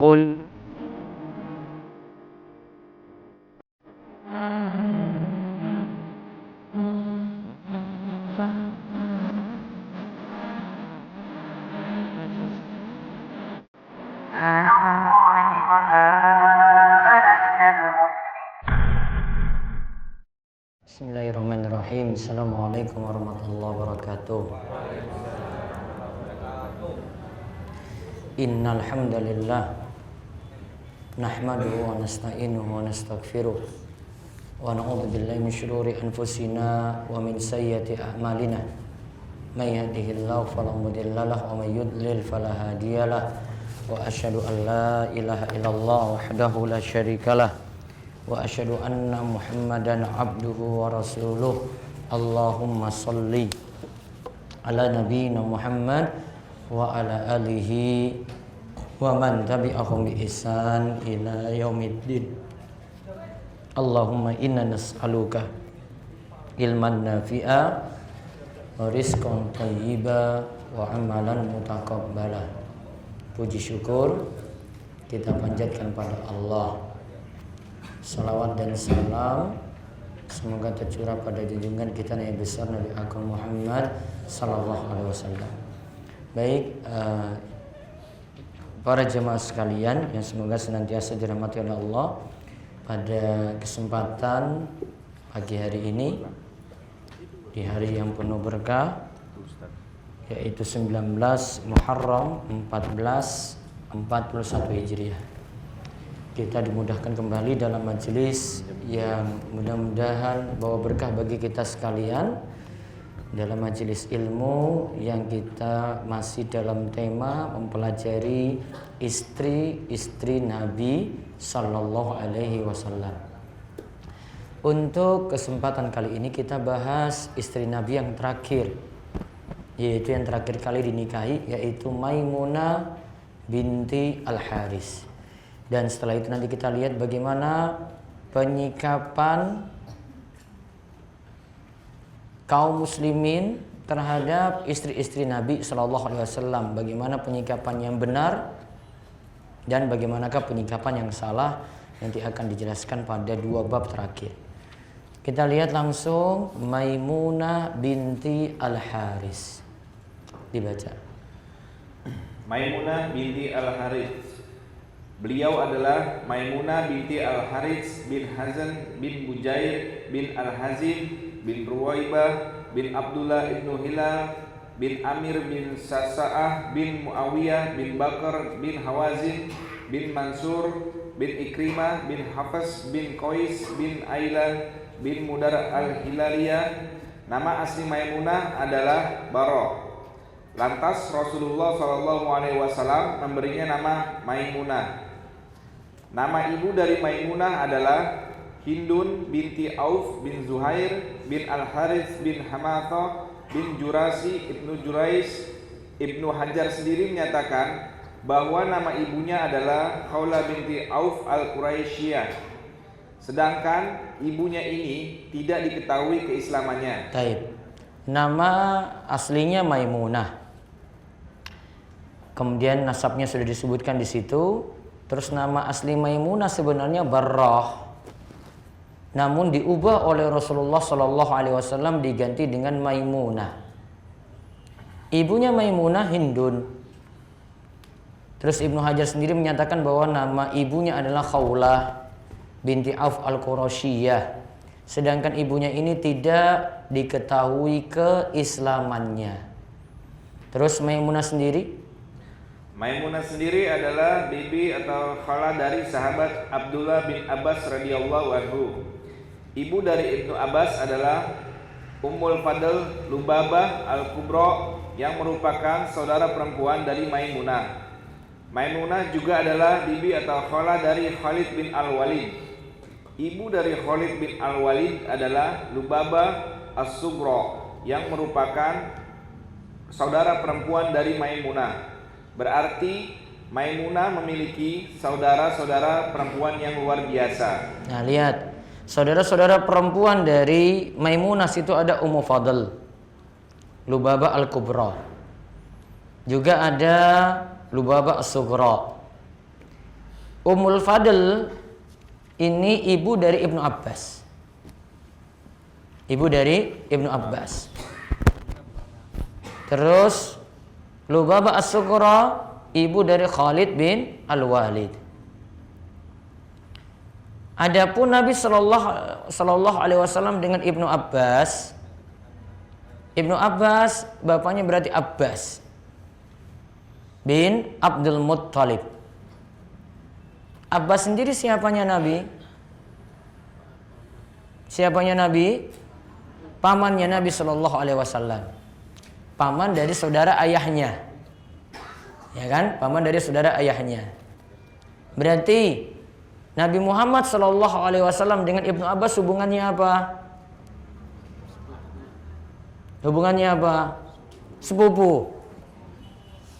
قل Bismillahirrahmanirrahim. Assalamualaikum warahmatullahi wabarakatuh. Innal hamdalillah nahmaduhu wa nasta'inuhu wa nastaghfiruh wa na'udzu billahi min shururi anfusina wa min sayyiati a'malina. May yahdihillahu fala mudilla lahu wa may yudlil fala hadiyalah. Wa asyhadu an la ilaha illallah wahdahu la syarikalah wa asyhadu anna Muhammadan abduhu wa rasuluh. Allahumma sholli ala nabiyyina Muhammad wa ala alihi wa man tabi'ahum bi ihsan ila yaumiddin. Allahumma inna nas'aluka ilman nafi'a wa rizqan thayyiba wa amalan mutaqabbala. Puji syukur kita panjatkan pada Allah. Salawat dan salam semoga tercurah pada junjungan kita Nabi besar Nabi Agung Muhammad sallallahu alaihi wasallam. Baik, para jemaah sekalian yang semoga senantiasa dirahmati oleh Allah, pada kesempatan pagi hari ini di hari yang penuh berkah, yaitu 19 Muharram 1441 Hijriah, kita dimudahkan kembali dalam majelis yang mudah-mudahan bawa berkah bagi kita sekalian, dalam majelis ilmu yang kita masih dalam tema mempelajari istri-istri Nabi Sallallahu Alaihi Wasallam. Untuk kesempatan kali ini kita bahas istri Nabi yang terakhir, yaitu yang terakhir kali dinikahi, yaitu Maimunah binti Al-Haris. Dan setelah itu nanti kita lihat bagaimana penyikapan kaum muslimin terhadap istri-istri Nabi Sallallahu Alaihi Wasallam, bagaimana penyikapan yang benar dan bagaimanakah penyikapan yang salah, nanti akan dijelaskan pada dua bab terakhir. Kita lihat langsung Maimunah binti Al-Haris, dibaca. Maimunah binti Al-Haris. Beliau adalah Maimunah binti Al-Harits bin Hazan bin Bujair bin Al-Hazim bin Ruwaibah bin Abdullah ibn Hilal bin Amir bin Sasa'ah bin Muawiyah bin Bakar bin Hawazin bin Mansur bin Ikrimah bin Hafs bin Qais bin Ailan bin Mudar Al-Hilaliyah. Nama asli Maimunah adalah Baroh. Lantas Rasulullah SAW memberinya nama Maimunah. Nama ibu dari Maimunah adalah Hindun binti Auf bin Zuhair bin Al-Harits bin Hamatha bin Jurasi ibnu Jurais. Ibnu Hajar sendiri menyatakan bahwa nama ibunya adalah Khawla binti Auf Al-Quraisyiyah, sedangkan ibunya ini tidak diketahui keislamannya. Taib. Nama aslinya Maimunah, kemudian nasabnya sudah disebutkan di situ. Terus nama asli Maimunah sebenarnya Barrah, namun diubah oleh Rasulullah Sallallahu Alaihi Wasallam diganti dengan Maimunah. Ibunya Maimunah Hindun. Terus Ibnu Hajar sendiri menyatakan bahwa nama ibunya adalah Khawlah binti Auf Al-Quraisyiyah, sedangkan ibunya ini tidak diketahui keislamannya. Terus Maimunah sendiri adalah bibi atau khala dari sahabat Abdullah bin Abbas radhiyallahu anhu. Ibu dari Ibnu Abbas adalah Ummul Fadl Lubabah Al-Kubra yang merupakan saudara perempuan dari Maimunah. Maimunah juga adalah bibi atau khala dari Khalid bin Al-Walid. Ibu dari Khalid bin Al-Walid adalah Lubabah As-Sugra yang merupakan saudara perempuan dari Maimunah. Berarti Maimunah memiliki saudara-saudara perempuan yang luar biasa. Nah, lihat, saudara-saudara perempuan dari Maimunah itu ada Ummu Fadl, Lubabah Al-Kubra. Juga ada Lubabah As-Sughra. Ummul Fadl ini ibu dari Ibnu Abbas. Ibu dari Ibnu Abbas. Terus Lubabah As-Sughra ibu dari Khalid bin Al-Walid. Adapun Nabi sallallahu alaihi wasallam dengan Ibnu Abbas. Ibnu Abbas bapaknya berarti Abbas bin Abdul Muttalib. Abbas sendiri siapanya Nabi? Siapanya Nabi? Pamannya Nabi sallallahu alaihi wasallam. Paman dari saudara ayahnya. Ya kan? Paman dari saudara ayahnya. Berarti Nabi Muhammad sallallahu alaihi wasallam dengan Ibnu Abbas hubungannya apa? Hubungannya apa? Sepupu.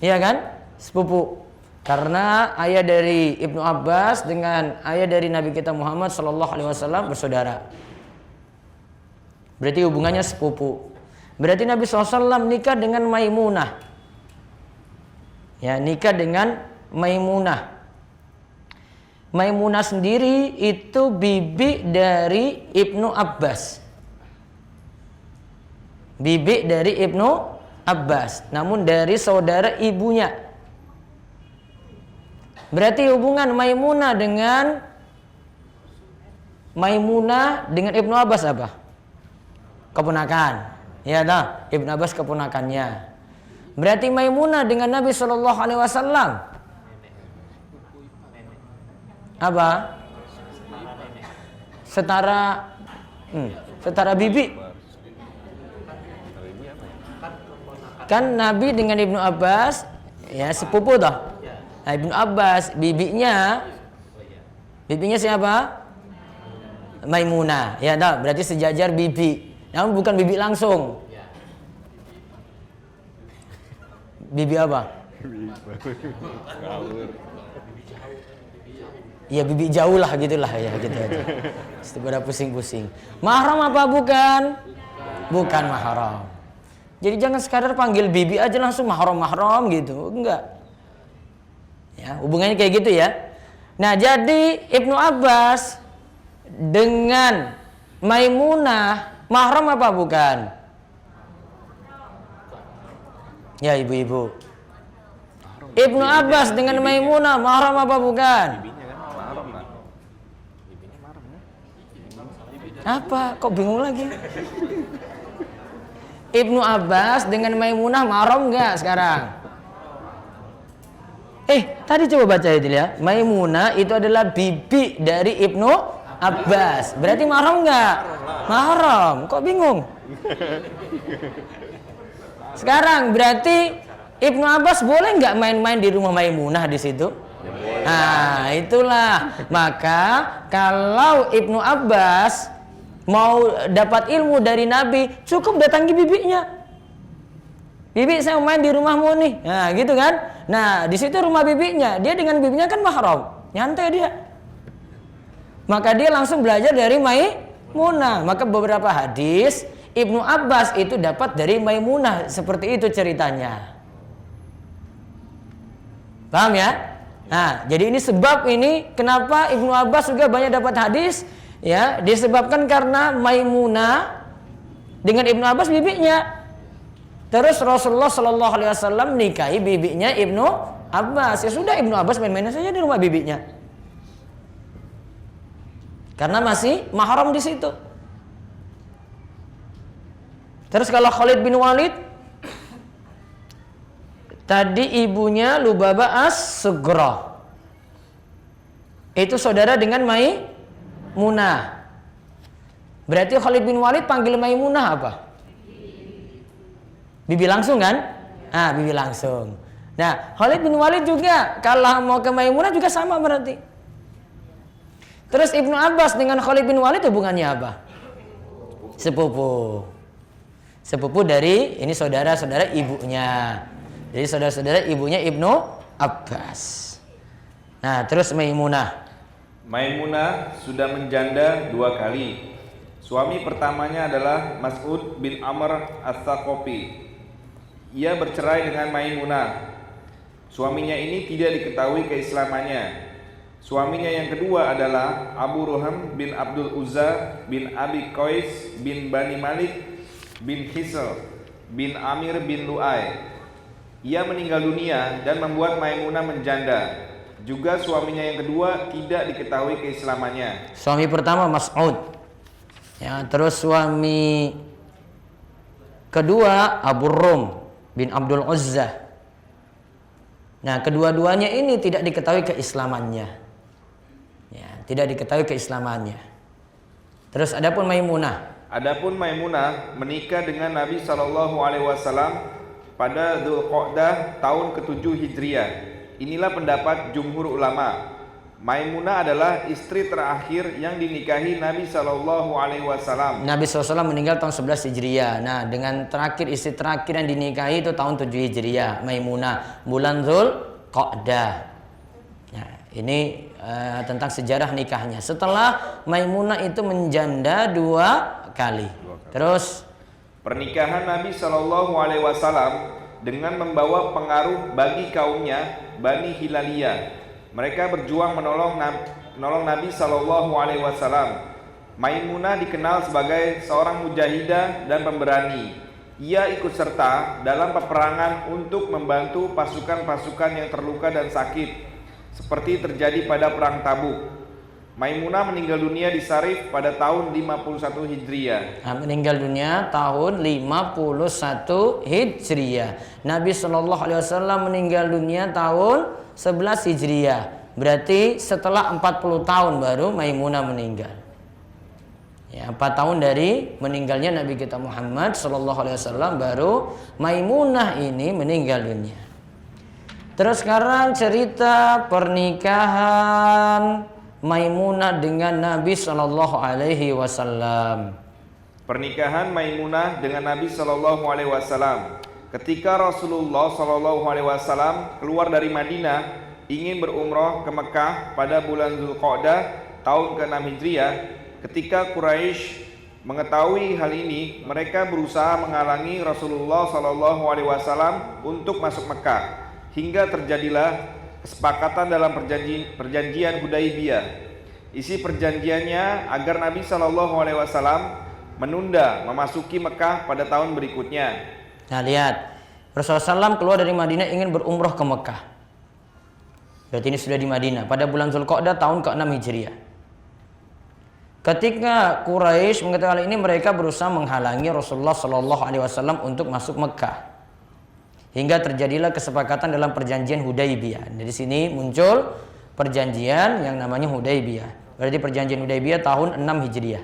Iya kan? Sepupu. Karena ayah dari Ibnu Abbas dengan ayah dari Nabi kita Muhammad sallallahu alaihi wasallam bersaudara. Berarti hubungannya sepupu. Berarti Nabi SAW nikah dengan Maimunah. Ya, nikah dengan Maimunah. Maimunah sendiri itu bibi dari Ibnu Abbas. Bibi dari Ibnu Abbas, namun dari saudara ibunya. Berarti hubungan Maimunah dengan Ibnu Abbas apa? Keponakan. Ya dah, Ibnu Abbas keponakannya. Berarti Maimunah dengan Nabi sallallahu alaihi wasallam apa? Setara bibi. Kan Nabi dengan Ibnu Abbas ya sepupu toh. Nah, Ibnu Abbas bibinya siapa? Maimunah. Ya dah, berarti sejajar bibi. Namun bukan bibi langsung. Bibi apa? Ya bibi jauh lah gitulah ya gitu aja. Pada pusing-pusing. Mahram apa bukan? Bukan mahram. Jadi jangan sekadar panggil bibi aja langsung mahram gitu. Enggak. Ya, hubungannya kayak gitu ya. Nah, jadi Ibnu Abbas dengan Maimunah mahram apa bukan? Ya ibu-ibu. Ibnu Abbas dengan Maimunah mahram apa bukan? Apa? Kok bingung lagi? Ibnu Abbas dengan Maimunah mahram enggak sekarang? Tadi coba baca itu ya. Maimunah itu adalah bibi dari Ibnu Abbas. Berarti mahram enggak? Mahram. Kok bingung? Sekarang berarti Ibnu Abbas boleh enggak main-main di rumah Maimunah di situ? Nah, itulah. Maka kalau Ibnu Abbas mau dapat ilmu dari Nabi, cukup datangi bibinya. Bibi, saya main di rumahmu nih. Nah, gitu kan? Nah, di situ rumah bibinya. Dia dengan bibinya kan mahram. Nyantai dia. Maka dia langsung belajar dari Maimunah. Maka beberapa hadis Ibnu Abbas itu dapat dari Maimunah. Seperti itu ceritanya. Paham ya? Nah, jadi ini sebab ini kenapa Ibnu Abbas juga banyak dapat hadis. Ya, disebabkan karena Maimunah dengan Ibnu Abbas bibinya. Terus Rasulullah Shallallahu Alaihi Wasallam nikahi bibinya Ibnu Abbas. Ya sudah, Ibnu Abbas main-main saja di rumah bibinya. Karena masih mahram di situ. Terus kalau Khalid bin Walid, tadi ibunya Lubabah As-Sughra. Itu saudara dengan Maimunah. Berarti Khalid bin Walid panggil Maimunah apa? Bibi langsung kan? Ah, bibi langsung. Nah, Khalid bin Walid juga kalau mau ke Maimunah juga sama berarti. Terus Ibnu Abbas dengan Khalid bin Walid hubungannya apa? Sepupu. Sepupu dari ini saudara-saudara ibunya. Jadi saudara-saudara ibunya Ibnu Abbas. Nah, terus Maimunah. Maimunah sudah menjanda 2 kali. Suami pertamanya adalah Mas'ud bin Amr As-Saqafi. Ia bercerai dengan Maimunah. Suaminya ini tidak diketahui keislamannya. Suaminya yang kedua adalah Abu Ruham bin Abdul Uzza bin Abi Qais bin Bani Malik bin Hisl bin Amir bin Lu'ay. Ia meninggal dunia dan membuat Maimunah menjanda. Juga suaminya yang kedua tidak diketahui keislamannya. Suami pertama Mas'ud. Ya, terus suami kedua Abu Rum bin Abdul Uzza. Nah, kedua-duanya ini tidak diketahui keislamannya. Ya, tidak diketahui keislamannya. Terus adapun Maimunah menikah dengan Nabi Shallallahu Alaihi Wasallam pada Dzulqa'dah tahun ke-7 Hijriah. Inilah pendapat jumhur ulama. Maimunah adalah istri terakhir yang dinikahi Nabi Shallallahu Alaihi Wasallam. Nabi SAW meninggal tahun 11 Hijriah. Nah, dengan istri terakhir yang dinikahi itu tahun 7 Hijriah, Maimunah, bulan Dzulqa'dah. Nah, ini tentang sejarah nikahnya. Setelah Maimunah itu menjanda 2 kali. Terus pernikahan Nabi Shallallahu Alaihi Wasallam dengan membawa pengaruh bagi kaumnya Bani Hilaliyah. Mereka berjuang menolong Nabi Shallallahu Alaihi Wasallam. Maimunah dikenal sebagai seorang mujahidah dan pemberani. Ia ikut serta dalam peperangan untuk membantu pasukan-pasukan yang terluka dan sakit, seperti terjadi pada perang Tabuk. Maimunah meninggal dunia di Sarif pada tahun 51 Hijriah. Meninggal dunia tahun 51 Hijriah. Nabi Shallallahu Alaihi Wasallam meninggal dunia tahun 11 Hijriah. Berarti setelah 40 tahun baru Maimunah meninggal. Ya, 4 tahun dari meninggalnya Nabi kita Muhammad Shallallahu Alaihi Wasallam baru Maimunah ini meninggal dunia. Terus sekarang cerita pernikahan Maimunah dengan Nabi Shallallahu Alaihi Wasallam. Pernikahan Maimunah dengan Nabi Shallallahu Alaihi Wasallam. Ketika Rasulullah Shallallahu Alaihi Wasallam keluar dari Madinah ingin berumrah ke Mekah pada bulan Dzulqa'dah tahun ke-6 Hijriah, ketika Quraisy mengetahui hal ini, mereka berusaha menghalangi Rasulullah Shallallahu Alaihi Wasallam untuk masuk Mekah. Hingga terjadilah kesepakatan dalam perjanjian Hudaibiyah. Isi perjanjiannya agar Nabi Shallallahu Alaihi Wasallam menunda memasuki Mekah pada tahun berikutnya. Nah, lihat, Rasulullah SAW keluar dari Madinah ingin berumrah ke Mekah. Berarti ini sudah di Madinah pada bulan Dzulqa'dah tahun ke-6 Hijriah. Ketika Quraisy mengetahui hal ini, mereka berusaha menghalangi Rasulullah Shallallahu Alaihi Wasallam untuk masuk Mekah. Hingga terjadilah kesepakatan dalam perjanjian Hudaibiyah. Dari sini muncul perjanjian yang namanya Hudaibiyah. Berarti perjanjian Hudaibiyah tahun 6 Hijriah.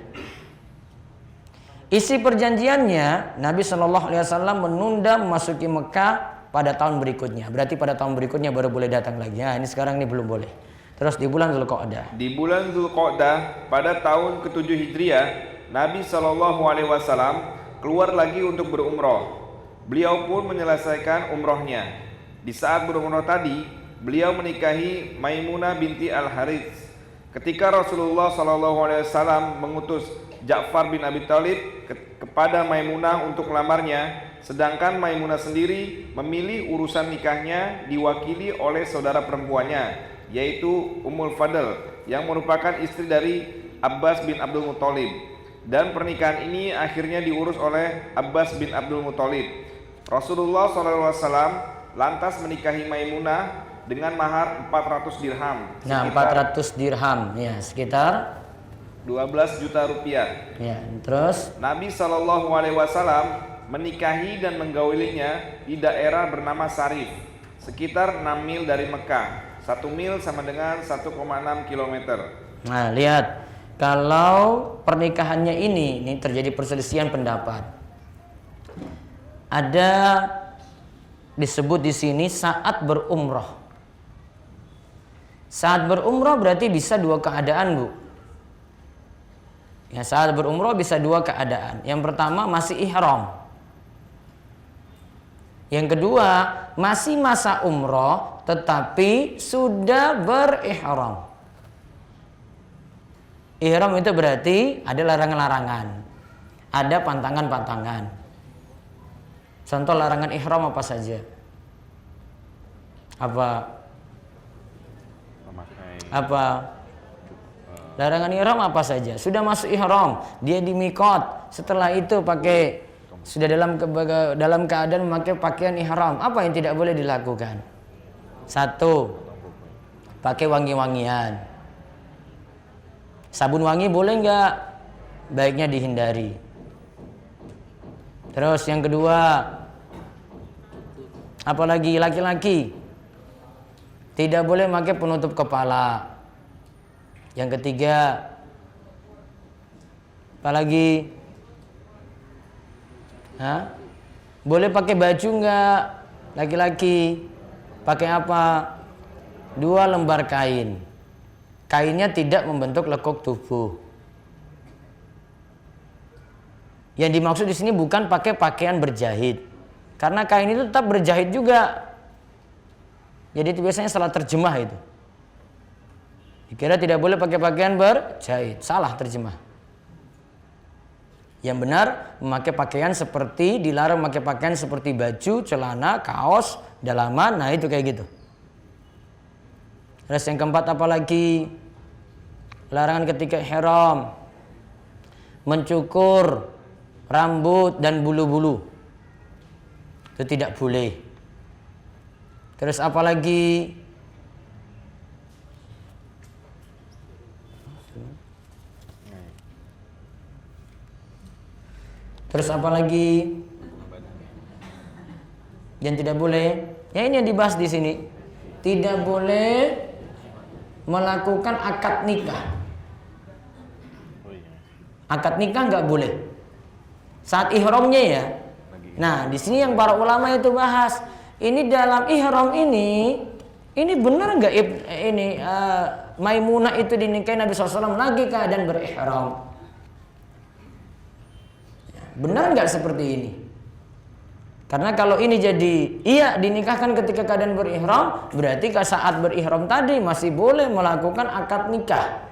Isi perjanjiannya, Nabi Shallallahu Alaihi Wasallam menunda memasuki Mekah pada tahun berikutnya. Berarti pada tahun berikutnya baru boleh datang lagi. Nah, ini sekarang ini belum boleh. Terus di bulan Dzulqa'dah. Di bulan Dzulqa'dah pada tahun ke-7 Hijriah, Nabi Shallallahu Alaihi Wasallam keluar lagi untuk berumrah. Beliau pun menyelesaikan umrohnya. Di saat berumrah tadi, beliau menikahi Maimunah binti Al-Harits. Ketika Rasulullah SAW mengutus Ja'far bin Abi Thalib kepada Maimunah untuk melamarnya, sedangkan Maimunah sendiri memilih urusan nikahnya diwakili oleh saudara perempuannya, yaitu Ummul Fadl, yang merupakan istri dari Abbas bin Abdul Muthalib. Dan pernikahan ini akhirnya diurus oleh Abbas bin Abdul Muthalib. Rasulullah SAW lantas menikahi Maimunah dengan mahar 400 dirham. Nah, 400 dirham, ya sekitar 12 juta rupiah. Ya, terus Nabi Shallallahu Alaihi Wasallam menikahi dan menggaulinya di daerah bernama Sarif, sekitar 6 mil dari Mekah. 1 mil sama dengan 1,6 kilometer. Nah, lihat, kalau pernikahannya ini terjadi perselisihan pendapat. Ada disebut di sini saat berumrah. Saat berumrah berarti bisa 2 keadaan, Bu. Ya, saat berumrah bisa 2 keadaan. Yang pertama masih ihram. Yang kedua masih masa umrah tetapi sudah berihram. Ihram itu berarti ada larangan-larangan, ada pantangan-pantangan. Contoh larangan ihram apa saja? Apa? Memakai Apa? Larangan ihram apa saja. Sudah masuk ihram, dia di miqat. Setelah itu sudah dalam keadaan memakai pakaian ihram. Apa yang tidak boleh dilakukan? 1. Pakai wangi-wangian. Sabun wangi boleh nggak? Baiknya dihindari. Terus yang kedua, apalagi laki-laki tidak boleh pakai penutup kepala. Yang ketiga, apalagi? Boleh pakai baju nggak? Laki-laki pakai apa? 2 lembar kain. Kainnya tidak membentuk lekuk tubuh. Yang dimaksud di sini bukan pakai pakaian berjahit, karena kain itu tetap berjahit juga. Jadi itu biasanya salah terjemah itu. Dikira tidak boleh pakai pakaian berjahit, salah terjemah. Yang benar memakai pakaian dilarang memakai pakaian seperti baju, celana, kaos, dalaman, nah itu kayak gitu. Terus yang keempat apalagi? Larangan ketika ihram mencukur rambut dan bulu-bulu. Itu tidak boleh. Terus apalagi? Terus apalagi yang tidak boleh? Ya ini yang dibahas di sini. Tidak boleh melakukan akad nikah. Akad nikah nggak boleh. Saat ihramnya ya. Nah, di sini yang para ulama itu bahas. Ini dalam ihram ini benar nggak Maimunah itu dinikahi Nabi SAW lagi keadaan berihram? Benar nggak seperti ini? Karena kalau ini jadi dinikahkan ketika keadaan berihram, berarti saat berihram tadi masih boleh melakukan akad nikah.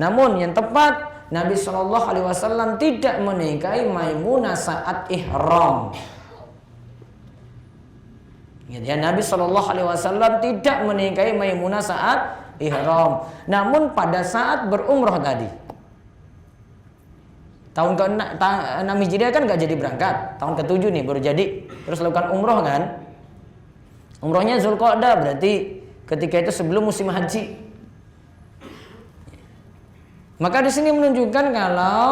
Namun yang tepat, Nabi SAW tidak menikahi Maimunah saat ihram. Ya, Nabi SAW tidak menikahi Maimunah saat ihram. Namun pada saat berumrah tadi, tahun ke-6 Hijriah kan gak jadi berangkat. Tahun ke-7 nih baru jadi. Terus lakukan umroh kan. Umrohnya Zulqa'dah, berarti ketika itu sebelum musim haji. Maka di sini menunjukkan kalau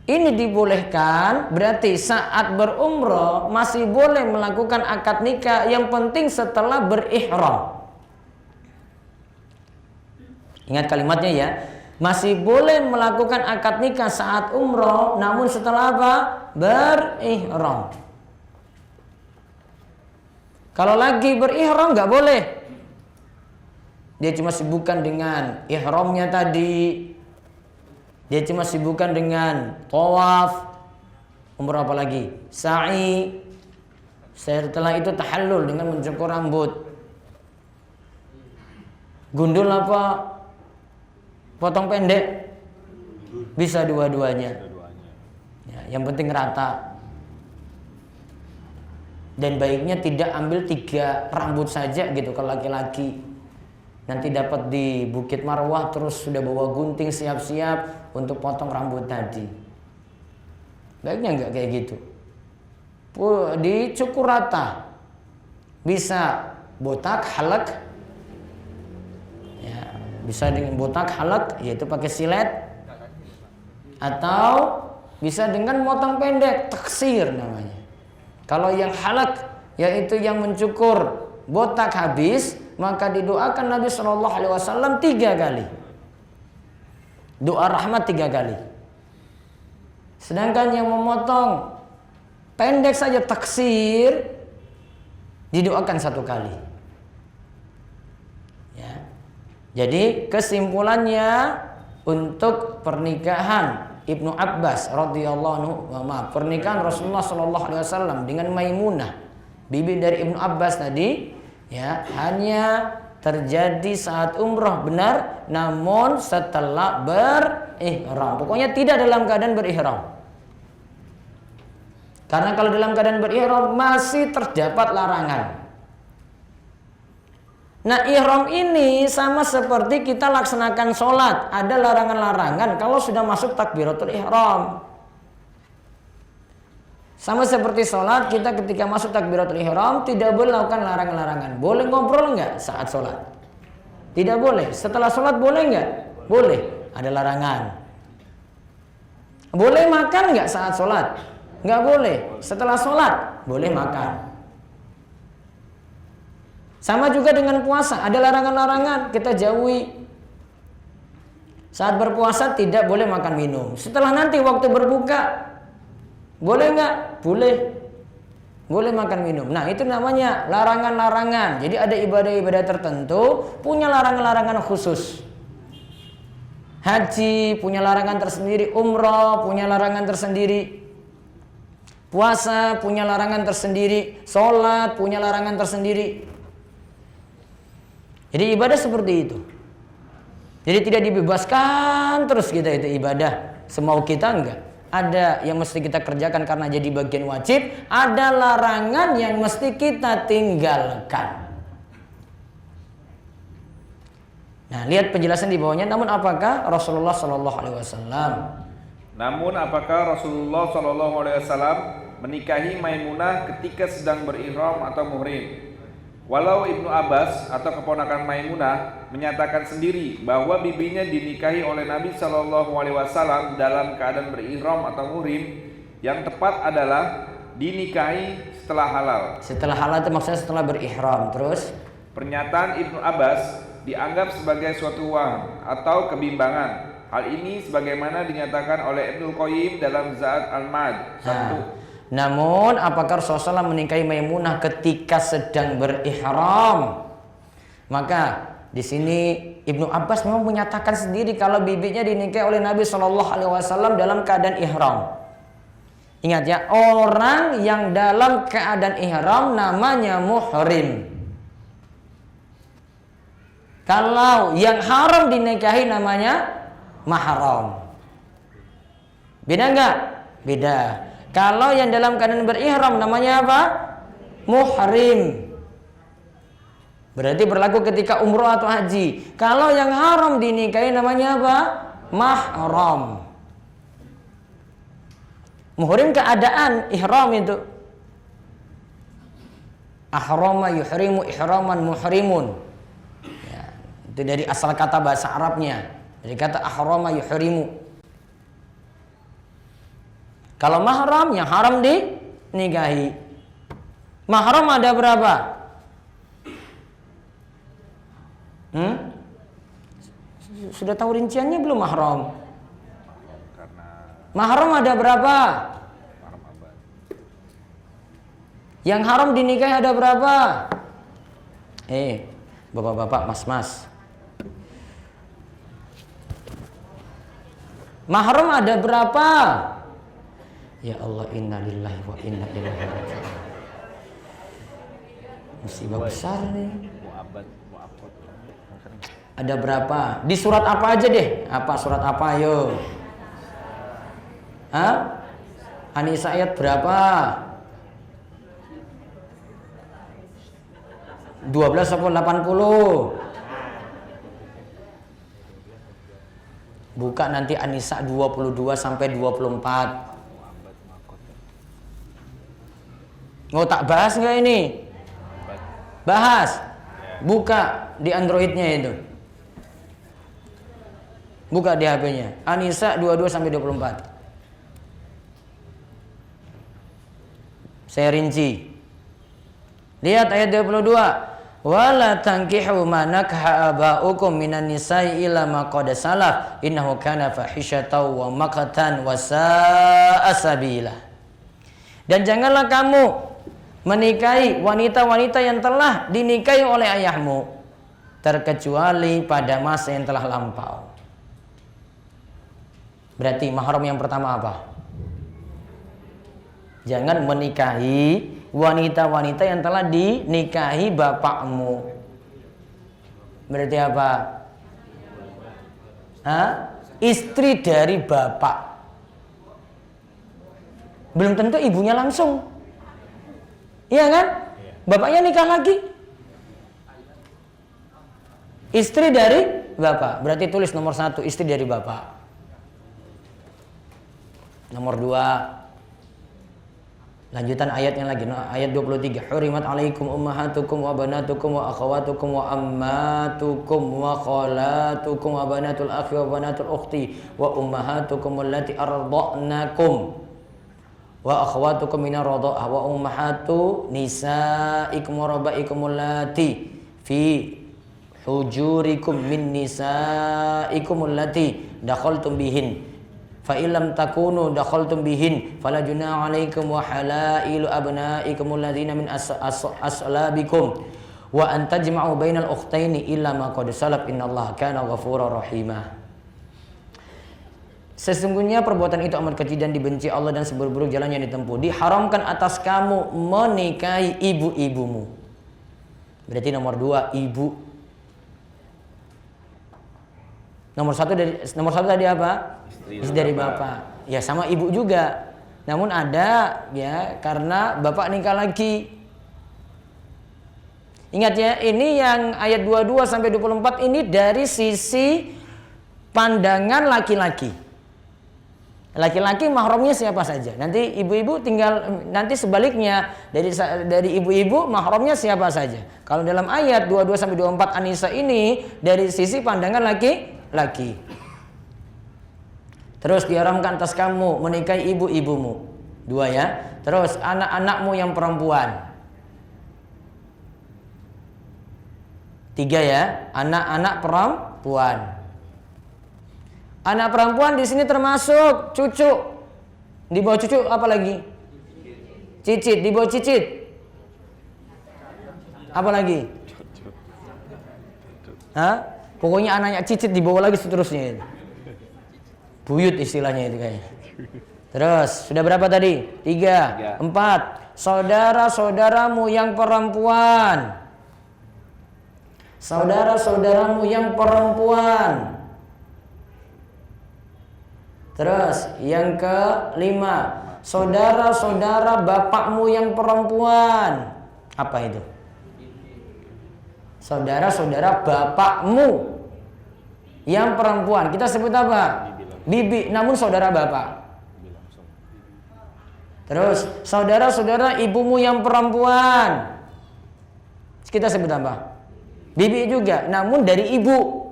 ini dibolehkan, berarti saat berumroh masih boleh melakukan akad nikah, yang penting setelah berihram. Ingat kalimatnya ya. Masih boleh melakukan akad nikah saat umroh, namun setelah apa? Berihram. Kalau lagi berihram nggak boleh. Dia cuma sibukkan dengan ihramnya tadi. Dia cuma sibukkan dengan tawaf. Umroh apa lagi? Sa'i. Setelah itu tahallul dengan mencukur rambut. Gundul apa? Potong pendek, bisa dua-duanya. Ya, yang penting rata. Dan baiknya tidak ambil 3 rambut saja gitu kalau laki-laki. Nanti dapat di Bukit Marwah terus sudah bawa gunting siap-siap untuk potong rambut tadi. Baiknya enggak kayak gitu. Dicukur rata. Bisa botak, halak. Bisa dengan botak, halak, yaitu pakai silet, atau bisa dengan motong pendek, taksir namanya. Kalau yang halak, yaitu yang mencukur botak habis, maka didoakan Nabi SAW 3 kali. Doa rahmat 3 kali. Sedangkan yang memotong pendek saja, taksir, didoakan 1 kali. Jadi kesimpulannya untuk pernikahan Ibnu Abbas radhiyallahu anhu, pernikahan Rasulullah SAW dengan Maimunah, bibi dari Ibnu Abbas tadi, ya hanya terjadi saat umroh benar, namun setelah berihram. Pokoknya tidak dalam keadaan berihram. Karena kalau dalam keadaan berihram masih terdapat larangan. Nah, ihram ini sama seperti kita laksanakan sholat. Ada larangan-larangan kalau sudah masuk takbiratul ihram. Sama seperti sholat, kita ketika masuk takbiratul ihram tidak boleh lakukan larangan-larangan. Boleh ngobrol nggak saat sholat? Tidak boleh. Setelah sholat boleh nggak? Boleh. Ada larangan. Boleh makan nggak saat sholat? Nggak boleh. Setelah sholat boleh makan. Sama juga dengan puasa, ada larangan-larangan, kita jauhi. Saat berpuasa tidak boleh makan minum. Setelah nanti waktu berbuka, boleh nggak? Boleh. Boleh makan minum. Nah, itu namanya larangan-larangan. Jadi ada ibadah-ibadah tertentu punya larangan-larangan khusus. Haji punya larangan tersendiri, umroh punya larangan tersendiri. Puasa punya larangan tersendiri, sholat punya larangan tersendiri. Jadi ibadah seperti itu. Jadi tidak dibebaskan terus kita itu ibadah semau kita, enggak. Ada yang mesti kita kerjakan karena jadi bagian wajib, ada larangan yang mesti kita tinggalkan. Nah, lihat penjelasan di bawahnya. Namun apakah Rasulullah Shallallahu Alaihi Wasallam menikahi Maimunah ketika sedang berihram atau muhrim? Walau Ibnu Abbas atau keponakan Maimunah menyatakan sendiri bahwa bibinya dinikahi oleh Nabi Shallallahu Alaihi Wasallam dalam keadaan berihram atau muhrim, yang tepat adalah dinikahi setelah halal. Setelah halal itu maksudnya setelah berihram. Terus pernyataan Ibnu Abbas dianggap sebagai suatu waham atau kebimbangan. Hal ini sebagaimana dinyatakan oleh Ibnu Qayyim dalam Za'at al-Ma'ad. Namun apakah Rasulullah menikahi Maimunah ketika sedang berihram? Maka di sini Ibnu Abbas memang menyatakan sendiri kalau bibinya dinikahi oleh Nabi Shallallahu Alaihi Wasallam dalam keadaan ihram. Ingat ya, orang yang dalam keadaan ihram namanya muhrim. Kalau yang haram dinikahi namanya mahram. Beda enggak? Beda. Kalau yang dalam keadaan berihram namanya apa? Muhrim. Berarti berlaku ketika umroh atau haji. Kalau yang haram dinikahi namanya apa? Mahram. Muhrim keadaan ihram itu. Ahrama yuhrimu ihraman muhrimun. Ya, itu dari asal kata bahasa Arabnya. Dari kata ahrama yuhrimu. Kalau mahram, yang haram dinikahi. Mahram ada berapa? Sudah tahu rinciannya belum mahram? Mahram ada berapa? Yang haram dinikahi ada berapa? Bapak-bapak, mas-mas. Mahram ada berapa? Ya Allah, inna lillahi wa inna ilaihi raji'un. Musibah besar nih. Ada berapa? Di surat apa aja deh? Apa surat apa, ayo? An-Nisa ayat berapa? 12 atau 80? Buka nanti An-Nisa 22 sampai 24. Mau tak bahas nggak ini? Bahas. Buka di Androidnya itu. Buka di HP-nya. An-Nisa 22 sampai 24. Saya rinci. Lihat ayat 22. Wala tankihu ma nakha aba'ukum minan nisa'i illa ma qad salaf innahu kana fahishatan wa maqtan wa sa'a sabila. Dan janganlah kamu menikahi wanita-wanita yang telah dinikahi oleh ayahmu, terkecuali pada masa yang telah lampau. Berarti mahram yang pertama apa? Jangan menikahi wanita-wanita yang telah dinikahi bapakmu. Berarti apa? Istri dari bapak. Belum tentu ibunya langsung. Iya kan? Bapaknya nikah lagi. Istri dari bapak. Berarti tulis nomor 1, istri dari bapak. Nomor 2, lanjutan ayatnya lagi, ayat 23. Hurimat alaikum ummahatukum wa banatukum wa akhawatukum wa ammatukum wa khalatukum wa banatul akhi wa banatul ukhti wa ummahatukum allati arda'nakum wa akhawatukum minar radha'ah wa ummahatu nisaikum wa rabaikum allati fi hujurikum min nisaikum allati dakhaltum bihin fa illam takunu dakhaltum bihin fala junaha 'alaikum wa halailu abnaikum alladzina min aslabikum wa an tajma'u bainal ukhtaini illa ma qad salaf innallaha kana ghafurur rahimah. Sesungguhnya perbuatan itu amat keji dan dibenci Allah dan seburuk-buruk jalan yang ditempuh. Diharamkan atas kamu menikahi ibu-ibumu. Berarti nomor 2 ibu. Nomor satu tadi apa? Istri dari bapak. Ya sama ibu juga. Namun ada ya karena bapak nikah lagi. Ingat ya, ini yang ayat 22 sampai 24 ini dari sisi pandangan laki-laki. Laki-laki mahramnya siapa saja. Nanti ibu-ibu tinggal nanti sebaliknya dari ibu-ibu mahramnya siapa saja. Kalau dalam ayat 22 sampai 24 An-Nisa ini dari sisi pandangan laki-laki. Terus diharamkan atas kamu menikahi ibu-ibumu. 2 ya. Terus anak-anakmu yang perempuan. 3 ya, anak-anak perempuan. Anak perempuan di sini termasuk cucu. Di bawah cucu apa lagi? Cicit. Di bawah cicit apa lagi? Hah? Pokoknya anaknya cicit di bawah lagi seterusnya. Buyut istilahnya itu kayaknya. Terus sudah berapa tadi? 3, 4. Saudara-saudaramu yang perempuan. Saudara-saudaramu yang perempuan. Terus yang ke-5, saudara-saudara bapakmu yang perempuan. Apa itu? Saudara-saudara bapakmu yang perempuan. Kita sebut apa? Bibi, namun saudara bapak. Terus saudara-saudara ibumu yang perempuan. Kita sebut apa? Bibi juga, namun dari ibu.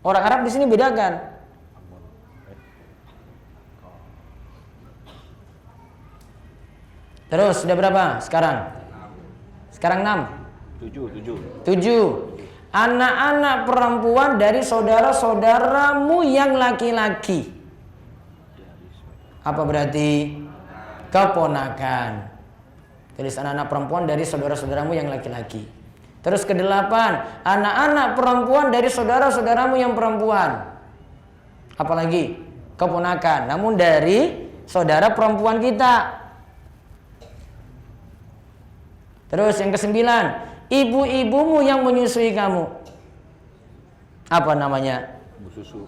Orang Arab di sini bedakan. Terus sudah berapa sekarang? Sekarang 6. 7. Anak-anak perempuan dari saudara-saudaramu yang laki-laki. Apa berarti? Keponakan. Tulis anak-anak perempuan dari saudara-saudaramu yang laki-laki. Terus ke-8, anak-anak perempuan dari saudara-saudaramu yang perempuan. Apalagi? Keponakan, namun dari saudara perempuan kita. Terus yang ke-9, ibu-ibumu yang menyusui kamu. Apa namanya? Ibu susu.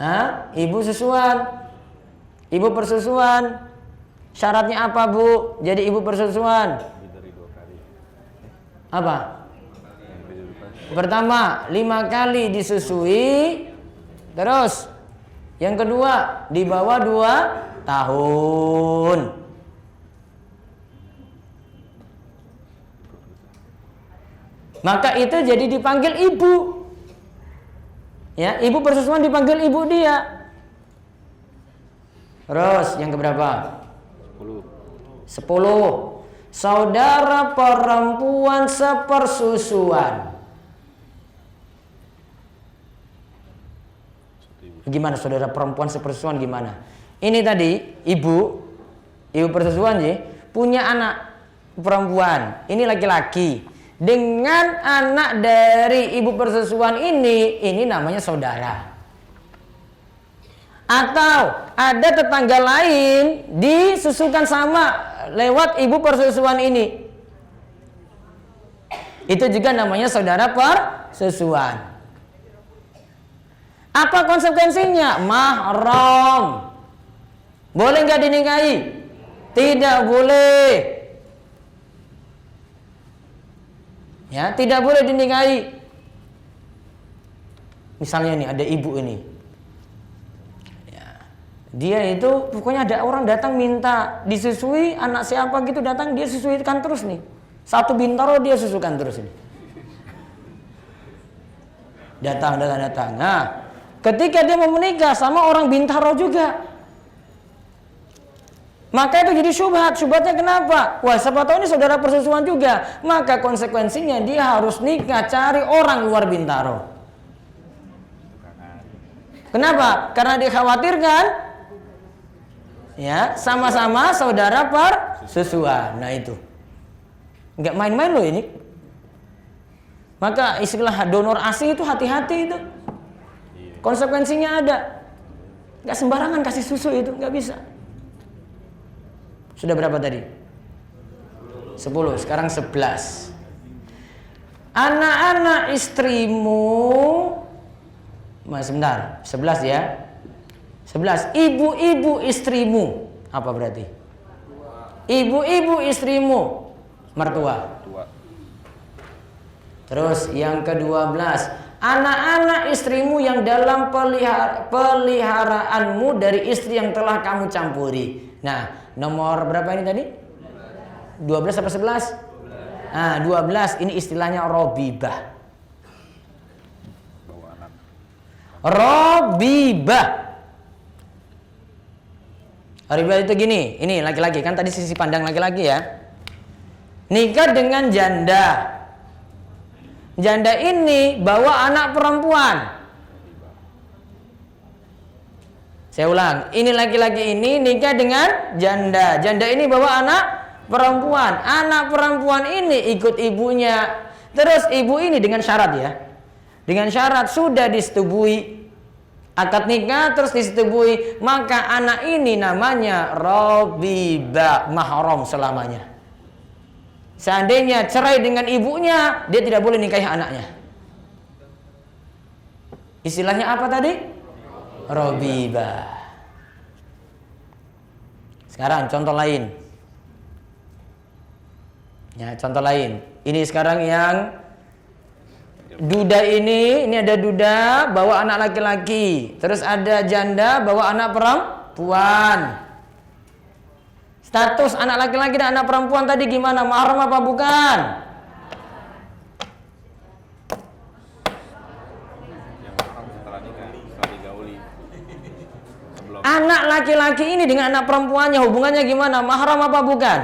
Hah? Ibu susuan. Ibu persusuan. Syaratnya apa, Bu? Jadi ibu persusuan. Dari 2 kali. Apa? Pertama, 5 kali disusui. Terus yang kedua, di bawah 2 tahun. Maka itu jadi dipanggil ibu. Ya, ibu persusuan dipanggil ibu dia. Terus yang keberapa? 10. Saudara perempuan sepersusuan. Gimana saudara perempuan sepersusuan gimana? Ini tadi ibu persusuan sih punya anak perempuan. Ini laki-laki. Dengan anak dari ibu persusuan ini namanya saudara. Atau ada tetangga lain disusukan sama lewat ibu persusuan ini. Itu juga namanya saudara persusuan. Apa konsekuensinya? Mahram. Boleh nggak dinikahi? Tidak boleh. Ya, tidak boleh dinikahi. Misalnya nih ada ibu ini, ya, dia itu pokoknya ada orang datang minta disusui anak siapa gitu, datang dia susuikan terus nih. Satu Bintaro dia susukan terus ini. Datang. Nah, ketika dia mau menikah sama orang Bintaro juga, maka itu jadi syubhat. Syubhatnya kenapa? Wah, siapa tahu ini saudara persusuan juga. Maka konsekuensinya dia harus nikah cari orang luar Bintaro. Kenapa? Karena dikhawatirkan ya sama-sama saudara persusuan. Nah itu nggak main-main loh ini. Maka istilah donor ASI itu hati-hati itu. Konsekuensinya ada. Nggak sembarangan kasih susu itu, nggak bisa. Sudah berapa tadi? 10, sekarang 11. Anak-anak istrimu, sebentar, 11 ya. 11. Ibu-ibu istrimu, apa berarti? Ibu-ibu istrimu, mertua. Terus yang ke-12, anak-anak istrimu yang dalam peliharaanmu dari istri yang telah kamu campuri. Nah, nomor berapa ini tadi? 12 apa 11? Nah, 12 ini istilahnya robibah. Robibah. Robibah itu gini, ini laki-laki kan tadi sisi pandang laki-laki ya. Nikah dengan janda. Janda ini bawa anak perempuan. Saya ulang, ini laki-laki ini nikah dengan janda. Janda ini bawa anak perempuan. Anak perempuan ini ikut ibunya. Terus ibu ini dengan syarat ya. Dengan syarat sudah disetubui akad nikah, terus disetubui, maka anak ini namanya robibah, mahram selamanya. Seandainya cerai dengan ibunya, dia tidak boleh nikahi anaknya. Istilahnya apa tadi? Robibah. Sekarang contoh lain. Ya, contoh lain. Ini sekarang yang duda ini ada duda bawa anak laki-laki. Terus ada janda bawa anak perempuan. Status anak laki-laki dan anak perempuan tadi gimana? Mahram apa bukan? Anak laki-laki ini dengan anak perempuannya hubungannya gimana? Mahram apa bukan?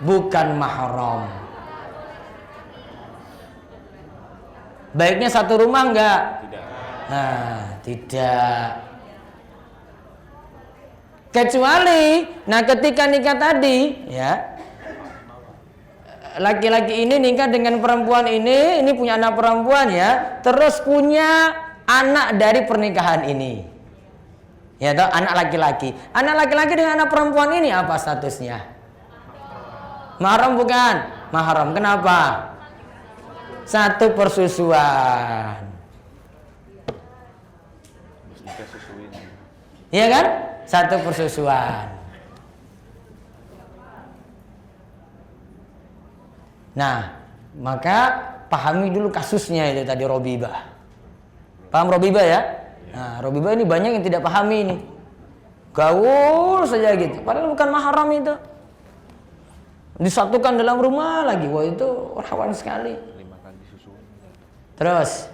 Bukan mahram. Baiknya satu rumah enggak? Tidak. Nah, tidak. Kecuali, ketika nikah tadi, ya, laki-laki ini nikah dengan perempuan ini punya anak perempuan ya, terus punya anak dari pernikahan ini, ya, toh, anak laki-laki. Anak laki-laki dengan anak perempuan ini apa statusnya? Mahram bukan? Mahram. Kenapa? Satu persusuan. Iya kan? Satu persusuan. Nah, maka pahami dulu kasusnya itu tadi robibah. Paham robibah ya? Nah, robibah ini banyak yang tidak pahami ini. Gaul saja gitu. Padahal bukan mahram itu. Disatukan dalam rumah lagi. Wah, itu rawan sekali. Terus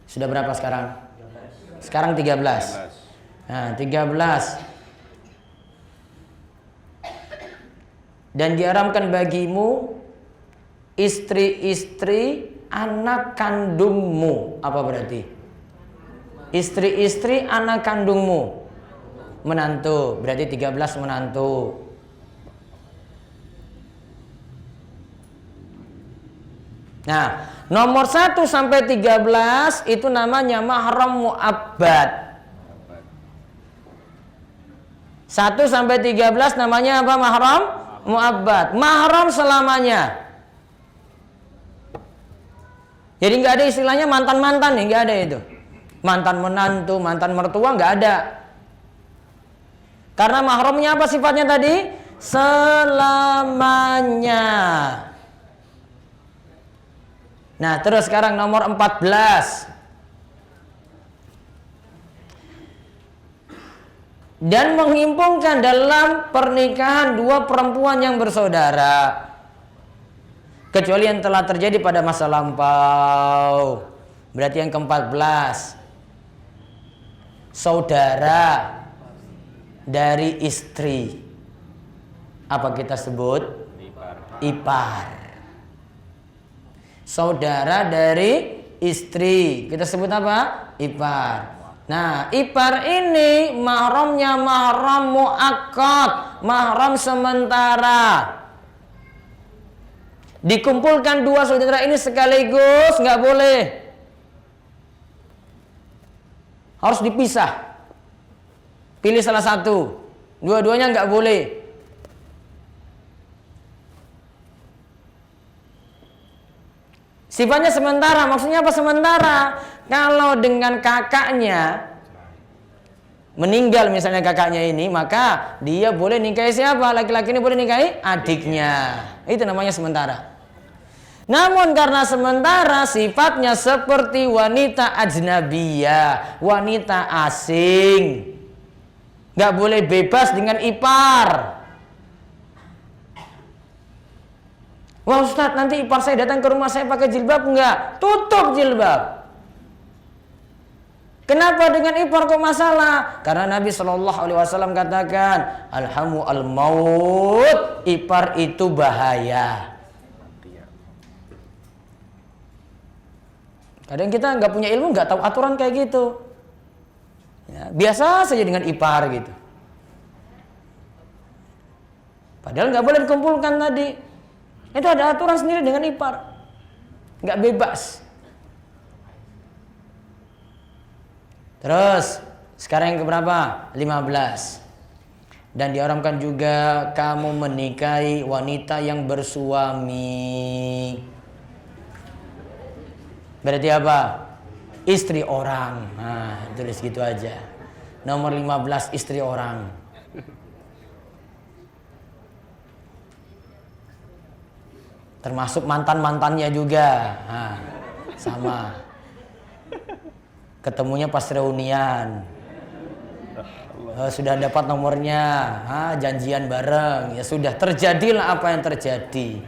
sudah berapa sekarang? Sekarang 13. Nah, 13. Dan diharamkan bagimu istri-istri anak kandungmu. Apa berarti? Istri-istri anak kandungmu. Menantu, berarti 13 menantu. Nah, nomor 1 sampai 13 itu namanya mahram mu'abbad. 1 sampai 13 namanya apa? Mahram mu'abbad. Mahram selamanya. Jadi nggak ada istilahnya mantan-mantan nih, nggak ada itu. Mantan menantu, mantan mertua nggak ada. Karena mahramnya apa sifatnya tadi? Selamanya. Nah, terus sekarang nomor 14. Dan menghimpunkan dalam pernikahan dua perempuan yang bersaudara, kecuali yang telah terjadi pada masa lampau. Berarti yang ke-14, saudara dari istri. Apa kita sebut? Ipar. Saudara dari istri, kita sebut apa? Ipar. Nah, ipar ini mahramnya mahram muakkad, mahram sementara. Dikumpulkan dua saudara ini sekaligus nggak boleh, harus dipisah. Pilih salah satu, dua-duanya nggak boleh. Sifatnya sementara, maksudnya apa sementara? Kalau dengan kakaknya meninggal misalnya kakaknya ini, maka dia boleh nikahi siapa? Laki-laki ini boleh nikahi adiknya. Itu namanya sementara. Namun karena sementara sifatnya seperti wanita ajnabiyah, wanita asing, nggak boleh bebas dengan ipar. Wah Ustadz, nanti ipar saya datang ke rumah saya pakai jilbab enggak? Tutup jilbab. Kenapa dengan ipar kok masalah? Karena Nabi SAW katakan, alhamu al-maut, ipar itu bahaya. Kadang kita nggak punya ilmu, nggak tahu aturan kayak gitu. Ya, biasa saja dengan ipar gitu. Padahal nggak boleh dikumpulkan tadi. Itu ada aturan sendiri dengan ipar. Nggak bebas. Terus, sekarang yang keberapa? 15. Dan diharamkan juga kamu menikahi wanita yang bersuami. Berarti apa? Istri orang. Nah, tulis gitu aja. Nomor 15, istri orang. Termasuk mantan-mantannya juga. Nah, sama. Ketemunya pas reunian. Sudah dapat nomornya, janjian bareng. Ya sudah, terjadilah apa yang terjadi.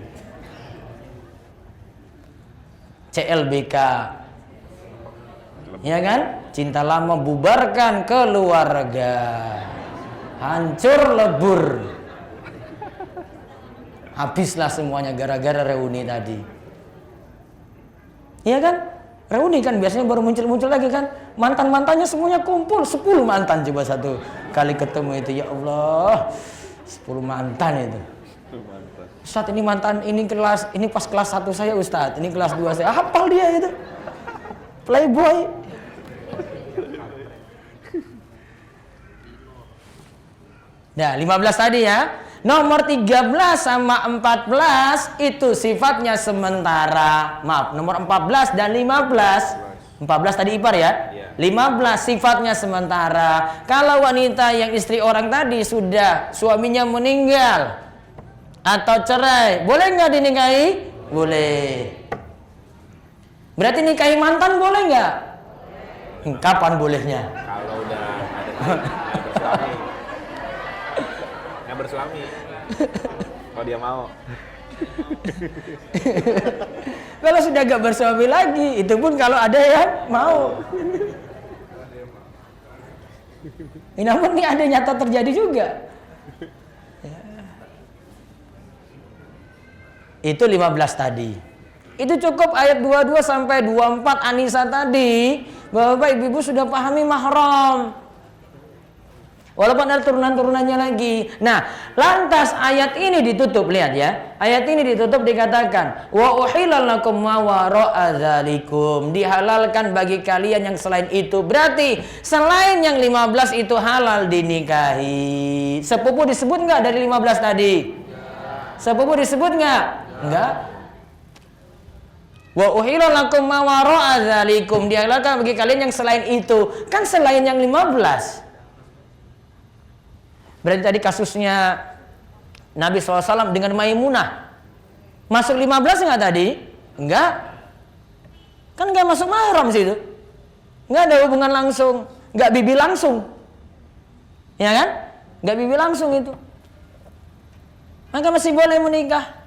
CLBK. Ya kan? Cinta lama bubarkan keluarga. Hancur lebur. Habislah semuanya gara-gara reuni tadi. Iya kan? Reuni kan biasanya baru muncul lagi kan. Mantan-mantannya semuanya kumpul. 10 mantan coba satu kali ketemu itu. Ya Allah, 10 mantan itu. Ustadz, ini mantan, ini pas kelas 1 saya Ustadz, ini kelas 2 saya. Hafal dia itu. Playboy. Nah, 15 tadi ya. Nomor 13 sama 14 itu sifatnya sementara. Maaf, nomor 14 dan 15. 14 tadi ipar ya. 15 sifatnya sementara. Kalau wanita yang istri orang tadi sudah suaminya meninggal atau cerai, boleh nggak dinikahi? Boleh. Berarti nikahi mantan boleh nggak? Kapan bolehnya? Kalau udah ada nggak bersuami, kalau dia mau. Kalau sudah gak bersuami lagi, itu pun kalau ada yang mau. Namun ini ada nyata terjadi juga. Ya. Itu 15 tadi. Itu cukup ayat 22 sampai 24 Anisa tadi. Bapak ibu sudah pahami mahram. Walaupun ada turunan-turunannya lagi. Nah, lantas ayat ini ditutup, lihat ya. Ayat ini ditutup dikatakan, wa uhilal lakum ma wara'a dzalikum. Dihalalkan bagi kalian yang selain itu. Berarti selain yang 15 itu halal dinikahi. Sepupu disebut enggak dari 15 tadi? Sepupu disebut enggak? Enggak. Wa uhilal lakum ma wara'a dzalikum. Dihalalkan bagi kalian yang selain itu. Kan selain yang 15. Berarti tadi kasusnya Nabi SAW dengan Maimunah. Masuk 15 enggak tadi? Enggak. Kan nggak masuk mahram situ. Nggak ada hubungan langsung, nggak bibi langsung. Ya kan? Nggak bibi langsung itu. Maka masih boleh menikah.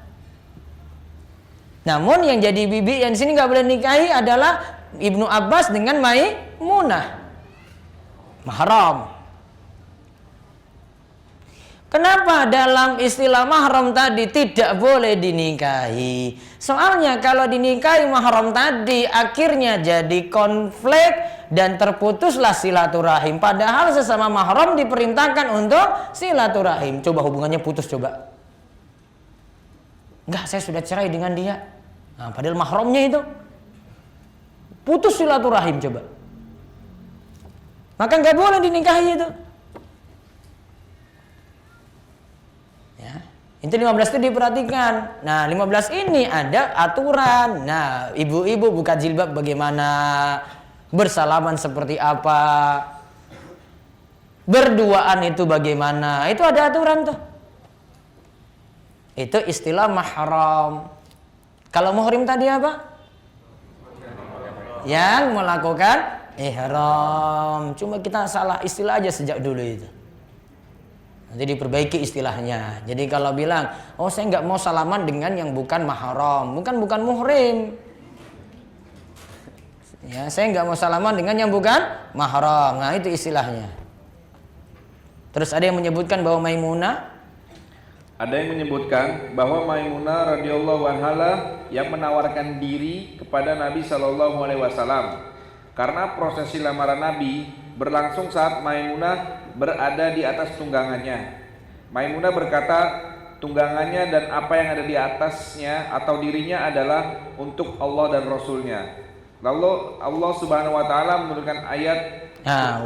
Namun yang jadi bibi yang di sini nggak boleh nikahi adalah Ibnu Abbas dengan Maimunah. Mahram. Kenapa dalam istilah mahram tadi tidak boleh dinikahi? Soalnya kalau dinikahi mahram tadi akhirnya jadi konflik dan terputuslah silaturahim. Padahal sesama mahram diperintahkan untuk silaturahim. Coba hubungannya putus coba. Enggak, saya sudah cerai dengan dia. Nah, padahal mahramnya itu putus silaturahim coba. Maka nggak boleh dinikahi itu. Itu 15 itu diperhatikan. Nah 15 ini ada aturan. Nah ibu-ibu buka jilbab bagaimana, bersalaman seperti apa, berduaan itu bagaimana, itu ada aturan tuh. Itu istilah mahram. Kalau muhrim tadi apa? Yang melakukan ihram. Cuma kita salah istilah aja sejak dulu itu. Nanti diperbaiki istilahnya. Jadi kalau bilang, oh saya nggak mau salaman dengan yang bukan mahram, bukan muhrim. Ya, saya nggak mau salaman dengan yang bukan mahram. Nah itu istilahnya. Terus ada yang menyebutkan bahwa Maimunah, ada yang menyebutkan bahwa Maimunah radhiyallahu anha yang menawarkan diri kepada Nabi Shallallahu Alaihi Wasallam karena prosesi lamaran Nabi berlangsung saat Maimunah berada di atas tunggangannya. Maimunah berkata, tunggangannya dan apa yang ada di atasnya atau dirinya adalah untuk Allah dan Rasulnya. Lalu Allah Subhanahu Wa Taala menurunkan ayat,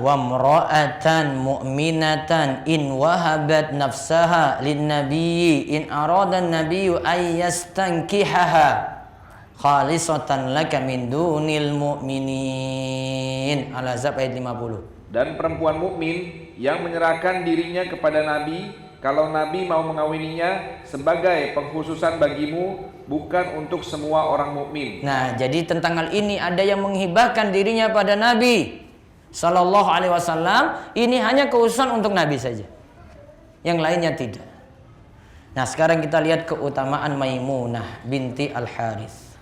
wa mra'atan mu'minatan in wahabat nafsaha lin nabiyyi in arada an-nabiyyu ay yastankihaha khalisatan laka min dunil mu'minin. Al-Ahzab ayat 50. Dan perempuan mukmin yang menyerahkan dirinya kepada Nabi kalau Nabi mau mengawininya sebagai pengkhususan bagimu, bukan untuk semua orang mukmin. Nah, jadi tentang hal ini ada yang menghibahkan dirinya pada Nabi Sallallahu Alaihi Wasallam. Ini hanya khususan untuk Nabi saja, yang lainnya tidak. Nah, sekarang kita lihat keutamaan Maimunah binti Al-Harits.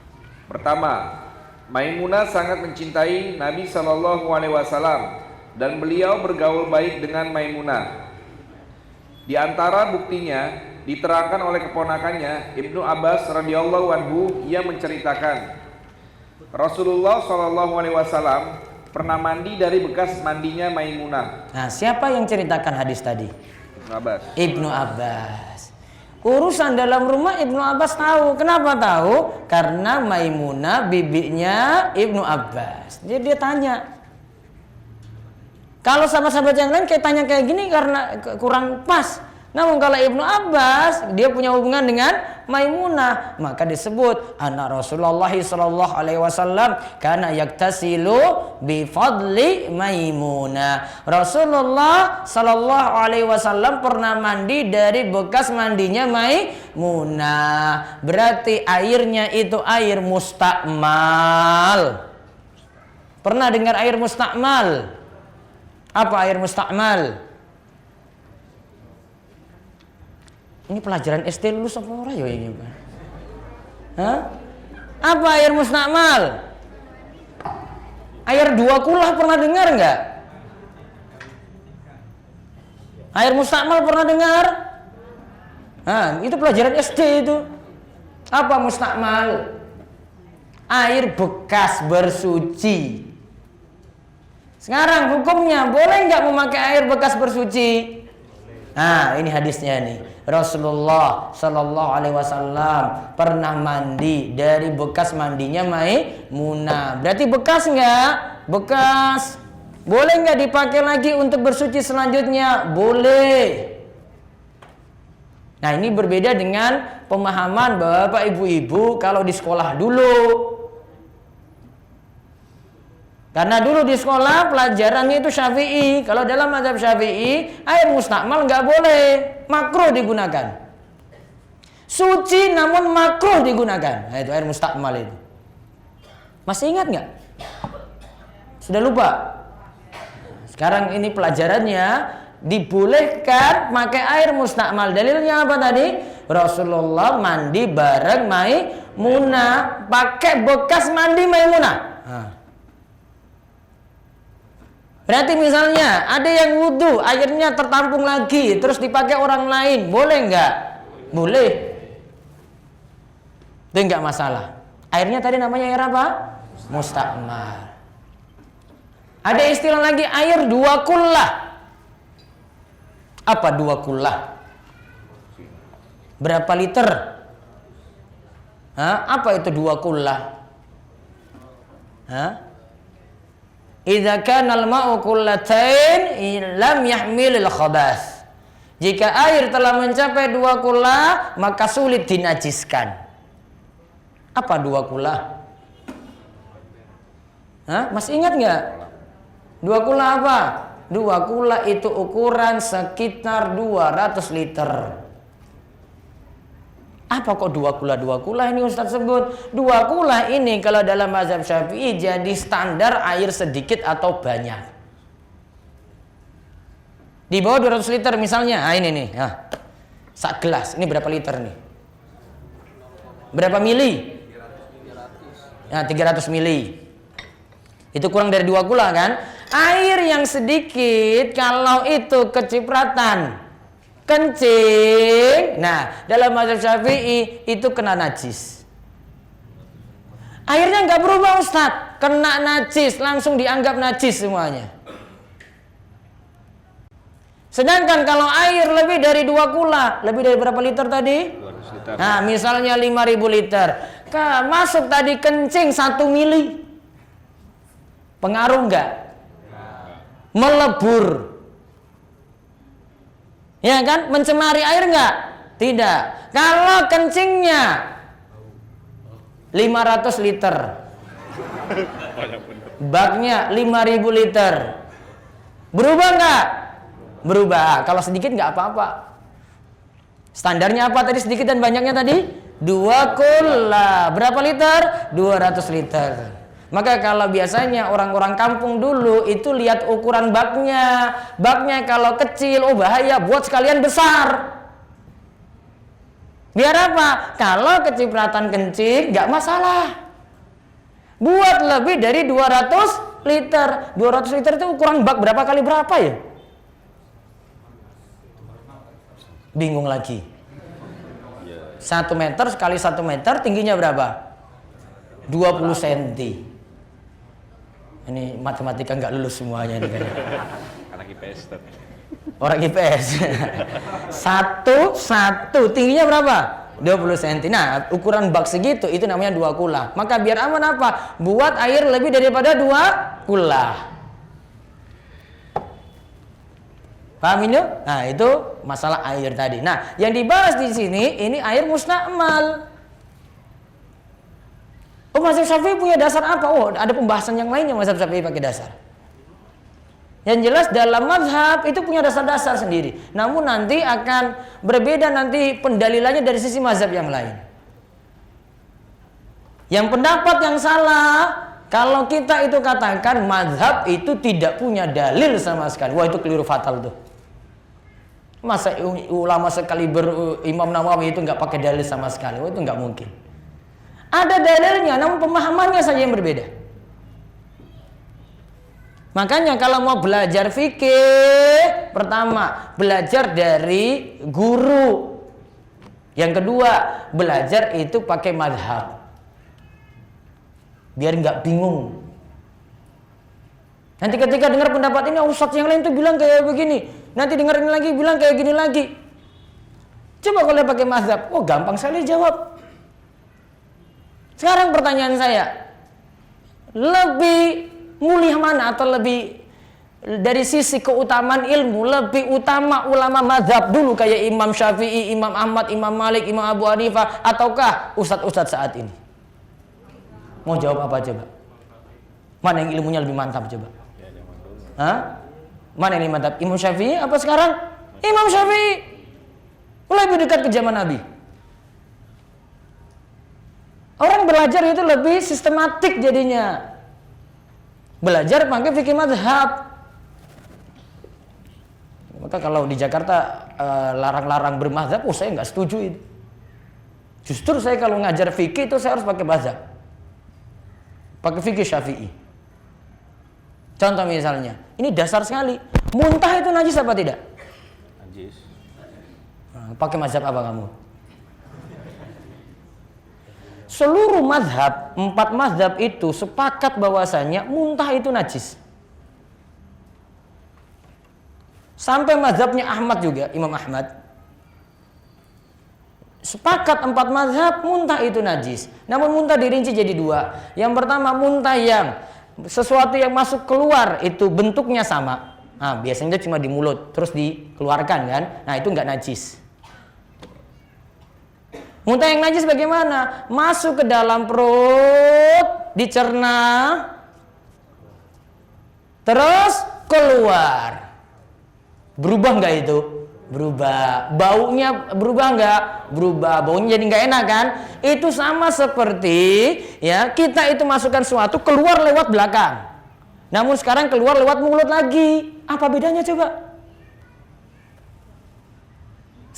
Pertama, Maimunah sangat mencintai Nabi Sallallahu Alaihi Wasallam dan beliau bergaul baik dengan Maimunah. Di antara buktinya diterangkan oleh keponakannya Ibnu Abbas radhiyallahu anhu, ia menceritakan Rasulullah Sallallahu Alaihi Wasallam pernah mandi dari bekas mandinya Maimunah. Nah, siapa yang ceritakan hadis tadi? Ibnu Abbas. Ibnu Abbas. Urusan dalam rumah Ibnu Abbas tahu. Kenapa tahu? Karena Maimunah bibinya Ibnu Abbas. Jadi dia tanya. Kalau sahabat-sahabat yang lain kayak tanya kayak gini karena kurang pas. Namun kalau Ibnu Abbas dia punya hubungan dengan Maimunah, maka disebut anna Rasulullah sallallahu alaihi wasallam kana yaktasilu bi fadli Maimunah. Rasulullah sallallahu alaihi wasallam pernah mandi dari bekas mandinya Maimunah. Berarti airnya itu air mustakmal. Pernah dengar air mustakmal? Apa air mustakmal? Ini pelajaran SD lulus apa ora ya ini, Pak? Hah? Apa air mustakmal? Air dua kulah pernah dengar enggak? Air mustakmal pernah dengar? Nah, itu pelajaran SD itu. Apa mustakmal? Air bekas bersuci. Sekarang hukumnya boleh nggak memakai air bekas bersuci? Nah, ini hadisnya nih. Rasulullah Sallallahu Alaihi Wasallam pernah mandi dari bekas mandinya Maimunah. Berarti bekas nggak? Bekas. Boleh nggak dipakai lagi untuk bersuci selanjutnya? Boleh. Nah, ini berbeda dengan pemahaman bapak ibu-ibu kalau di sekolah dulu. Karena dulu di sekolah pelajarannya itu Syafi'i. Kalau dalam mazhab Syafi'i, air mustakmal nggak boleh, makruh digunakan. Suci namun makruh digunakan. Nah, itu air mustakmal itu. Masih ingat nggak? Sudah lupa? Sekarang ini pelajarannya, dibolehkan pakai air mustakmal. Dalilnya apa tadi? Rasulullah mandi bareng Maimunah, pakai bekas mandi Maimunah. Berarti misalnya ada yang wudhu, airnya tertampung lagi, terus dipakai orang lain, boleh nggak? Boleh. Itu nggak masalah. Airnya tadi namanya air apa? Mustakmal. Ada istilah lagi air dua kullah. Apa dua kullah? Berapa liter? Apa itu dua kullah? Idza kana al-ma'u kullatain lam yahmilil khabath. Jika air telah mencapai dua kullah, maka sulit dinajiskan. Apa dua kullah? Masih ingat nggak? Dua kullah apa? Dua kullah itu ukuran sekitar 200 liter. Apa kok dua kullah? Dua kullah ini Ustaz sebut. Dua kullah ini kalau dalam mazhab Syafi'i jadi standar air sedikit atau banyak. Di bawah 200 liter misalnya. Ini nih. Sak gelas. Ini berapa liter nih? Berapa mili? 300 mili. Itu kurang dari dua kullah kan? Air yang sedikit kalau itu kecipratan kencing, nah dalam mazhab Syafi'i itu kena najis. Airnya nggak berubah Ustadz, kena najis langsung dianggap najis semuanya. Sedangkan kalau air lebih dari 2 kullah, lebih dari berapa liter tadi? 200 liter. Nah misalnya 5.000 liter, masuk tadi kencing 1 mili, pengaruh nggak? Melebur. Ya kan? Mencemari air enggak? Tidak. Kalau kencingnya 500 liter. Baknya 5.000 liter. Berubah enggak? Berubah. Kalau sedikit enggak apa-apa. Standarnya apa tadi sedikit dan banyaknya tadi? 2 kullah. Berapa liter? 200 liter. Maka kalau biasanya orang-orang kampung dulu itu lihat ukuran baknya. Baknya kalau kecil, bahaya, buat sekalian besar. Biar apa? Kalau kecipratan kencing, nggak masalah. Buat lebih dari 200 liter. 200 liter itu ukuran bak berapa kali berapa ya? Bingung lagi. 1 meter sekali 1 meter, tingginya berapa? 20 cm. Ini matematika nggak lulus semuanya ini kan. Anak IPS. Orang IPS. Satu tingginya berapa? 20 cm. Nah, ukuran bak segitu itu namanya 2 kullah. Maka biar aman apa? Buat air lebih daripada 2 kullah. Paham ini? Nah, itu masalah air tadi. Nah, yang dibahas di sini ini air mustakmal. Mazhab Syafi'i punya dasar apa? Ada pembahasan yang lainnya mazhab Syafi'i pakai dasar. Yang jelas dalam mazhab itu punya dasar-dasar sendiri. Namun nanti akan berbeda nanti pendalilannya dari sisi mazhab yang lain. Yang pendapat yang salah, kalau kita itu katakan mazhab itu tidak punya dalil sama sekali. Wah, itu keliru fatal tuh. Masa ulama sekali Imam Nawawi itu nggak pakai dalil sama sekali? Wah, itu nggak mungkin. Ada dalilnya, namun pemahamannya saja yang berbeda. Makanya kalau mau belajar fikih, pertama belajar dari guru. Yang kedua, belajar itu pakai mazhab. Biar nggak bingung. Nanti ketika dengar pendapat ini, ustadz yang lain tuh bilang kayak begini. Nanti dengerin lagi bilang kayak gini lagi. Coba kalau pakai mazhab, gampang sekali jawab. Sekarang pertanyaan saya, lebih mulia mana atau lebih dari sisi keutamaan ilmu, lebih utama ulama mazhab dulu kayak Imam Syafi'i, Imam Ahmad, Imam Malik, Imam Abu Hanifah, ataukah ustadz-ustadz saat ini? Mau jawab apa coba? Mana yang ilmunya lebih mantap coba? Mana yang lebih mantap? Imam Syafi'i apa sekarang? Imam Syafi'i lebih dekat ke zaman Nabi. Orang belajar itu lebih sistematik jadinya. Belajar pakai fikih mazhab. Maka kalau di Jakarta larang-larang bermazhab, saya nggak setuju itu. Justru saya kalau ngajar fikih itu saya harus pakai mazhab. Pakai fikih Syafi'i. Contoh misalnya, ini dasar sekali. Muntah itu najis apa tidak? Najis. Pakai mazhab apa kamu? Seluruh mazhab, 4 mazhab itu sepakat bahwasanya muntah itu najis. Sampai mazhabnya Ahmad juga, Imam Ahmad. Sepakat 4 mazhab muntah itu najis. Namun muntah dirinci jadi 2. Yang pertama muntah yang sesuatu yang masuk keluar itu bentuknya sama. Nah, biasanya cuma di mulut terus dikeluarkan kan. Nah, itu enggak najis. Muntah yang najis bagaimana? Masuk ke dalam perut, dicerna, terus keluar. Berubah nggak itu? Berubah. Baunya berubah nggak? Berubah. Baunya jadi nggak enak kan? Itu sama seperti ya kita itu masukkan sesuatu keluar lewat belakang. Namun sekarang keluar lewat mulut lagi. Apa bedanya coba?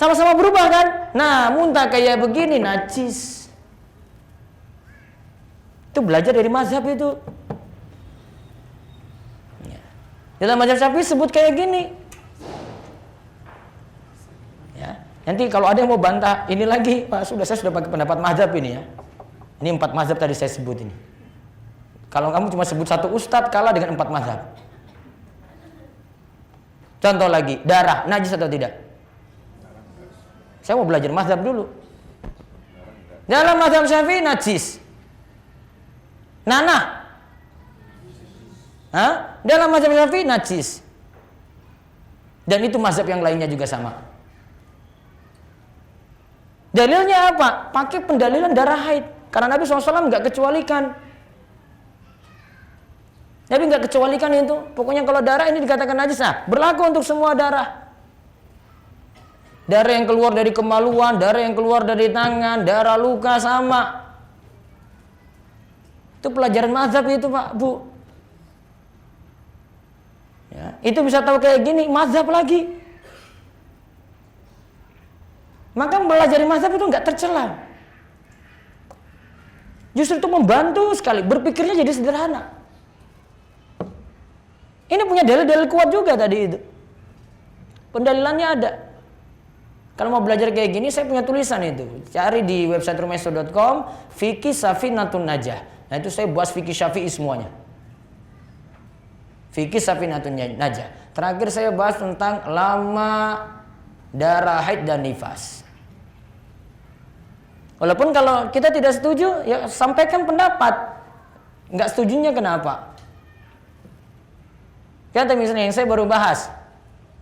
Sama-sama berubah kan? Nah, muntah kayak begini najis. Itu belajar dari mazhab itu. Ya. Dalam mazhab Syafi'i sebut kayak gini. Ya. Nanti kalau ada yang mau bantah ini lagi, Pak, saya sudah pakai pendapat mazhab ini ya. Ini 4 mazhab tadi saya sebut ini. Kalau kamu cuma sebut satu ustadz kalah dengan 4 mazhab. Contoh lagi, darah najis atau tidak? Saya mau belajar mazhab dulu. Dalam mazhab Syafi'i najis. Nanah. Dalam mazhab Syafi'i najis. Dan itu mazhab yang lainnya juga sama. Dalilnya apa? Pakai pendalilan darah haid. Karena Nabi SAW nggak kecualikan. Nabi nggak kecualikan itu. Pokoknya kalau darah ini dikatakan najis. Nah, berlaku untuk semua darah. Darah yang keluar dari kemaluan, darah yang keluar dari tangan, darah luka sama. Itu pelajaran mazhab itu, Pak, Bu. Ya, itu bisa tahu kayak gini, mazhab lagi. Maka belajar mazhab itu nggak tercela. Justru itu membantu sekali, berpikirnya jadi sederhana. Ini punya dalil-dalil kuat juga tadi itu. Pendalilannya ada. Kalau mau belajar kayak gini, saya punya tulisan itu. Cari di website rumahso.com, Fikih Safinatun Najah. Nah, itu saya bahas fikih Syafi'i semuanya. Fikih Safinatun Najah. Terakhir saya bahas tentang lama darah haid dan nifas. Walaupun kalau kita tidak setuju, ya sampaikan pendapat. Enggak setujunya kenapa? Kata misalnya yang saya baru bahas,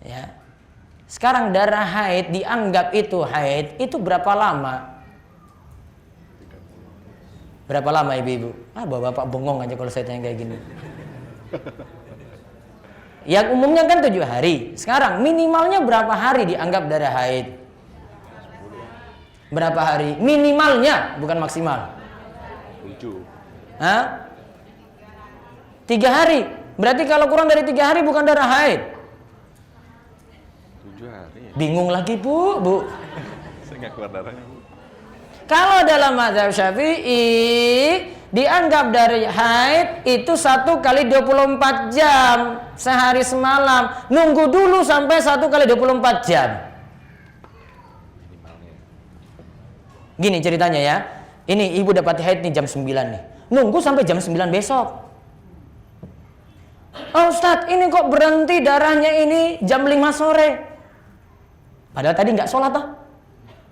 ya. Sekarang darah haid dianggap itu haid, itu berapa lama? Berapa lama ibu-ibu? Bapak bengong aja kalau saya tanya kayak gini. Yang umumnya kan 7 hari. Sekarang minimalnya berapa hari dianggap darah haid? Berapa hari? Minimalnya, bukan maksimal. 7. 3 hari. Berarti kalau kurang dari 3 hari bukan darah haid. 7 hari ya? Bingung lagi, Bu. Saya nggak keluar darahnya, Bu. Kalau dalam mazhab Syafi'i dianggap dari haid itu 1 kali 24 jam sehari semalam. Nunggu dulu sampai 1 kali 24 jam. Gini ceritanya ya. Ini ibu dapat haid nih jam 9 nih. Nunggu sampai jam 9 besok. Oh Ustadz, ini kok berhenti darahnya ini jam 5 sore. Padahal tadi nggak sholat toh.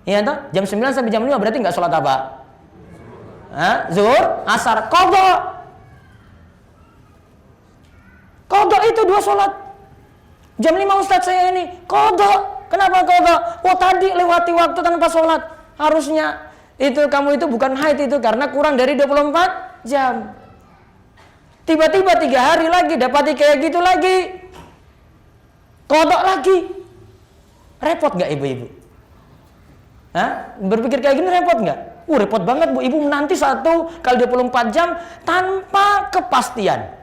Iya toh? Jam 9 sampai jam 5 berarti nggak sholat apa? Zuhur, asar, qadha. Qadha itu 2 sholat. Jam 5 Ustadz saya ini qadha. Kenapa qadha? Oh tadi lewati waktu tanpa sholat. Harusnya itu kamu itu bukan haid itu karena kurang dari 24 jam. Tiba-tiba 3 hari lagi dapati kayak gitu lagi. Qadha lagi. Repot nggak ibu-ibu? Berpikir kayak gini repot nggak? Repot banget Bu, ibu menanti 1 kali 24 jam tanpa kepastian.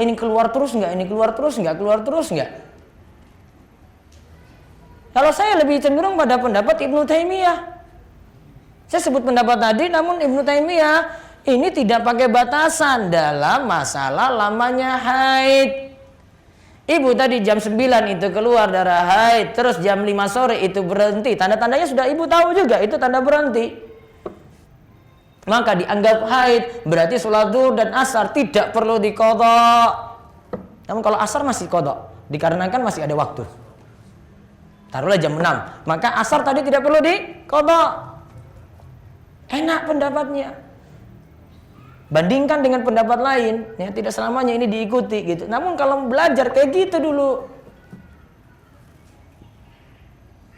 Ini keluar terus nggak? Ini keluar terus nggak? Keluar terus nggak? Kalau saya lebih cenderung pada pendapat Ibnu Taimiyah. Saya sebut pendapat tadi, namun Ibnu Taimiyah ini tidak pakai batasan dalam masalah lamanya haid. Ibu tadi jam 9 itu keluar darah haid, terus jam 5 sore itu berhenti. Tanda-tandanya sudah ibu tahu juga, itu tanda berhenti. Maka dianggap haid, berarti sholat zuhur dan asar tidak perlu diqadha. Namun kalau asar masih qadha, dikarenakan masih ada waktu. Taruhlah jam 6, maka asar tadi tidak perlu diqadha. Enak pendapatnya. Bandingkan dengan pendapat lain, ya tidak selamanya ini diikuti gitu. Namun kalau belajar kayak gitu dulu,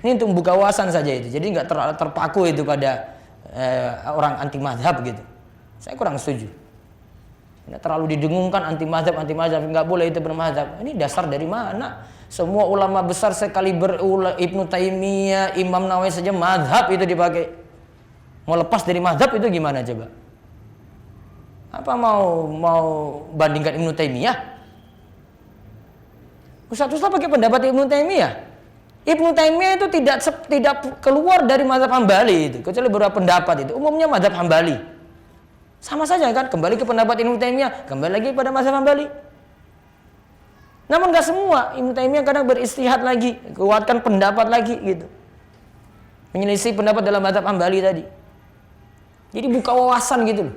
ini untuk membuka wawasan saja itu. Jadi nggak terpaku itu pada orang anti mazhab gitu. Saya kurang setuju. Tidak terlalu didengungkan anti mazhab, nggak boleh itu bermazhab. Ini dasar dari mana? Semua ulama besar sekali Ibnu Taimiyah, Imam Nawawi saja mazhab itu dipakai. Mau lepas dari mazhab itu gimana coba? Apa mau bandingkan Ibnu Taimiyah? Ustaz pakai pendapat Ibnu Taimiyah. Ibnu Taimiyah itu tidak keluar dari mazhab Hambali itu, kecuali beberapa pendapat itu. Umumnya mazhab Hambali. Sama saja kan, kembali ke pendapat Ibnu Taimiyah, kembali lagi pada mazhab Hambali. Namun enggak semua, Ibnu Taimiyah kadang beristihad lagi, kuatkan pendapat lagi gitu. Menyelisih pendapat dalam mazhab Hambali tadi. Jadi buka wawasan gitu loh.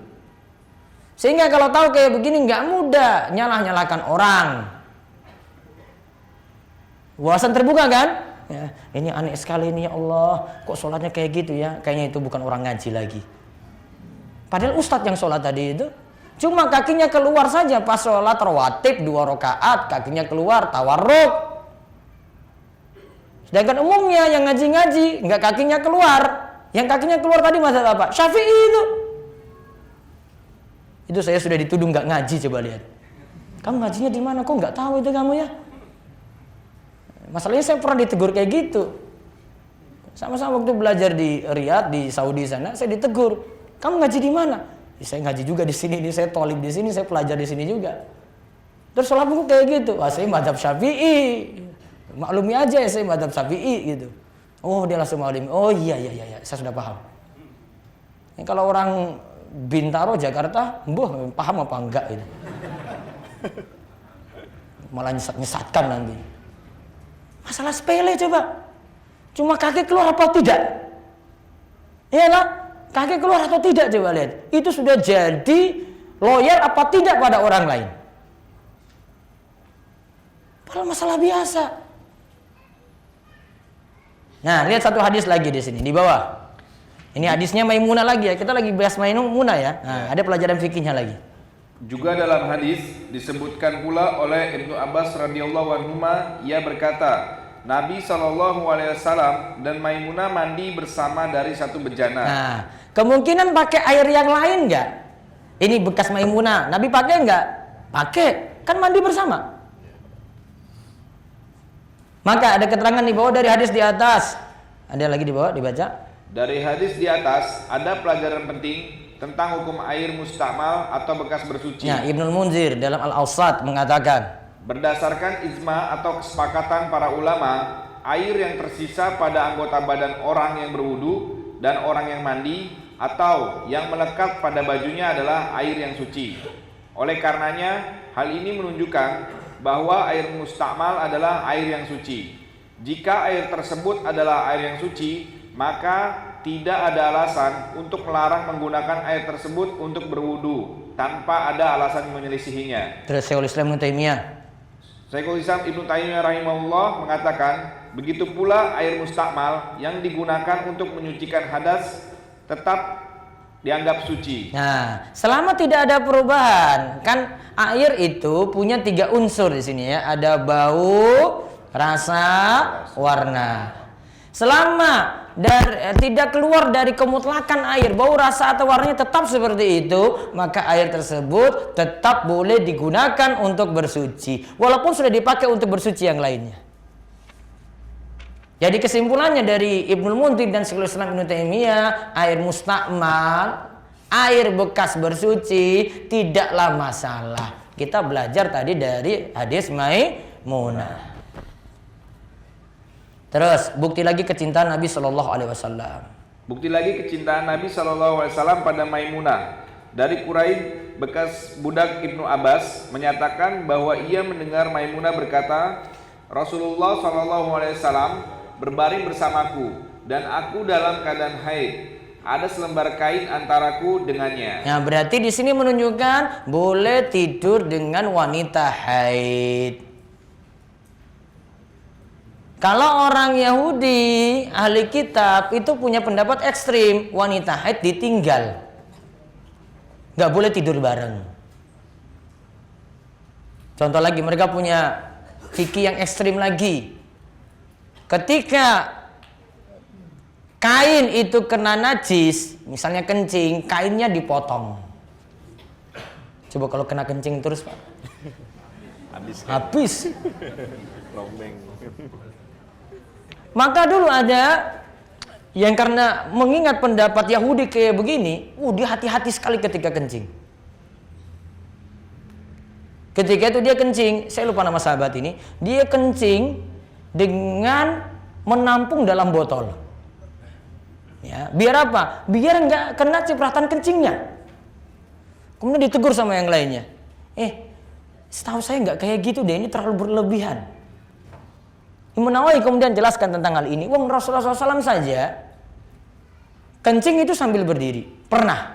Sehingga kalau tahu kayak begini nggak mudah nyalahkan orang. Wawasan terbuka kan? Ya, ini aneh sekali ini ya Allah, kok sholatnya kayak gitu ya? Kayaknya itu bukan orang ngaji lagi. Padahal ustadz yang sholat tadi itu cuma kakinya keluar saja pas sholat rawatib 2 rakaat, kakinya keluar tawarruk. Sedangkan umumnya yang ngaji-ngaji nggak kakinya keluar. Yang kakinya keluar tadi mazhab apa? Syafi'i itu. Itu saya sudah dituduh nggak ngaji, coba lihat. Kamu ngajinya di mana? Kok nggak tahu itu kamu ya? Masalahnya saya pernah ditegur kayak gitu. Sama-sama waktu belajar di Riyadh, di Saudi sana, saya ditegur. Kamu ngaji di mana? Saya ngaji juga di sini, saya tolib di sini, saya pelajar di sini juga. Terus sholat buku kayak gitu. Wah, saya mazhab Syafi'i. Maklumi aja ya, saya mazhab Syafi'i gitu. Oh, dia langsung maklumi. Oh iya, saya sudah paham. Ini kalau orang Bintaro, Jakarta, paham apa enggak itu? Malah nyesatkan nanti. Masalah sepele coba. Cuma kaki keluar apa tidak? Iya kan? Kaki keluar atau tidak coba lihat. Itu sudah jadi lawyer apa tidak pada orang lain. Padahal masalah biasa. Nah, lihat satu hadis lagi di sini di bawah. Ini hadisnya Maimunah lagi ya. Kita lagi bahas Maimunah ya. Nah, ada pelajaran fikihnya lagi. Juga dalam hadis disebutkan pula oleh Ibnu Abbas radhiyallahu anhu, ia berkata, Nabi SAW dan Maimunah mandi bersama dari satu bejana. Nah, kemungkinan pakai air yang lain enggak? Ini bekas Maimunah. Nabi pakai enggak? Pakai. Kan mandi bersama. Maka ada keterangan di bawah dari hadis di atas. Ada lagi di bawah dibaca. Dari hadis di atas ada pelajaran penting tentang hukum air mustakmal atau bekas bersuci. Ya, Ibnul Munzir dalam Al-Awsat mengatakan, berdasarkan ijma atau kesepakatan para ulama, air yang tersisa pada anggota badan orang yang berwudu dan orang yang mandi atau yang melekat pada bajunya adalah air yang suci. Oleh karenanya, hal ini menunjukkan bahwa air mustakmal adalah air yang suci. Jika air tersebut adalah air yang suci, maka tidak ada alasan untuk melarang menggunakan air tersebut untuk berwudu tanpa ada alasan menyelisihinya. Terus Syekhul Islam Ibnu Taimiyah. Syekhul Islam Ibnu Taimiyah rahimahullah mengatakan, begitu pula air mustakmal yang digunakan untuk menyucikan hadas tetap dianggap suci. Nah, selama tidak ada perubahan, kan air itu punya 3 unsur di sini ya, ada bau, rasa, warna. Selama tidak keluar dari kemutlakan air, bau, rasa atau warnanya tetap seperti itu, maka air tersebut tetap boleh digunakan untuk bersuci, walaupun sudah dipakai untuk bersuci yang lainnya. Jadi kesimpulannya dari Ibnul Munzir dan Syekhul Islam Ibnu Taimiyah, air mustakmal, air bekas bersuci tidaklah masalah. Kita belajar tadi dari hadis Maimunah. Terus bukti lagi kecintaan Nabi Shallallahu Alaihi Wasallam. Bukti lagi kecintaan Nabi Shallallahu Alaihi Wasallam pada Maimunah. Dari Quraib bekas budak Ibnu Abbas menyatakan bahwa ia mendengar Maimunah berkata, Rasulullah Shallallahu Alaihi Wasallam berbaring bersamaku dan aku dalam keadaan haid. Ada selembar kain antaraku dengannya. Nah, berarti di sini menunjukkan boleh tidur dengan wanita haid. Kalau orang Yahudi ahli kitab itu punya pendapat ekstrim, wanita haid ditinggal, nggak boleh tidur bareng. Contoh lagi, mereka punya fikih yang ekstrim lagi. Ketika kain itu kena najis, misalnya kencing, kainnya dipotong. Coba kalau kena kencing terus, Pak. Habis. Maka dulu ada yang karena mengingat pendapat Yahudi kayak begini, dia hati-hati sekali ketika kencing. Ketika itu dia kencing, saya lupa nama sahabat ini, dia kencing dengan menampung dalam botol. Ya, biar apa? Biar nggak kena cipratan kencingnya. Kemudian ditegur sama yang lainnya. Setahu saya nggak kayak gitu deh, ini terlalu berlebihan. Imam Nawawi kemudian jelaskan tentang hal ini. Rasulullah SAW saja kencing itu sambil berdiri, pernah.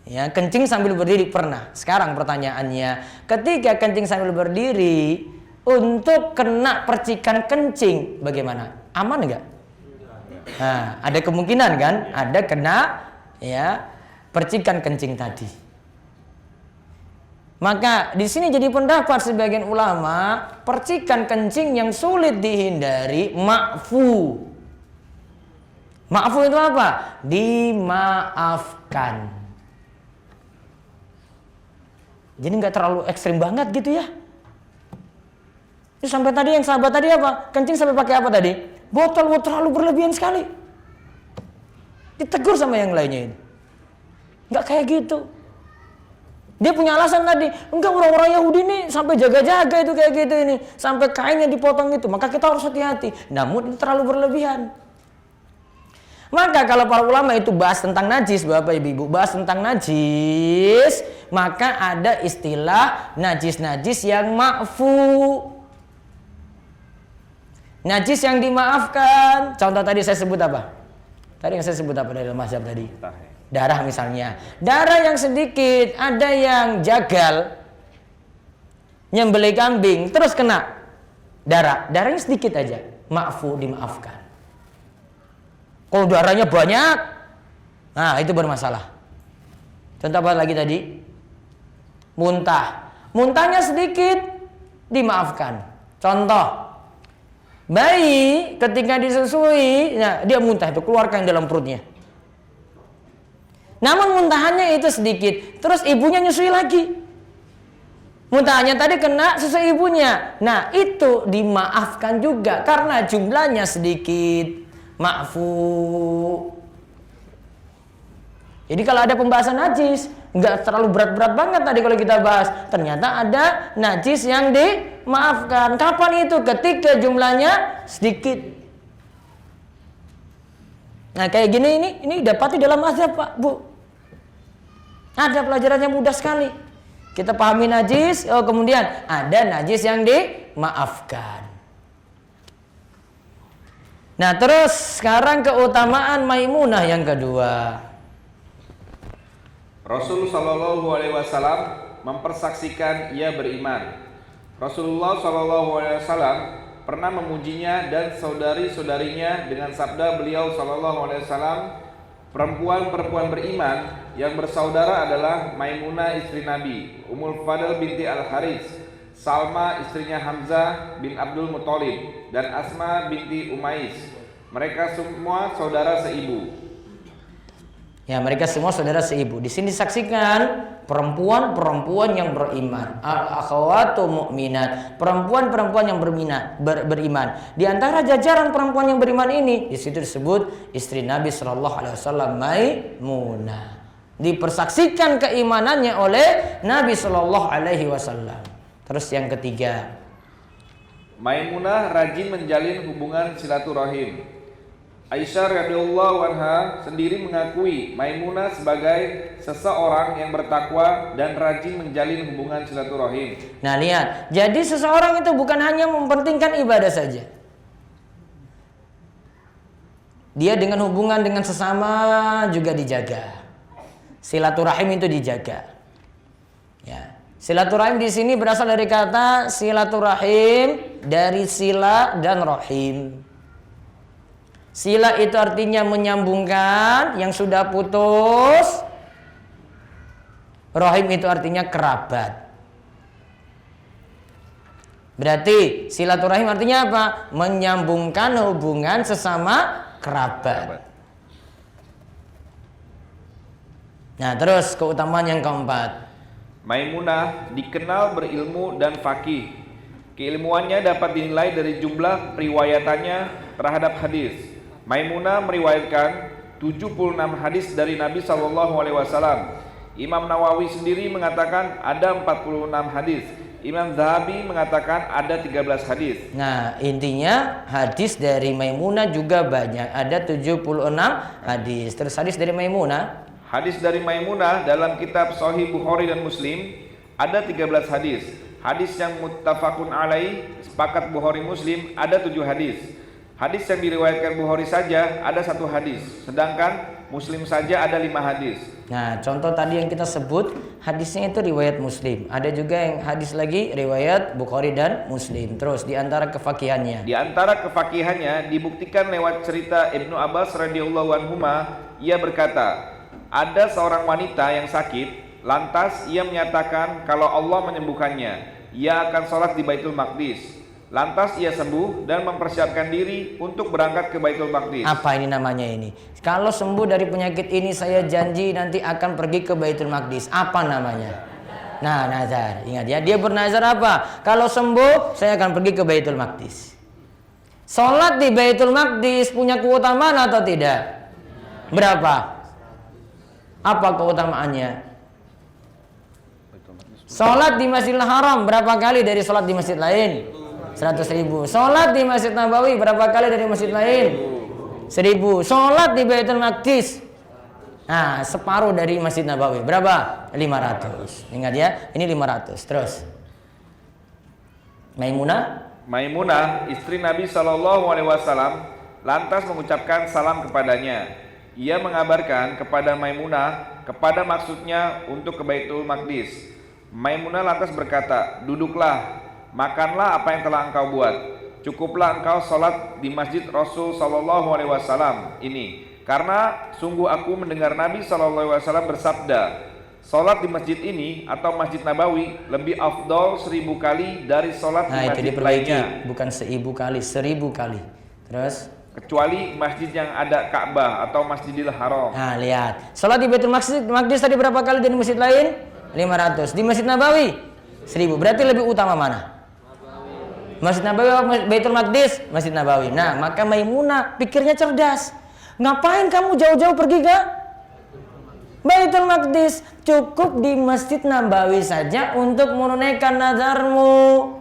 Ya, kencing sambil berdiri pernah. Sekarang pertanyaannya, ketika kencing sambil berdiri, untuk kena percikan kencing, bagaimana? Aman nggak? Nah, ada kemungkinan kan? Ada kena ya percikan kencing tadi. Maka di sini jadi pendapat sebagian ulama, percikan kencing yang sulit dihindari ma'fu. Ma'fu itu apa? Dimaafkan. Jadi nggak terlalu ekstrim banget gitu ya. Terus sampai tadi yang sahabat tadi apa? Kencing sampai pakai apa tadi? Botol, terlalu berlebihan sekali. Ditegur sama yang lainnya ini. Nggak kayak gitu. Dia punya alasan tadi, enggak, orang-orang Yahudi ini sampai jaga-jaga itu kayak gitu ini, sampai kainnya dipotong itu, maka kita harus hati-hati. Namun itu terlalu berlebihan. Maka kalau para ulama itu bahas tentang najis, Bapak Ibu, bahas tentang najis, maka ada istilah najis-najis yang ma'fu. Najis yang dimaafkan. Contoh tadi saya sebut apa? Tadi yang saya sebut apa dari mazhab tadi? Darah misalnya. Darah yang sedikit, ada yang jagal nyembelih kambing terus kena darah. Darahnya sedikit aja, ma'fu, dimaafkan. Kalau darahnya banyak, nah itu bermasalah. Contoh apa lagi tadi? Muntah. Muntahnya sedikit, dimaafkan. Contoh, bayi ketika disusui, nah dia muntah, itu keluarkan dalam perutnya. Namun muntahannya itu sedikit, terus ibunya nyusui lagi. Muntahannya tadi kena susu ibunya. Nah itu dimaafkan juga karena jumlahnya sedikit. Ma'fu. Jadi kalau ada pembahasan najis, nggak terlalu berat-berat banget tadi kalau kita bahas. Ternyata ada najis yang dimaafkan. Kapan itu? Ketika jumlahnya sedikit. Nah kayak gini ini dapati dalam mazhab, Pak, Bu. Ada pelajarannya mudah sekali. Kita pahami najis, kemudian ada najis yang dimaafkan. Nah terus sekarang keutamaan Maimunah yang kedua. Rasul Shallallahu Alaihi Wasallam mempersaksikan ia beriman. Rasulullah Shallallahu Alaihi Wasallam pernah memujinya dan saudari-saudarinya dengan sabda beliau Shallallahu Alaihi Wasallam, perempuan-perempuan beriman yang bersaudara adalah Maimunah istri Nabi, Ummul Fadl binti Al-Harits, Salma istrinya Hamzah bin Abdul Muthalib, dan Asma binti Umais. Mereka semua saudara seibu. Ya, mereka semua saudara seibu. Di sini disaksikan perempuan-perempuan yang beriman, al-akhawatu mu'minat, perempuan-perempuan yang beriman. Di antara jajaran perempuan yang beriman ini, di situ disebut istri Nabi sallallahu alaihi wasallam Maimunah. Dipersaksikan keimanannya oleh Nabi sallallahu alaihi wasallam. Terus yang ketiga, Maimunah rajin menjalin hubungan silaturahim. Aisyah radhiyallahu anha sendiri mengakui Maimunah sebagai seseorang yang bertakwa dan rajin menjalin hubungan silaturahim. Nah, lihat, jadi seseorang itu bukan hanya mempentingkan ibadah saja. Dia dengan hubungan dengan sesama juga dijaga. Silaturahim itu dijaga. Ya. Silaturahim di sini berasal dari kata silaturahim, dari sila dan rahim. Sila itu artinya menyambungkan yang sudah putus. Rahim itu artinya kerabat. Berarti silaturahim artinya apa? Menyambungkan hubungan sesama kerabat. Nah, terus keutamaan yang keempat. Maimunah dikenal berilmu dan faqih. Keilmuannya dapat dinilai dari jumlah periwayatannya terhadap hadis. Maimunah meriwayatkan 76 hadis dari Nabi SAW. Imam Nawawi sendiri mengatakan ada 46 hadis. Imam Zahabi mengatakan ada 13 hadis. Nah, intinya hadis dari Maimunah juga banyak. Ada 76 hadis. Terus hadis dari Maimunah. Hadis dari Maimunah dalam kitab Sahih Bukhari dan Muslim ada 13 hadis. Hadis yang muttafaqun alaih, sepakat Bukhari Muslim, ada 7 hadis. Hadis yang diriwayatkan Bukhari saja ada 1 hadis, sedangkan Muslim saja ada 5 hadis. Nah, contoh tadi yang kita sebut hadisnya itu riwayat Muslim. Ada juga yang hadis lagi riwayat Bukhari dan Muslim. Terus di antara kefakihannya. Di antara kefakihannya dibuktikan lewat cerita Ibnu Abbas radhiyallahu anhuma, ia berkata, ada seorang wanita yang sakit, lantas ia menyatakan kalau Allah menyembuhkannya, ia akan sholat di Baitul Maqdis. Lantas ia sembuh dan mempersiapkan diri untuk berangkat ke Baitul Maqdis. Apa ini namanya ini? Kalau sembuh dari penyakit ini saya janji nanti akan pergi ke Baitul Maqdis. Apa namanya? Nah, nazar. Ingat ya, dia bernazar apa? Kalau sembuh saya akan pergi ke Baitul Maqdis. Sholat di Baitul Maqdis punya keutamaan atau tidak? Berapa? Apa keutamaannya? Sholat di Masjidil Haram berapa kali dari sholat di masjid lain? 100.000. Sholat di Masjid Nabawi berapa kali dari masjid lain? 1.000. Sholat di Baitul Maqdis, nah, separuh dari Masjid Nabawi. Berapa? 500. Ingat ya, ini 500. Terus Maimunah, istri Nabi SAW, lantas mengucapkan salam kepadanya. Ia mengabarkan kepada Maimunah kepada maksudnya untuk ke Baitul Maqdis. Maimunah lantas berkata, duduklah, makanlah apa yang telah engkau buat. Cukuplah engkau sholat di masjid Rasul SAW ini, karena sungguh aku mendengar Nabi SAW bersabda, sholat di masjid ini atau Masjid Nabawi lebih afdol 1000 kali dari sholat di masjid lainnya. Bukan 1000 kali, 1000 kali. Terus? Kecuali masjid yang ada Ka'bah atau Masjidil Haram. Nah, lihat. Sholat di Baitul Maqdis tadi berapa kali dari masjid lain? 500. Di Masjid Nabawi 1000. Berarti lebih utama mana? Masjid Nabawi atau Baitul Maqdis? Masjid Nabawi. Nah, maka Maimunah pikirnya cerdas. Ngapain kamu jauh-jauh pergi ke Baitul Maqdis? Cukup di Masjid Nabawi saja untuk menunaikan nazarmu.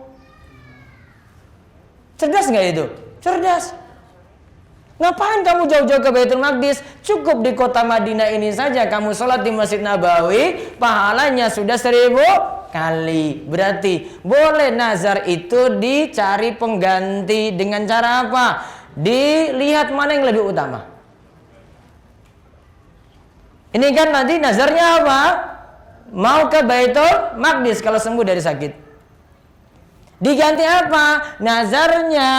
Cerdas nggak itu? Cerdas. Ngapain kamu jauh-jauh ke Baitul Maqdis? Cukup di kota Madinah ini saja kamu sholat di Masjid Nabawi, pahalanya sudah 1000 kali. Berarti boleh nazar itu dicari pengganti dengan cara apa? Dilihat mana yang lebih utama. Ini kan nanti nazarnya apa? Mau ke Baitul Maqdis kalau sembuh dari sakit. Diganti apa? Nazarnya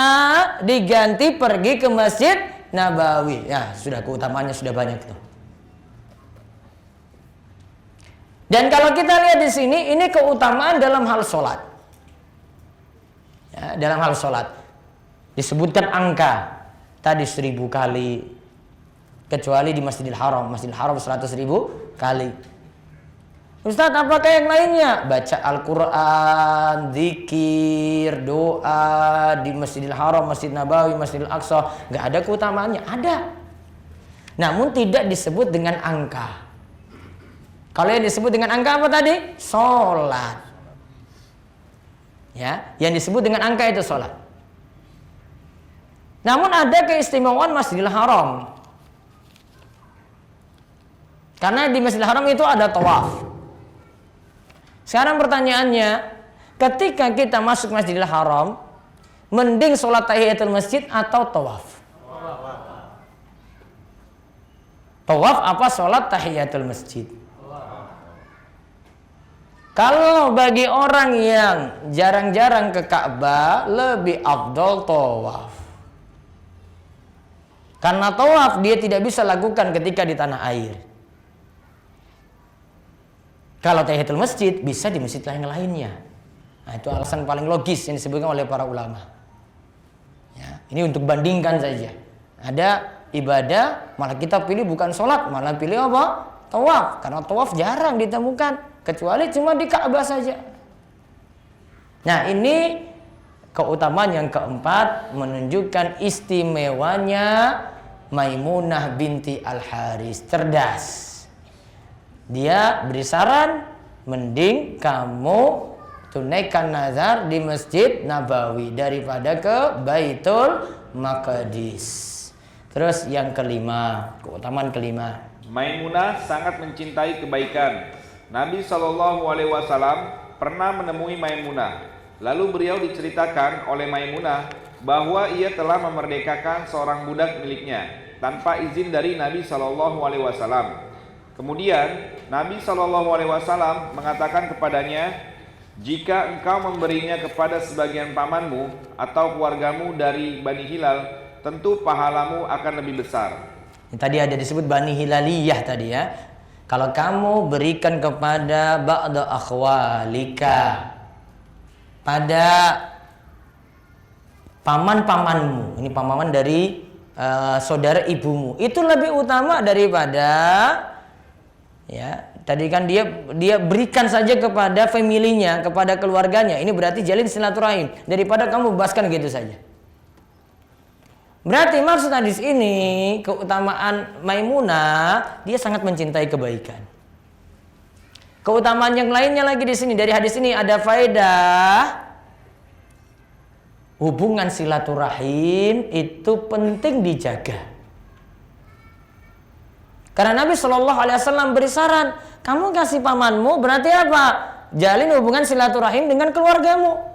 diganti pergi ke Masjid Nabawi. Ya, sudah keutamaannya sudah banyak tuh. Dan kalau kita lihat di sini, ini keutamaan dalam hal sholat. Ya, dalam hal sholat disebutkan angka tadi 1000 kali. kecuali di Masjidil Haram. Masjidil Haram 100.000 kali. Ustaz, apakah yang lainnya? Baca Al-Quran, zikir, doa di Masjidil Haram, Masjid Nabawi, Masjidil Aqsa. Gak ada keutamaannya? Ada. Namun tidak disebut dengan angka. Kalau yang disebut dengan angka apa tadi? Sholat. Ya, yang disebut dengan angka itu sholat. Namun ada keistimewaan Masjidil Haram. Karena di Masjidil Haram itu ada tawaf. Sekarang pertanyaannya, ketika kita masuk Masjidil Haram, mending sholat tahiyatul masjid atau tawaf? Tawaf apa sholat tahiyatul masjid? Kalau bagi orang yang jarang-jarang ke Ka'bah, lebih afdol tawaf. Karena tawaf dia tidak bisa lakukan ketika di tanah air. Kalau tahiyatul masjid bisa di masjid lainnya. Nah, itu alasan paling logis yang disebutkan oleh para ulama. Ya, ini untuk bandingkan saja. Ada ibadah malah kita pilih bukan sholat, malah pilih apa? Tawaf. Karena tawaf jarang ditemukan, kecuali cuma di Ka'bah saja. Nah, ini keutamaan yang keempat, menunjukkan istimewanya Maimunah binti Al-Haris, cerdas. Dia beri saran, mending kamu tunaikan nazar di Masjid Nabawi daripada ke Baitul Maqdis. Terus yang kelima, keutamaan kelima. Maimunah sangat mencintai kebaikan. Nabi SAW pernah menemui Maimunah. Lalu beliau diceritakan oleh Maimunah bahwa ia telah memerdekakan seorang budak miliknya tanpa izin dari Nabi SAW. Kemudian Nabi SAW mengatakan kepadanya, jika engkau memberinya kepada sebagian pamanmu atau keluargamu dari Bani Hilal, tentu pahalamu akan lebih besar. Tadi ada disebut Bani Hilaliyah tadi ya. Kalau kamu berikan kepada ba'da akhwalika, pada paman-pamanmu, ini paman dari saudara ibumu, itu lebih utama daripada, ya, tadi kan dia berikan saja kepada familinya, kepada keluarganya. Ini berarti jalin silaturahim daripada kamu bebaskan gitu saja. Berarti maksud hadis ini, keutamaan Maimunah, dia sangat mencintai kebaikan. Keutamaan yang lainnya lagi di sini, dari hadis ini ada faedah hubungan silaturahim itu penting dijaga. Karena Nabi SAW beri saran, kamu kasih pamanmu berarti apa? Jalin hubungan silaturahim dengan keluargamu.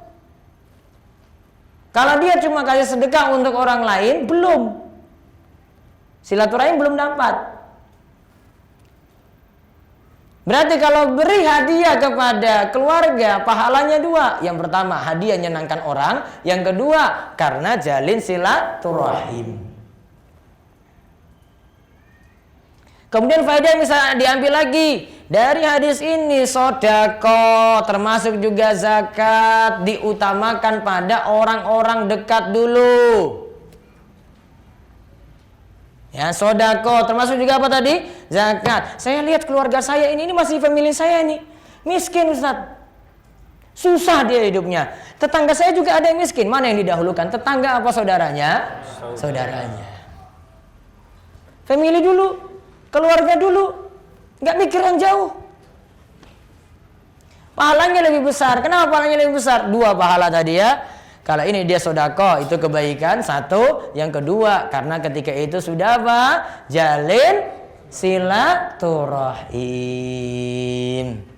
Kalau dia cuma kasih sedekah untuk orang lain, belum. Silaturahim belum dapat. Berarti kalau beri hadiah kepada keluarga, pahalanya dua. Yang pertama, hadiah menyenangkan orang. Yang kedua, karena jalin silaturahim. Kemudian faedah yang bisa diambil lagi dari hadis ini, sodako termasuk juga zakat diutamakan pada orang-orang dekat dulu. Ya, sodako termasuk juga apa tadi? Zakat. Saya lihat keluarga saya ini masih family saya ini miskin, Ustaz. Susah dia hidupnya. Tetangga saya juga ada yang miskin. Mana yang didahulukan? Tetangga apa saudaranya? Saudaranya. Family dulu. Keluarga dulu, nggak mikir yang jauh. Pahalanya lebih besar. Kenapa pahalanya lebih besar? Dua pahala tadi ya. Kalau ini dia sodako, itu kebaikan. Satu. Yang kedua, karena ketika itu sudah apa? Jalin silaturahim.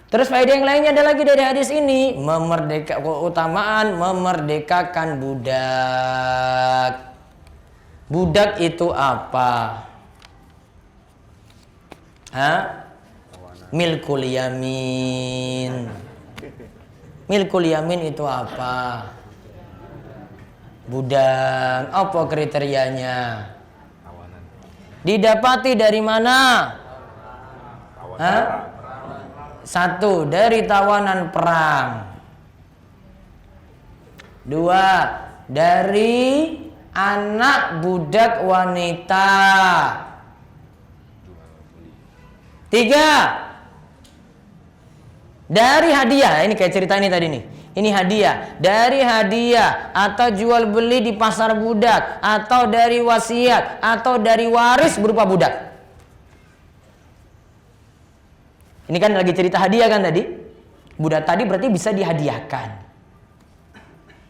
Terus faedah yang lainnya ada lagi dari hadis ini, keutamaan memerdekakan budak. Budak itu apa? Milkul yamin. Milkul yamin itu apa? Budak. Apa kriterianya? Didapati dari mana? Satu, dari tawanan perang. Dua, dari anak budak wanita. 3, dari hadiah. Ini kayak cerita ini tadi nih. Ini hadiah. Dari hadiah atau jual beli di pasar budak, atau dari wasiat, atau dari waris berupa budak. Ini kan lagi cerita hadiah kan tadi. Budak tadi berarti bisa dihadiahkan.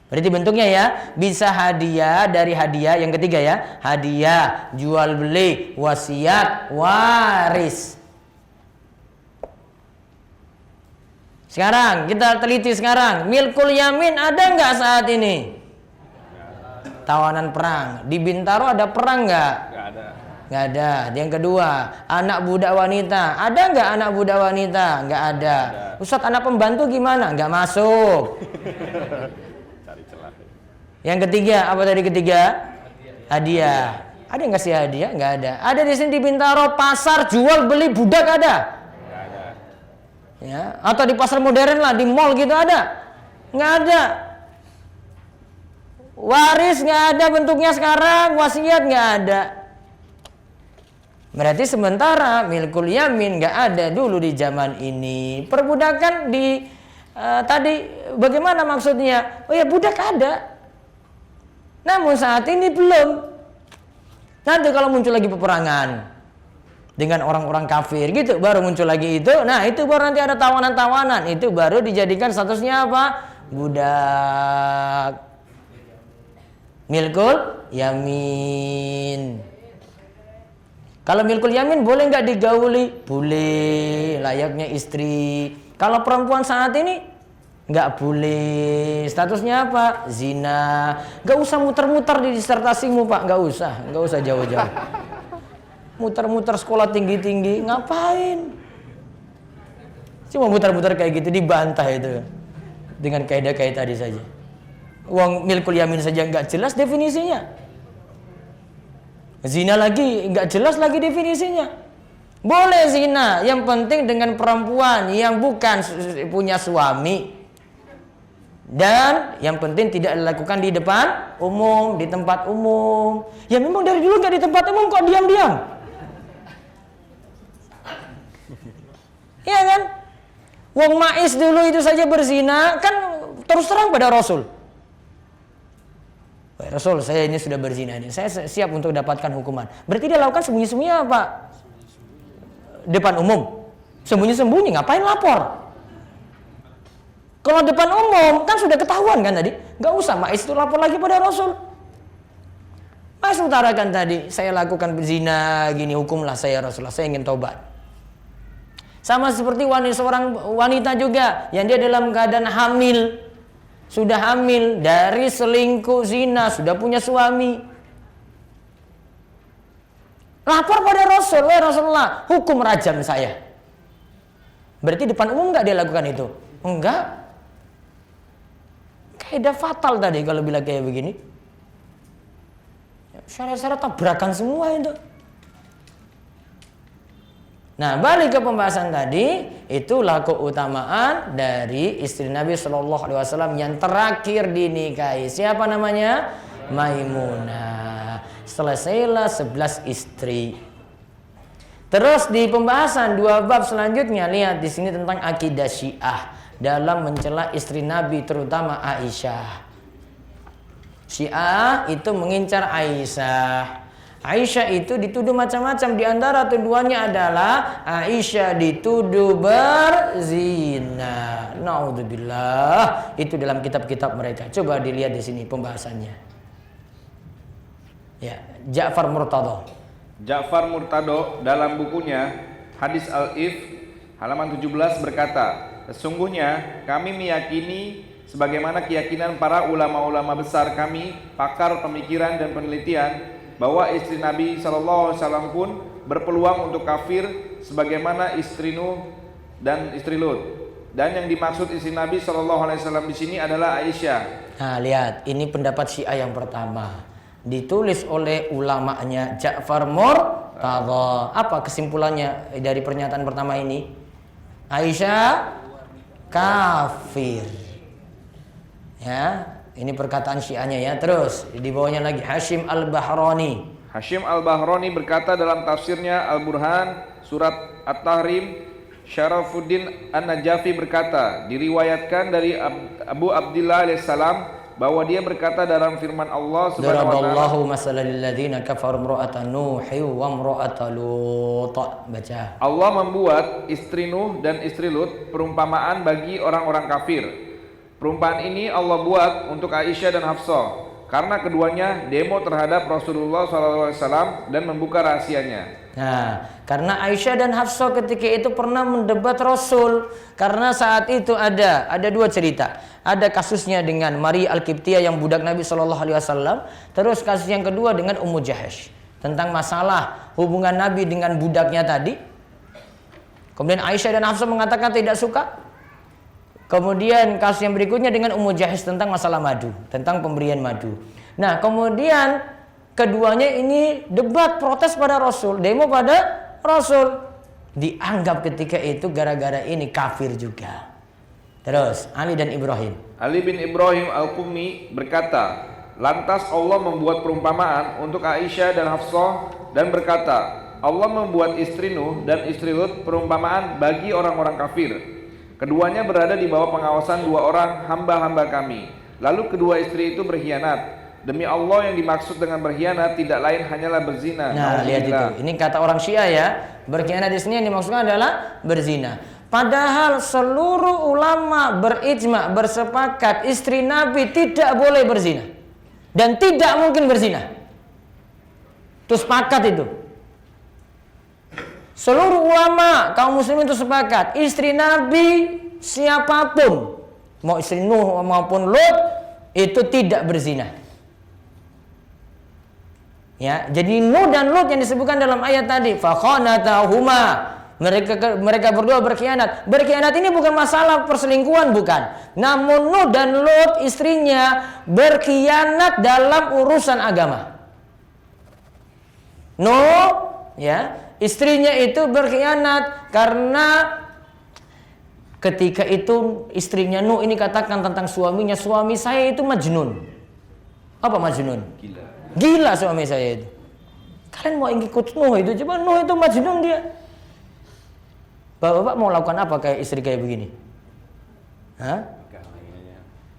Berarti bentuknya ya, bisa hadiah, dari hadiah. Yang ketiga ya, hadiah, jual beli, wasiat, waris. Sekarang kita teliti sekarang, milkul yamin ada nggak saat ini? Tawanan perang di Bintaro ada perang nggak? Nggak ada. Yang kedua, anak budak wanita ada nggak? Anak budak wanita nggak ada. Ustadz, anak pembantu gimana? Nggak masuk. Yang ketiga, apa tadi ketiga? Hadiah. Ada yang ngasih hadiah? Nggak ada. Ada di sini di Bintaro pasar jual beli budak ada? Ya, atau di pasar modern lah, di mall gitu ada? Nggak ada. Waris nggak ada bentuknya sekarang, wasiat nggak ada. Berarti sementara milkul yamin nggak ada dulu di zaman ini. Perbudakan di tadi bagaimana maksudnya? Oh ya, budak ada. Namun saat ini belum. Nanti kalau muncul lagi peperangan dengan orang-orang kafir gitu, baru muncul lagi itu. Nah, itu baru nanti ada tawanan-tawanan. Itu baru dijadikan statusnya apa? Budak. Milkul yamin. Kalau milkul yamin boleh nggak digauli? Boleh, layaknya istri. Kalau perempuan saat ini nggak boleh. Statusnya apa? Zina. Nggak usah muter-muter di disertasimu, Pak. Nggak usah jauh-jauh. Muter-muter sekolah tinggi-tinggi, ngapain? Cuma muter-muter kayak gitu, dibantah itu dengan kaidah-kaidah tadi saja. Uang milkul yamin saja nggak jelas definisinya. Zina lagi nggak jelas lagi definisinya. Boleh zina, yang penting dengan perempuan yang bukan punya suami. Dan yang penting tidak dilakukan di depan umum, di tempat umum. Ya memang dari dulu nggak di tempat umum, kok diam-diam? Iya kan? Wong Ma'is dulu itu saja berzina, kan terus terang pada Rasul. Rasul, saya ini sudah berzina ini, saya siap untuk dapatkan hukuman. Berarti dia lakukan sembunyi-sembunyi apa? Depan umum. Sembunyi-sembunyi, ngapain lapor? Kalau depan umum kan sudah ketahuan kan tadi, nggak usah Ma'is itu lapor lagi pada Rasul. Mas utarakan tadi, saya lakukan berzina gini, hukumlah saya Rasulullah, saya ingin taubat. Sama seperti seorang wanita juga yang dia dalam keadaan hamil, sudah hamil dari selingkuh zina, sudah punya suami. Lapor pada Rasul, Rasulullah, hukum rajam saya. Berarti depan umum nggak dia lakukan itu? Enggak. Kaidah fatal tadi kalau bila kayak begini. Syarat-syarat tabrakan semua itu. Nah, balik ke pembahasan tadi, itulah keutamaan dari istri Nabi Shallallahu Alaihi Wasallam yang terakhir dinikahi. Siapa namanya? Maimunah. Selesailah 11 istri. Terus di pembahasan 2 bab selanjutnya, lihat di sini tentang akidah Syiah dalam mencela istri Nabi, terutama Aisyah. Syiah itu mengincar Aisyah. Aisyah itu dituduh macam-macam. Di antara tuduhannya adalah Aisyah dituduh berzina. Naudzubillah. Itu dalam kitab-kitab mereka. Coba dilihat di sini pembahasannya. Ya, Ja'far Murtado. Ja'far Murtado dalam bukunya Hadis Al-If halaman 17 berkata, sesungguhnya kami meyakini sebagaimana keyakinan para ulama-ulama besar kami, pakar pemikiran dan penelitian, bahwa istri Nabi SAW pun berpeluang untuk kafir sebagaimana istri Nuh dan istri Lut. Dan yang dimaksud istri Nabi SAW di sini adalah Aisyah. Nah, lihat, ini pendapat Syiah yang pertama. Ditulis oleh ulamanya Ja'far Murtado. Apa kesimpulannya dari pernyataan pertama ini? Aisyah kafir. Ya, Ini perkataan Syiahnya ya. Terus di bawahnya lagi Hashim Al-Bahrani. Hashim Al-Bahrani berkata dalam tafsirnya Al-Burhan surat At-Tahrim, Syarafuddin An-Najafi berkata, diriwayatkan dari Abu Abdillah alaihissalam bahwa dia berkata dalam firman Allah Subhanahu wa taala, Daraballahu masalan lil ladzina kafaru imra'ata Nuh wa imra'ata Lut. Baca. Allah membuat istri Nuh dan istri Lut perumpamaan bagi orang-orang kafir. Perumpamaan ini Allah buat untuk Aisyah dan Hafsah karena keduanya demo terhadap Rasulullah SAW dan membuka rahasianya. Nah, karena Aisyah dan Hafsah ketika itu pernah mendebat Rasul. Karena saat itu ada dua cerita. Ada kasusnya dengan Maria Al-Qibtiyah yang budak Nabi SAW. Terus kasus yang kedua dengan Ummu Jahash. Tentang masalah hubungan Nabi dengan budaknya tadi. Kemudian Aisyah dan Hafsah mengatakan tidak suka. Kemudian kasus yang berikutnya dengan Ummu Jahash tentang masalah madu. Tentang pemberian madu. Nah, kemudian keduanya ini debat protes pada Rasul, demo pada Rasul. Dianggap ketika itu gara-gara ini kafir juga. Terus Ali dan Ibrahim. Ali bin Ibrahim Al-Qummi berkata, lantas Allah membuat perumpamaan untuk Aisyah dan Hafsah dan berkata, Allah membuat istri Nuh dan istri Lut perumpamaan bagi orang-orang kafir. Keduanya berada di bawah pengawasan dua orang hamba-hamba kami. Lalu kedua istri itu berkhianat. Demi Allah yang dimaksud dengan berkhianat tidak lain hanyalah berzina. Nah, lihat itu. Ini kata orang Syiah ya. Berkhianat di sini yang dimaksudkan adalah berzina. Padahal seluruh ulama berijma, bersepakat istri Nabi tidak boleh berzina dan tidak mungkin berzina. Itu sepakat itu. Seluruh ulama kaum muslimin itu sepakat, istri Nabi siapapun, mau istri Nuh maupun Lut, itu tidak berzina. Ya, jadi Nuh dan Lut yang disebutkan dalam ayat tadi, fakhanatahuma, mereka berdua berkhianat. Berkhianat ini bukan masalah perselingkuhan, bukan. Namun Nuh dan Lut istrinya berkhianat dalam urusan agama. Nuh, ya, istrinya itu berkhianat karena ketika itu istrinya Nuh ini katakan tentang suaminya, suami saya itu majnun. Apa majnun? Gila suami saya itu. Kalian mau ikut Nuh itu, coba Nuh itu majnun dia. Bapak mau lakukan apa kayak istri kayak begini? Hah?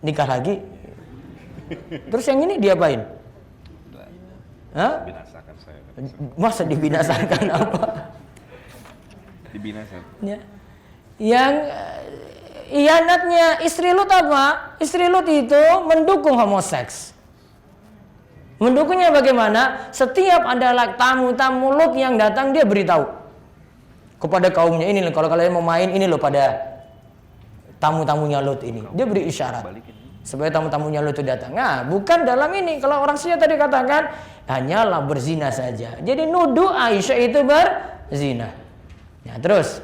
Nikah lagi? Terus yang ini diapain? Hah? Binasakan saya. Masa dibinasakan apa? Dibinasakan. Ya. Yang ianatnya istri Lut apa? Istri Lut itu mendukung homoseks. Mendukungnya bagaimana? Setiap ada tamu-tamu Lut yang datang dia beritahu kepada kaumnya, ini loh, kalau kalian mau main ini loh pada tamu-tamunya Lut ini. Dia beri isyarat supaya tamu-tamunya Lut itu datang. Nah, bukan dalam ini. Kalau orang Syiah tadi katakan hanyalah berzina saja. Jadi nuduh Aisyah itu berzina. Ya, terus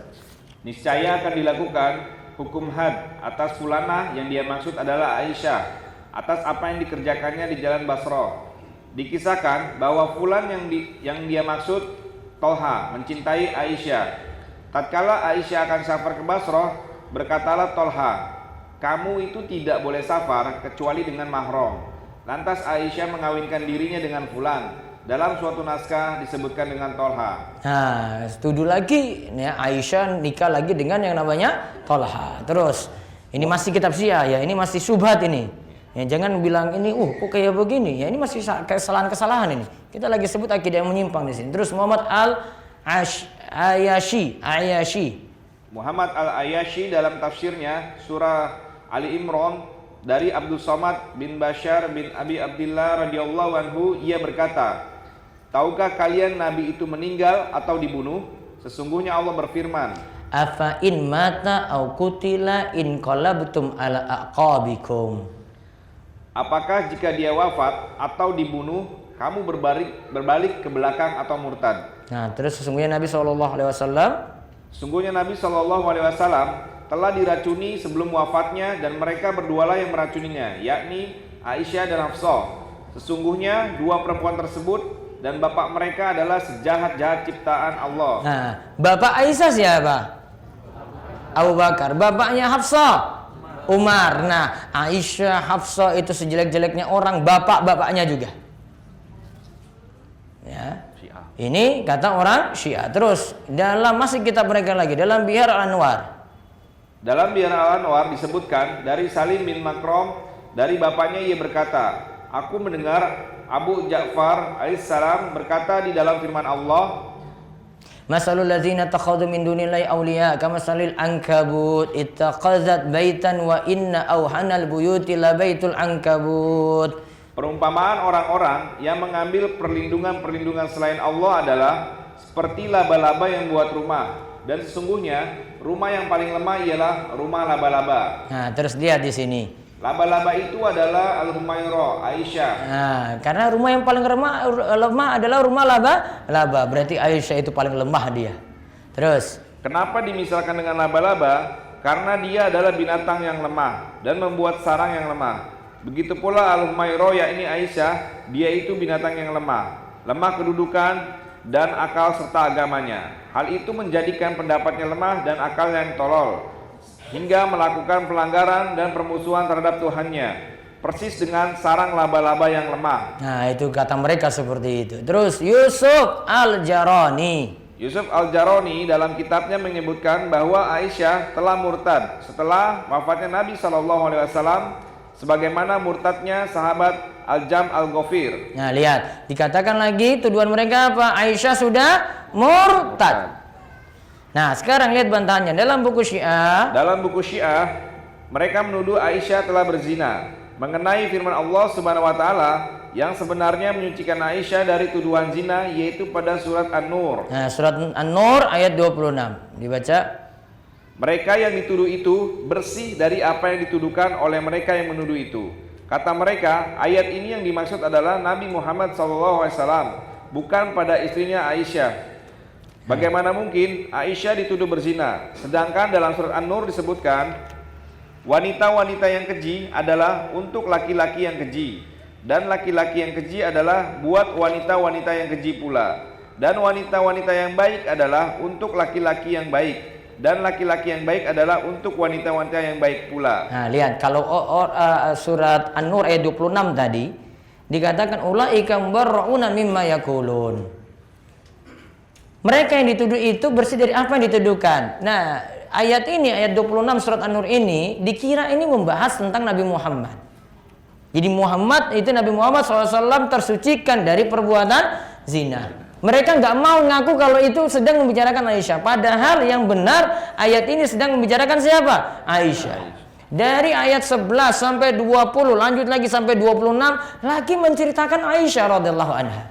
Niscaya akan dilakukan hukum had atas fulanah yang dia maksud adalah Aisyah atas apa yang dikerjakannya di jalan Basrah. Dikisahkan bahwa fulan yang dia maksud Tolha mencintai Aisyah. Tatkala Aisyah akan safar ke Basrah, berkatalah Tolha, kamu itu tidak boleh safar kecuali dengan mahram. Lantas Aisyah mengawinkan dirinya dengan fulan. Dalam suatu naskah disebutkan dengan Tolha. nah, setuju lagi ya, Aisyah nikah lagi dengan yang namanya Tolha. Terus ini masih kitab Syiah ya, ini masih syubhat ini. Ya, jangan bilang ini kok kayak begini. Ya, ini masih kesalahan-kesalahan ini. Kita lagi sebut akidah yang menyimpang di sini. Terus Muhammad Al-Ayashi. Muhammad Al-Ayashi dalam tafsirnya surah Ali Imran dari Abdul Somad bin Bashar bin Abi Abdillah radhiyallahu anhu, ia berkata, tahukah kalian Nabi itu meninggal atau dibunuh? Sesungguhnya Allah berfirman, Afa in mata au kutila in qalabtum ala aqabikum. apakah jika dia wafat atau dibunuh, kamu berbalik ke belakang atau murtad? Nah, terus sesungguhnya Nabi SAW telah diracuni sebelum wafatnya dan mereka berdualah yang meracuninya, yakni Aisyah dan Hafsah. Sesungguhnya dua perempuan tersebut dan bapak mereka adalah sejahat-jahat ciptaan Allah. Nah, bapak Aisyah siapa? Abu Bakar. Bapaknya Hafsah Umar. Nah, Aisyah, Hafsah itu sejelek-jeleknya orang, bapak-bapaknya juga. Ya. Syiah. Ini kata orang Syiah. Terus dalam masih kitab mereka lagi dalam Bihar Al-Anwar. Dalam Bihar Al-Anwar disebutkan dari Salim bin Makrom, dari bapaknya ia berkata, aku mendengar Abu Ja'far alaihissalam berkata di dalam firman Allah, Masalul ladzina takhadhu min dunillahi awliya kamasalil ankabut ittaqazat baitan wa inna awhanal buyuti la baitul ankabut. perumpamaan orang-orang yang mengambil perlindungan-perlindungan selain Allah adalah seperti laba-laba yang buat rumah, dan sesungguhnya rumah yang paling lemah ialah rumah laba-laba. Nah, terus lihat di sini. Laba-laba itu adalah Al-Humairah, Aisyah. Nah, karena rumah yang paling lemah adalah rumah laba. Berarti Aisyah itu paling lemah dia. Terus, Kenapa dimisalkan dengan laba-laba? Karena dia adalah binatang yang lemah dan membuat sarang yang lemah. Begitu pula Al-Humairah, yakni Aisyah, dia itu binatang yang lemah kedudukan dan akal serta agamanya. Hal itu menjadikan pendapatnya lemah dan akalnya yang tolol, hingga melakukan pelanggaran dan permusuhan terhadap Tuhannya, persis dengan sarang laba-laba yang lemah. nah itu kata mereka seperti itu. Terus Yusuf Al-Jarani. Yusuf Al-Jarani dalam kitabnya menyebutkan bahwa Aisyah telah murtad setelah wafatnya Nabi SAW, sebagaimana murtadnya sahabat Al-Jam Al-Ghafir. Nah, lihat, dikatakan lagi tuduhan mereka apa? Aisyah sudah murtad. Nah, sekarang lihat bantahannya dalam buku Syiah. Dalam buku Syiah, mereka menuduh Aisyah telah berzina mengenai firman Allah Subhanahu wa taala yang sebenarnya menyucikan Aisyah dari tuduhan zina, yaitu pada surat An-Nur. Nah, surat An-Nur ayat 26. Dibaca. Mereka yang dituduh itu bersih dari apa yang dituduhkan oleh mereka yang menuduh itu. Kata mereka, ayat ini yang dimaksud adalah Nabi Muhammad SAW, bukan pada istrinya Aisyah. Bagaimana mungkin Aisyah dituduh berzina? Sedangkan dalam surat An-Nur disebutkan, wanita-wanita yang keji adalah untuk laki-laki yang keji, dan laki-laki yang keji adalah buat wanita-wanita yang keji pula. Dan wanita-wanita yang baik adalah untuk laki-laki yang baik, dan laki-laki yang baik adalah untuk wanita-wanita yang baik pula. Nah, lihat kalau surat An-Nur ayat 26 tadi dikatakan ulaika mubarrauna mimma yaqulun. Mereka yang dituduh itu bersih dari apa yang dituduhkan. Nah, ayat ini ayat 26 surat An-Nur ini dikira ini membahas tentang Nabi Muhammad. Jadi Nabi Muhammad SAW tersucikan dari perbuatan zina. Mereka nggak mau ngaku kalau itu sedang membicarakan Aisyah. Padahal yang benar ayat ini sedang membicarakan siapa? Aisyah. Dari ayat 11 sampai 20 lanjut lagi sampai 26 lagi menceritakan Aisyah radhiyallahu anha.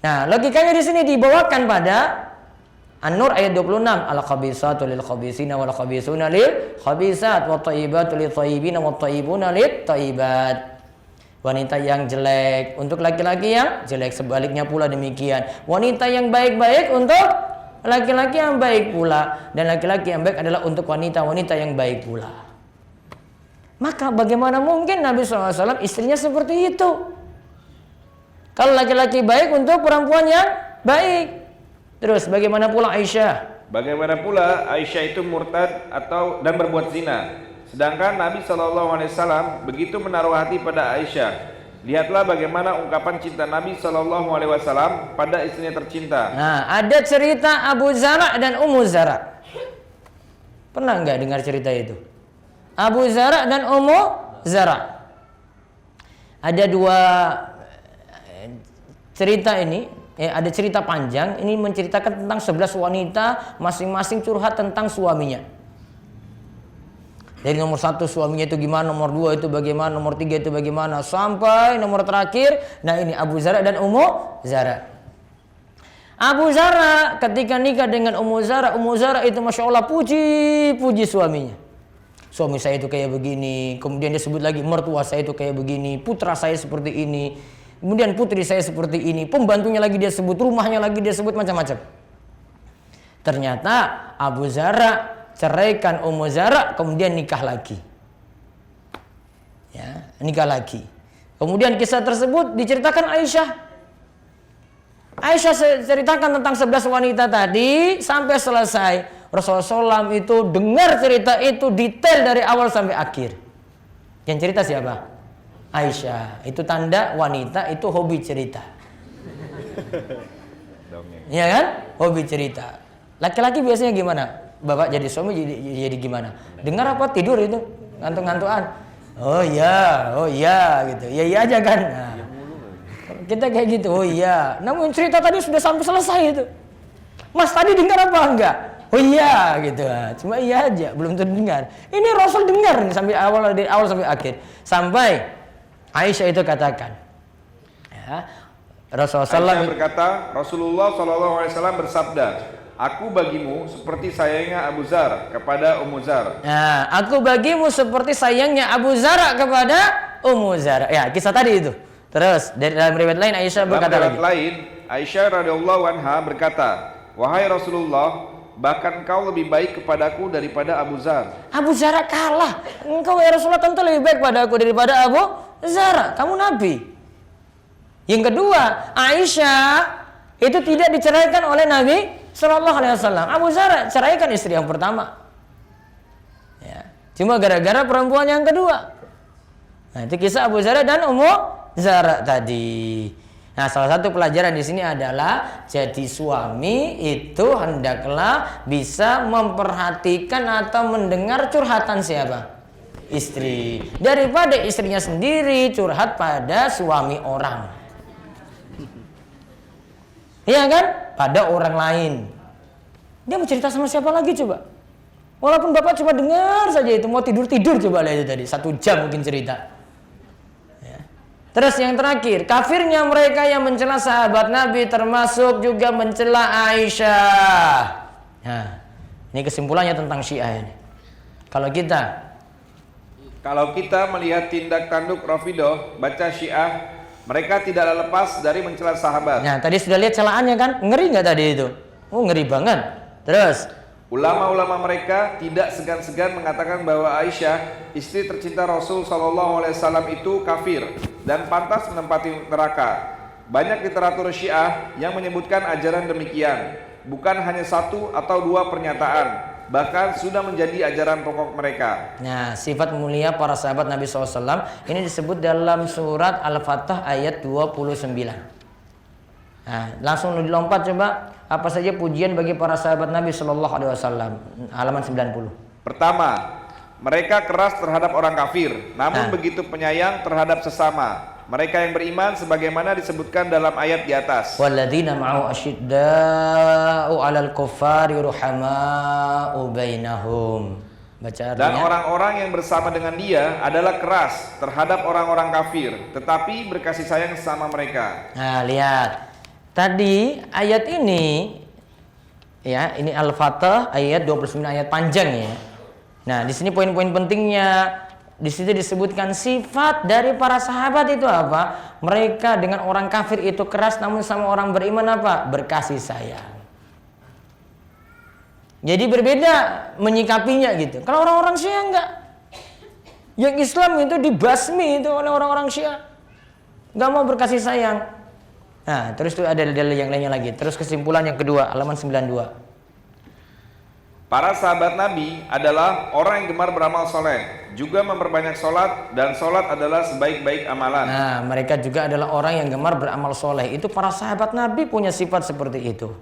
Nah, logikanya di sini dibawakan pada An-Nur ayat 26, al-khabisatu lil khabisina wal khabisuna lil khabisat wat thayyibatu lit thayyibina wat thayyibuna lit thayyibat. Wanita yang jelek untuk laki-laki yang jelek, sebaliknya pula demikian. Wanita yang baik-baik untuk laki-laki yang baik pula, dan laki-laki yang baik adalah untuk wanita-wanita yang baik pula. Maka bagaimana mungkin Nabi SAW istrinya seperti itu? Kalau laki-laki baik untuk perempuan yang baik. Terus bagaimana pula Aisyah? Bagaimana pula Aisyah itu murtad dan berbuat zina, sedangkan Nabi SAW begitu menaruh hati pada Aisyah. Lihatlah bagaimana ungkapan cinta Nabi SAW pada istrinya tercinta. Nah, ada cerita Abu Zara dan Ummu Zara. Pernah nggak dengar cerita itu? Abu Zara dan Ummu Zara. Ada dua cerita ini. Ada cerita panjang. Ini menceritakan tentang 11 wanita masing-masing curhat tentang suaminya. Dari nomor 1 suaminya itu gimana, nomor 2 itu bagaimana, nomor 3 itu bagaimana, sampai nomor terakhir. Nah, ini Abu Zara dan Ummu Zara. Abu Zara ketika nikah dengan Ummu Zara itu Masya Allah puji suaminya. Suami saya itu kayak begini. Kemudian dia sebut lagi mertua saya itu kayak begini, putra saya seperti ini, kemudian putri saya seperti ini, pembantunya lagi dia sebut, rumahnya lagi dia sebut, macam-macam. Ternyata Abu Zara ceraikan Ummu Zara, kemudian nikah lagi. Ya, nikah lagi. Kemudian kisah tersebut diceritakan Aisyah. Aisyah ceritakan tentang 11 wanita tadi sampai selesai. Rasulullah SAW itu dengar cerita itu detail dari awal sampai akhir. Yang cerita siapa? Aisyah. Itu tanda wanita itu hobi cerita. Iya kan? Hobi cerita. Laki-laki biasanya gimana? Bapak jadi suami jadi gimana? Dengar apa tidur itu? Ngantuk-ngantukan. Oh iya gitu. Iya aja kan. Nah, kita kayak gitu. Oh iya. Namun cerita tadi sudah sampai selesai itu. Mas tadi dengar apa enggak? Oh iya gitu. Cuma iya aja, belum terdengar. Ini Rasul dengar nih sampai dari awal sampai akhir. Sampai Aisyah itu katakan. Ya, Rasulullah Aisyah berkata, Rasulullah SAW bersabda, aku bagimu seperti sayangnya Abu Zar kepada Ummu Zar. Nah, aku bagimu seperti sayangnya Abu Zar kepada Ummu Zar. Ya, kisah tadi itu. Terus dari dalam riwayat lain Aisyah berkata lagi. Lain, Aisyah radhiyallahu anha berkata, wahai Rasulullah, bahkan kau lebih baik kepadaku daripada Abu Zar. Abu Zar kalah. Engkau ya Rasulullah tentu lebih baik padaku daripada Abu Zar. Kamu Nabi. Yang kedua, Aisyah itu tidak diceraikan oleh Nabi Sallallahu Alaihi Wasallam. Abu Zar ceraikan istri yang pertama. Ya, cuma gara-gara perempuan yang kedua. Nah, itu kisah Abu Zar dan Ummu Zar tadi. Nah, salah satu pelajaran di sini adalah jadi suami itu hendaklah bisa memperhatikan atau mendengar curhatan siapa? Istri. Daripada istrinya sendiri curhat pada suami orang. Iya kan? Pada orang lain. Dia mau cerita sama siapa lagi coba? Walaupun bapak cuma dengar saja itu, mau tidur-tidur coba lihat itu tadi. 1 jam mungkin cerita. Ya. Terus yang terakhir, kafirnya mereka yang mencela sahabat Nabi termasuk juga mencela Aisyah. Nah, ini kesimpulannya tentang Syiah ini. Kalau kita melihat tindak tanduk Rafidhah, baca Syiah, mereka tidaklah lepas dari mencela sahabat. Nah, tadi sudah lihat celaannya kan? Ngeri nggak tadi itu? Oh, ngeri banget. Terus, ulama-ulama mereka tidak segan-segan mengatakan bahwa Aisyah, istri tercinta Rasul SAW itu kafir dan pantas menempati neraka. Banyak literatur Syiah yang menyebutkan ajaran demikian. Bukan hanya 1 atau 2 pernyataan. Bahkan sudah menjadi ajaran pokok mereka. Nah, sifat mulia para sahabat Nabi SAW ini disebut dalam surat Al-Fatah ayat 29. Nah, langsung dilompat coba, apa saja pujian bagi para sahabat Nabi SAW, halaman 90. Pertama, mereka keras terhadap orang kafir, namun begitu penyayang terhadap sesama. Mereka yang beriman sebagaimana disebutkan dalam ayat di atas. Walladzina ma'u asyidda'u 'alal kuffari ruhama'u bainahum. Baca artinya. Dan orang-orang yang bersama dengan dia adalah keras terhadap orang-orang kafir, tetapi berkasih sayang sama mereka. Nah, lihat. Tadi ayat ini ya, ini Al-Fatah ayat 29, ayat panjang ya. Nah, di sini poin-poin pentingnya. Di situ disebutkan sifat dari para sahabat itu apa? Mereka dengan orang kafir itu keras, namun sama orang beriman apa? Berkasih sayang. Jadi berbeda menyikapinya gitu. Kalau orang-orang Syiah enggak. Yang Islam itu dibasmi itu oleh orang-orang Syiah. Enggak mau berkasih sayang. Nah, terus itu ada dalil yang lainnya lagi. Terus kesimpulan yang kedua, halaman 92. Para sahabat Nabi adalah orang yang gemar beramal soleh, juga memperbanyak sholat, dan sholat adalah sebaik-baik amalan. Nah, mereka juga adalah orang yang gemar beramal soleh. Itu para sahabat Nabi punya sifat seperti itu.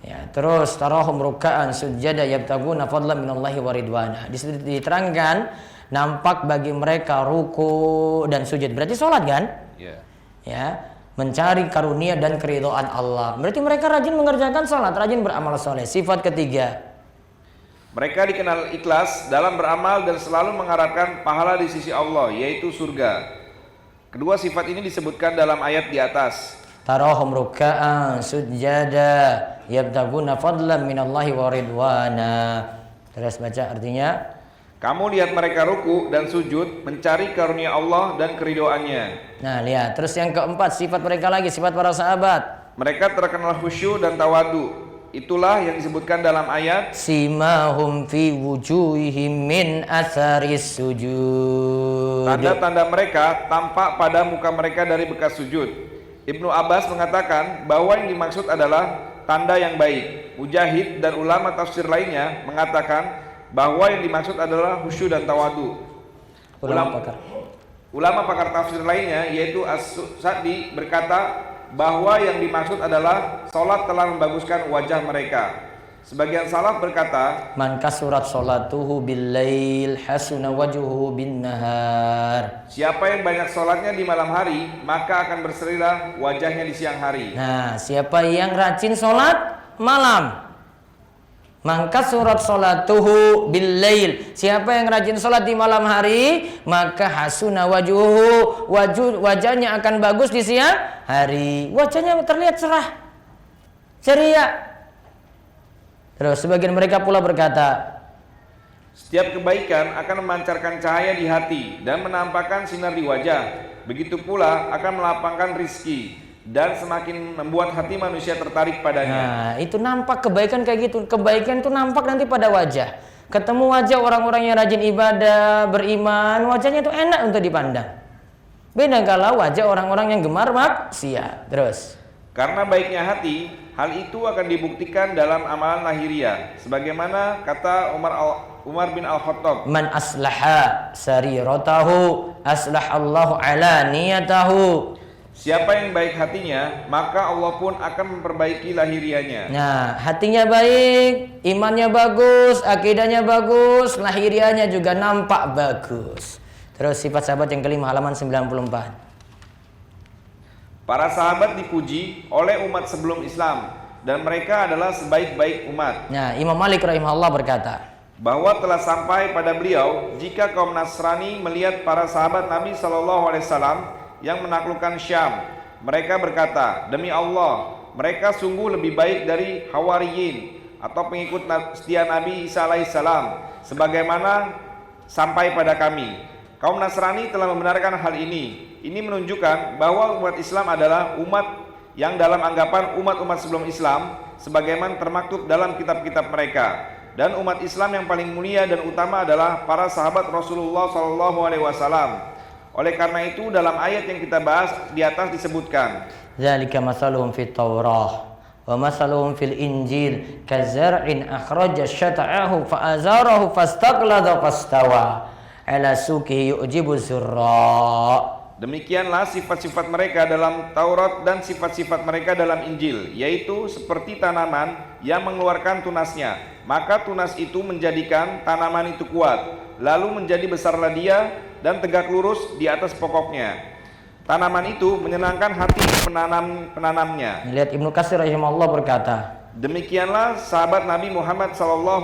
Ya, terus tarahum ruk'an sujada yabtaguna fadlan minallahi wa ridwana. Di situ diterangkan nampak bagi mereka ruku dan sujud. Berarti sholat kan? Ya, mencari karunia dan keridhaan Allah. Berarti mereka rajin mengerjakan sholat, rajin beramal soleh. Sifat ketiga, mereka dikenal ikhlas dalam beramal dan selalu mengharapkan pahala di sisi Allah, yaitu surga. Kedua sifat ini disebutkan dalam ayat di atas. Tarahum ruk'an sujada yabtaguna fadlan minallahi wa ridwana. Terus baca artinya. Kamu lihat mereka ruku dan sujud mencari karunia Allah dan keridhoannya. Nah, lihat. Terus yang keempat, sifat mereka lagi, sifat para sahabat. Mereka terkenal khusyuk dan tawadu. Itulah yang disebutkan dalam ayat simahum fi wujuhihim min atharis sujud. Tanda-tanda mereka tampak pada muka mereka dari bekas sujud. Ibnu Abbas mengatakan bahwa yang dimaksud adalah tanda yang baik. Mujahid dan ulama tafsir lainnya mengatakan bahwa yang dimaksud adalah khusyuk dan tawadu. Ulama pakar tafsir lainnya yaitu As-Sa'di berkata bahwa yang dimaksud adalah salat telah membaguskan wajah mereka. Sebagian salaf berkata, man kasurat sholatuhu bil lail hasuna wajhuhu bin nahar. Siapa yang banyak sholatnya di malam hari, maka akan berserilah wajahnya di siang hari. Nah, siapa yang rajin sholat malam, maka surat sholatuhu bil lail. Siapa yang rajin sholat di malam hari, maka hasuna wajhuhu, wajahnya akan bagus di siang hari. Wajahnya terlihat cerah, ceria. Terus sebagian mereka pula berkata, setiap kebaikan akan memancarkan cahaya di hati dan menampakkan sinar di wajah. Begitu pula akan melapangkan rizki dan semakin membuat hati manusia tertarik padanya. Nah, itu nampak kebaikan kayak gitu. Kebaikan itu nampak nanti pada wajah. Ketemu wajah orang-orang yang rajin ibadah, beriman, wajahnya itu enak untuk dipandang. Beda kalau wajah orang-orang yang gemar maksiat. Terus, karena baiknya hati, hal itu akan dibuktikan dalam amalan lahiriah. Sebagaimana kata Umar bin Al-Khattab, man aslaha sariratahu aslahallahu ala niyatahu. Siapa yang baik hatinya, maka Allah pun akan memperbaiki lahiriahnya. Nah, hatinya baik, imannya bagus, akidahnya bagus, lahiriahnya juga nampak bagus. Terus sifat sahabat yang kelima, halaman 94. Para sahabat dipuji oleh umat sebelum Islam dan mereka adalah sebaik-baik umat. Nah, Imam Malik rahimahullah berkata bahwa telah sampai pada beliau jika kaum Nasrani melihat para sahabat Nabi SAW yang menaklukkan Syam, mereka berkata, demi Allah, mereka sungguh lebih baik dari Hawariyin atau pengikut setia Nabi Isa alaihissalam, sebagaimana sampai pada kami. Kaum Nasrani telah membenarkan hal ini. Ini menunjukkan bahwa umat Islam adalah umat yang dalam anggapan umat-umat sebelum Islam sebagaimana termaktub dalam kitab-kitab mereka. Dan umat Islam yang paling mulia dan utama adalah para sahabat Rasulullah SAW. Oleh karena itu dalam ayat yang kita bahas di atas disebutkan, zalika masaluhum fit Taurah wa masaluhum fil Injil kazar'in akhraja syata'ahu fa'azarahu fastaqladha fastawa ala suqihi yu'jibu zurra. Demikianlah sifat-sifat mereka dalam Taurat dan sifat-sifat mereka dalam Injil, yaitu seperti tanaman yang mengeluarkan tunasnya. Maka tunas itu menjadikan tanaman itu kuat, lalu menjadi besarlah dia dan tegak lurus di atas pokoknya. Tanaman itu menyenangkan hati penanamnya. Lihat Ibnu Katsir rahimahullah berkata, demikianlah sahabat Nabi Muhammad SAW.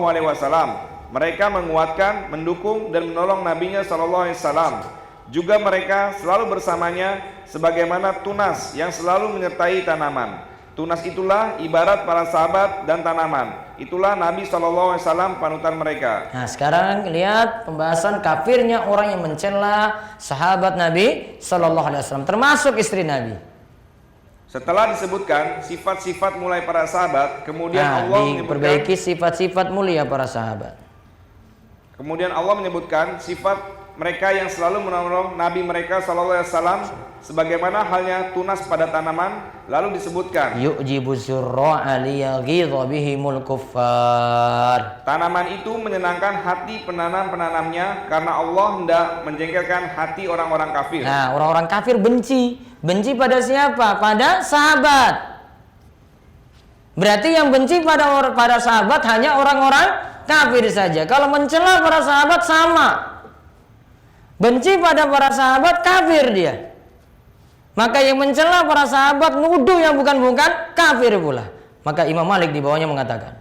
Mereka menguatkan, mendukung dan menolong Nabinya SAW. Juga mereka selalu bersamanya sebagaimana tunas yang selalu menyertai tanaman. Tunas itulah ibarat para sahabat dan tanaman. Itulah Nabi SAW panutan mereka. Nah, sekarang lihat pembahasan kafirnya orang yang mencela sahabat Nabi SAW, termasuk istri Nabi. Setelah disebutkan sifat-sifat mulai para sahabat, kemudian Allah diperbaiki sifat-sifat mulia para sahabat. Kemudian Allah menyebutkan sifat mereka yang selalu menolong Nabi mereka SAW sebagaimana halnya tunas pada tanaman. Lalu disebutkan yu'jibu zurra'a liyaghidha bihimul kuffar. Tanaman itu menyenangkan hati penanamnya karena Allah hendak menjengkelkan hati orang-orang kafir. Nah, orang-orang kafir benci pada siapa? Pada sahabat. Berarti yang benci pada sahabat hanya orang-orang kafir saja. Kalau mencela para sahabat sama. Benci pada para sahabat kafir dia. Maka yang mencela para sahabat nuduh yang bukan-bukan kafir pula. Maka Imam Malik di bawahnya mengatakan,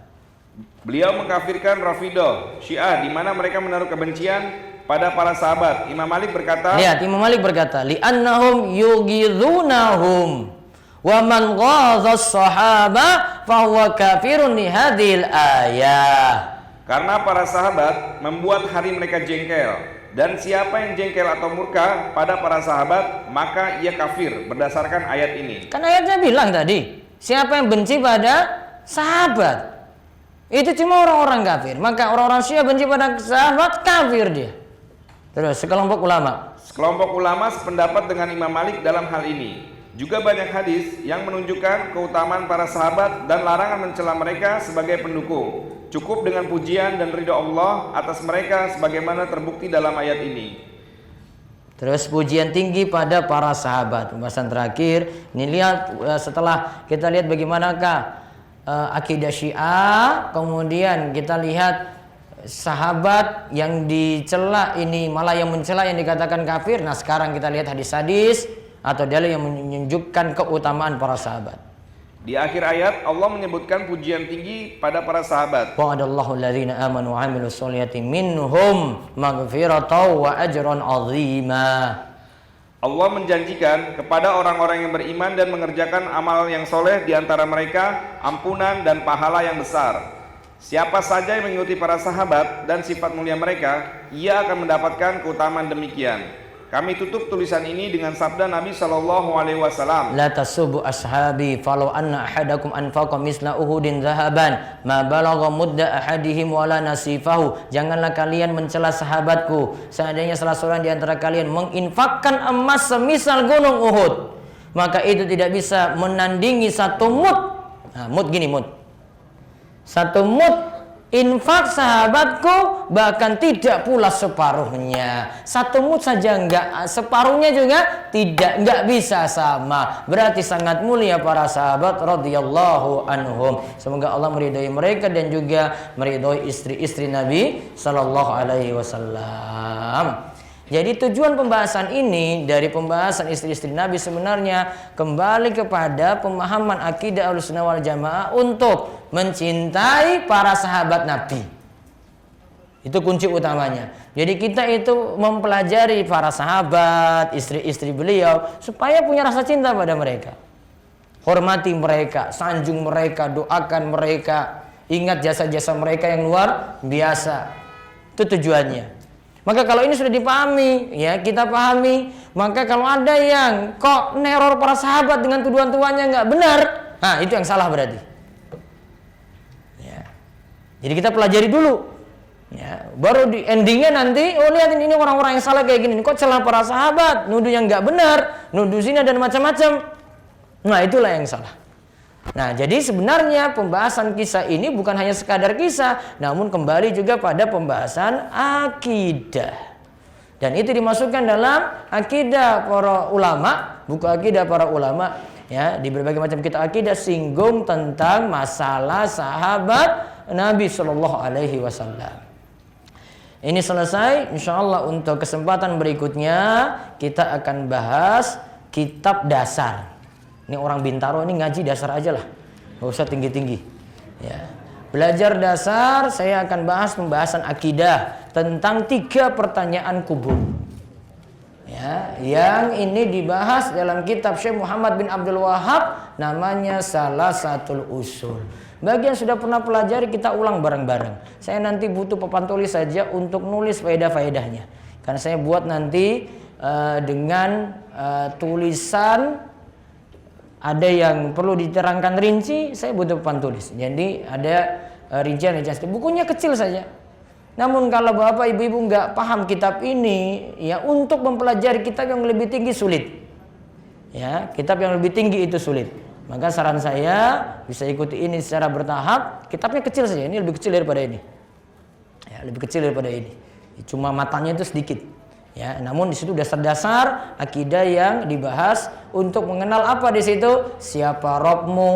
beliau mengkafirkan Rafidah, Syiah, di mana mereka menaruh kebencian pada para sahabat. Imam Malik berkata, lihat Imam Malik berkata, li'annahum yughidhunahum wa man ghadha as-sahaba fa huwa kafirun li hadhil ayah. Karena para sahabat membuat hari mereka jengkel. Dan siapa yang jengkel atau murka pada para sahabat, maka ia kafir berdasarkan ayat ini. Kan ayatnya bilang tadi, siapa yang benci pada sahabat, itu cuma orang-orang kafir. Maka orang-orang Syiah benci pada sahabat, kafir dia. Terus sekelompok ulama sependapat dengan Imam Malik dalam hal ini. Juga banyak hadis yang menunjukkan keutamaan para sahabat dan larangan mencela mereka sebagai pendukung. Cukup dengan pujian dan ridha Allah atas mereka sebagaimana terbukti dalam ayat ini. Terus pujian tinggi pada para sahabat. Pembahasan terakhir, ini lihat setelah kita lihat bagaimanakah akidah Syiah, kemudian kita lihat sahabat yang dicela ini malah yang mencela yang dikatakan kafir. Nah, sekarang kita lihat hadis-hadis atau dalil yang menunjukkan keutamaan para sahabat. Di akhir ayat Allah menyebutkan pujian tinggi pada para sahabat. Wa'adallahu alladhina amanu wa 'amilus sholihati minhum maghfiratan wa ajran 'azima. Allah menjanjikan kepada orang-orang yang beriman dan mengerjakan amal yang soleh di antara mereka ampunan dan pahala yang besar. Siapa saja yang mengikuti para sahabat dan sifat mulia mereka, ia akan mendapatkan keutamaan demikian. Kami tutup tulisan ini dengan sabda Nabi SAW. La tasubbu ashabi falau anna ahadakum anfaqa misla uhudin zahaban ma balagha mudda ahadihim wala nasifahu. Janganlah kalian mencela sahabatku. Seandainya salah seorang di antara kalian menginfakkan emas semisal gunung Uhud, maka itu tidak bisa menandingi satu mud. Nah, mud gini mud. Satu mud infak sahabatku, bahkan tidak pula separuhnya. Satu mud saja enggak, separuhnya juga enggak bisa sama. Berarti sangat mulia para sahabat radhiyallahu anhum. Semoga Allah meridhai mereka dan juga meridhai istri-istri Nabi sallallahu alaihi wasallam. Jadi tujuan pembahasan ini dari pembahasan istri-istri Nabi sebenarnya kembali kepada pemahaman akidah Ahlussunnah wal Jamaah untuk mencintai para sahabat Nabi. Itu kunci utamanya. Jadi kita itu mempelajari para sahabat, istri-istri beliau supaya punya rasa cinta pada mereka. Hormati mereka, sanjung mereka, doakan mereka, ingat jasa-jasa mereka yang luar biasa. Itu tujuannya. Maka kalau ini sudah dipahami, ya kita pahami, maka kalau ada yang kok neror para sahabat dengan tuduhan-tuduhannya nggak benar, nah itu yang salah berarti. Ya. Jadi kita pelajari dulu, ya. Baru di endingnya nanti, oh lihatin ini orang-orang yang salah kayak gini, kok celah para sahabat, nuduh yang nggak benar, nuduh zina dan macam-macam. Nah itulah yang salah. Nah, jadi sebenarnya pembahasan kisah ini bukan hanya sekadar kisah, namun kembali juga pada pembahasan akidah. Dan itu dimasukkan dalam akidah para ulama, buku akidah para ulama, ya, di berbagai macam kitab akidah singgung tentang masalah sahabat Nabi Shallallahu alaihi wasallam. Ini selesai, insyaallah untuk kesempatan berikutnya kita akan bahas kitab dasar. Ini orang Bintaro ini ngaji dasar aja lah, nggak usah tinggi-tinggi. Ya. Belajar dasar, saya akan bahas pembahasan akidah tentang 3 pertanyaan kubur. Ya, yang ini dibahas dalam kitab Syekh Muhammad bin Abdul Wahhab, namanya Salasatul Usul. Bagi yang sudah pernah pelajari, kita ulang bareng-bareng. Saya nanti butuh papan tulis saja untuk nulis faedah-faedahnya. Karena saya buat nanti dengan tulisan. Ada yang perlu diterangkan rinci, saya butuh papan tulis. Jadi ada rincian-rincian. Bukunya kecil saja. Namun kalau bapak ibu-ibu nggak paham kitab ini, ya untuk mempelajari kitab yang lebih tinggi sulit. Ya, kitab yang lebih tinggi itu sulit. Maka saran saya bisa ikuti ini secara bertahap. Kitabnya kecil saja. Ini lebih kecil daripada ini. Ya, lebih kecil daripada ini. Cuma matanya itu sedikit. Ya, namun di situ dasar-dasar akidah yang dibahas untuk mengenal apa di situ, siapa Rabbmu,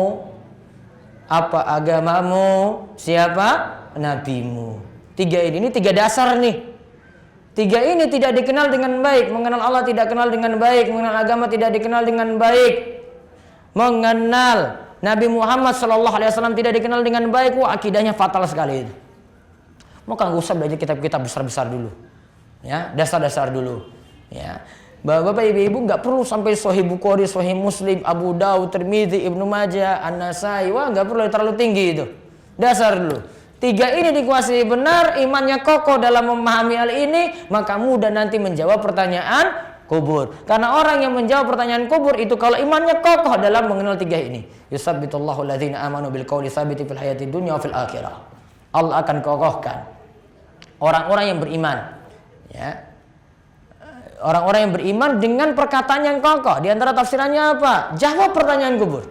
apa agamamu, siapa nabimu. 3 ini 3 dasar nih. 3 ini tidak dikenal dengan baik, mengenal Allah tidak kenal dengan baik, mengenal agama tidak dikenal dengan baik, mengenal Nabi Muhammad SAW tidak dikenal dengan baik, wah akidahnya fatal sekali itu. Maka nggak usah belajar kitab-kitab besar-besar dulu. Ya, dasar-dasar dulu. Ya, bapak ibu-ibu nggak perlu sampai Sahih Bukhari, Sahih Muslim, Abu Dawud, Tirmidzi, Ibnu Majah, An-Nasai. Wah, nggak perlu terlalu tinggi itu. Dasar dulu. 3 ini dikuasai benar, imannya kokoh dalam memahami hal ini, maka mudah nanti menjawab pertanyaan kubur. Karena orang yang menjawab pertanyaan kubur itu kalau imannya kokoh dalam mengenal 3 ini. Yusabbitullahu alladzina amanu bil qauli tsabiti fil hayati dunya wa fil akhirah. Allah akan kokohkan orang-orang yang beriman. Ya, orang-orang yang beriman dengan perkataan yang kokoh. Di antara tafsirannya apa? Jawab pertanyaan kubur.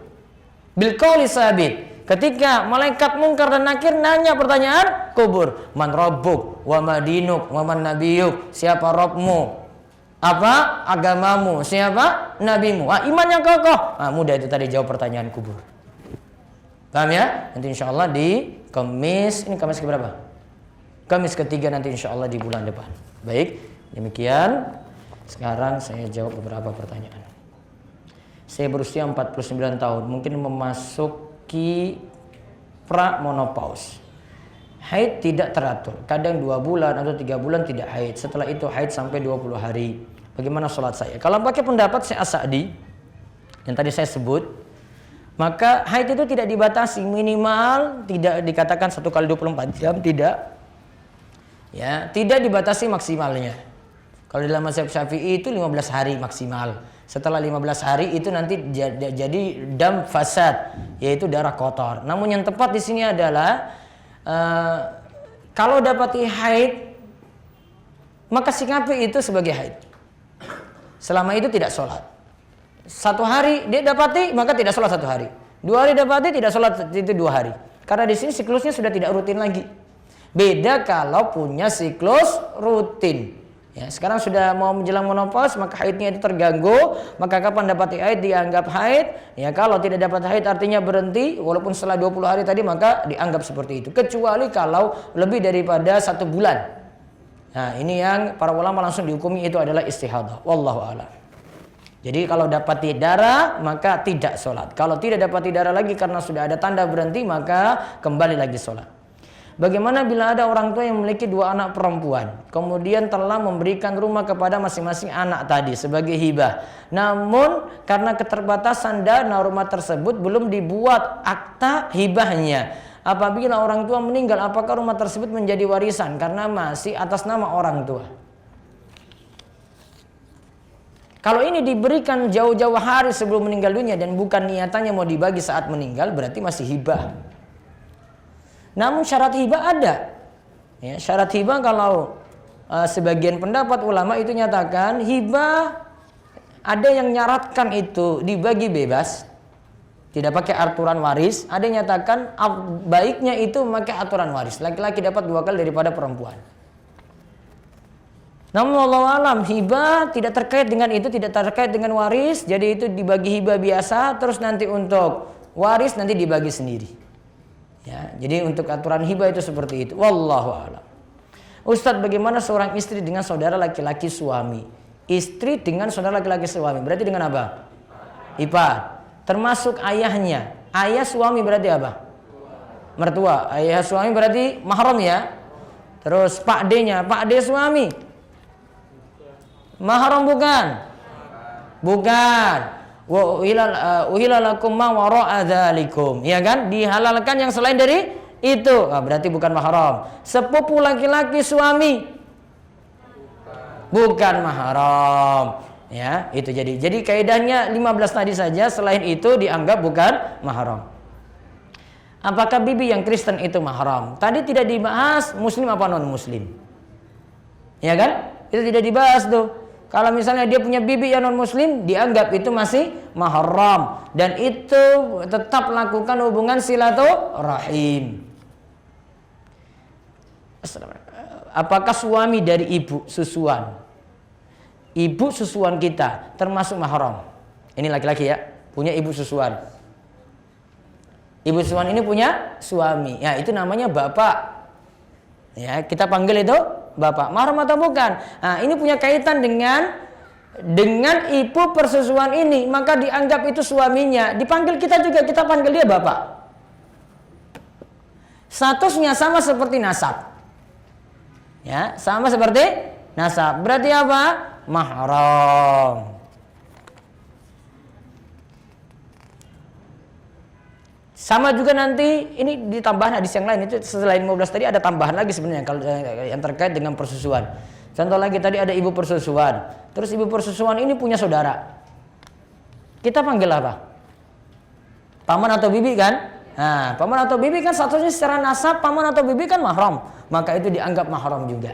Bil qauli sabit. Ketika malaikat Munkar dan Nakir nanya pertanyaan kubur, man rabbuk wa ma dinuk wa man nabiyuk? Siapa Rabbmu? Apa agamamu? Siapa nabimu? Iman yang kokoh. Mudah itu tadi jawab pertanyaan kubur. Paham ya? Nanti insyaallah di Kamis, ini Kamis keberapa? Kamis ketiga nanti insyaallah di bulan depan. Baik, demikian. Sekarang saya jawab beberapa pertanyaan. Saya berusia 49 tahun, mungkin memasuki pra-menopause. Haid tidak teratur, kadang 2 bulan atau 3 bulan tidak haid. Setelah itu haid sampai 20 hari. Bagaimana sholat saya? Kalau pakai pendapat Syekh As-Sa'di yang tadi saya sebut, maka haid itu tidak dibatasi, minimal tidak dikatakan 1 kali 24 jam, tidak. Ya, tidak dibatasi maksimalnya. Kalau dalam mazhab Syafi'i itu 15 hari maksimal. Setelah 15 hari itu nanti jadi dam fasad, yaitu darah kotor. Namun yang tepat di sini adalah kalau dapati haid, maka sikapi itu sebagai haid. Selama itu tidak sholat. 1 hari dia dapati, maka tidak sholat 1 hari. 2 hari dapati, tidak sholat itu 2 hari. Karena di sini siklusnya sudah tidak rutin lagi. Beda kalau punya siklus rutin. Ya, sekarang sudah mau menjelang menopause, maka haidnya itu terganggu, maka kapan dapat haid dianggap haid. Ya, kalau tidak dapat haid artinya berhenti, walaupun setelah 20 hari tadi maka dianggap seperti itu. Kecuali kalau lebih daripada 1 bulan. Nah, ini yang para ulama langsung dihukumi itu adalah istihadah. Wallahu a'lam. Jadi kalau dapati darah maka tidak sholat. Kalau tidak dapati darah lagi karena sudah ada tanda berhenti maka kembali lagi sholat. Bagaimana bila ada orang tua yang memiliki 2 anak perempuan, kemudian telah memberikan rumah kepada masing-masing anak tadi sebagai hibah. Namun karena keterbatasan dana rumah tersebut belum dibuat akta hibahnya. Apabila orang tua meninggal, apakah rumah tersebut menjadi warisan karena masih atas nama orang tua? Kalau ini diberikan jauh-jauh hari sebelum meninggal dunia dan bukan niatannya mau dibagi saat meninggal, berarti masih hibah. Namun syarat hibah ada. Ya, syarat hibah kalau sebagian pendapat ulama itu nyatakan hibah ada yang nyaratkan itu dibagi bebas, tidak pakai aturan waris. Ada yang nyatakan baiknya itu memakai aturan waris. Laki-laki dapat 2 kali daripada perempuan. Namun wallahu alam hibah tidak terkait dengan itu, tidak terkait dengan waris. Jadi itu dibagi hibah biasa, terus nanti untuk waris nanti dibagi sendiri. Ya, jadi untuk aturan hibah itu seperti itu. Wallahu a'lam. Ustadz, bagaimana seorang istri dengan saudara laki-laki suami? Istri dengan saudara laki-laki suami berarti dengan apa? Ipar. Termasuk ayahnya. Ayah suami berarti apa? Mertua. Ayah suami berarti mahram ya. Terus Pak D-nya, Pak D suami. Mahram bukan? Bukan. Wa uhilla lakum ma wara'a dzalikum. Ya kan? Dihalalkan yang selain dari itu. Berarti bukan mahram. Sepupu laki-laki suami. Bukan mahram. Ya, itu jadi kaidahnya 15 tadi saja, selain itu dianggap bukan mahram. Apakah bibi yang Kristen itu mahram? Tadi tidak dibahas muslim apa non muslim. Ya kan? Itu tidak dibahas tuh. Kalau misalnya dia punya bibi yang non muslim, dianggap itu masih mahram dan itu tetap lakukan hubungan silaturahim. Apakah suami dari ibu susuan? Ibu susuan kita termasuk mahram. Ini laki-laki ya, punya ibu susuan. Ibu susuan ini punya suami. Ya, itu namanya bapak. Ya, kita panggil itu bapak. Mahram atau bukan? Nah, ini punya kaitan dengan ibu persusuan ini, maka dianggap itu suaminya. Dipanggil kita juga, kita panggil dia bapak. Statusnya sama seperti nasab. Ya, sama seperti nasab. Berarti apa? Mahram. Sama juga nanti ini ditambah hadis yang lain, itu selain 15 tadi ada tambahan lagi sebenarnya kalau yang terkait dengan persusuan. Contoh lagi tadi ada ibu persusuan. Terus ibu persusuan ini punya saudara. Kita panggil apa? Paman atau bibi kan? Nah, paman atau bibi kan statusnya secara nasab paman atau bibi kan mahram, maka itu dianggap mahram juga.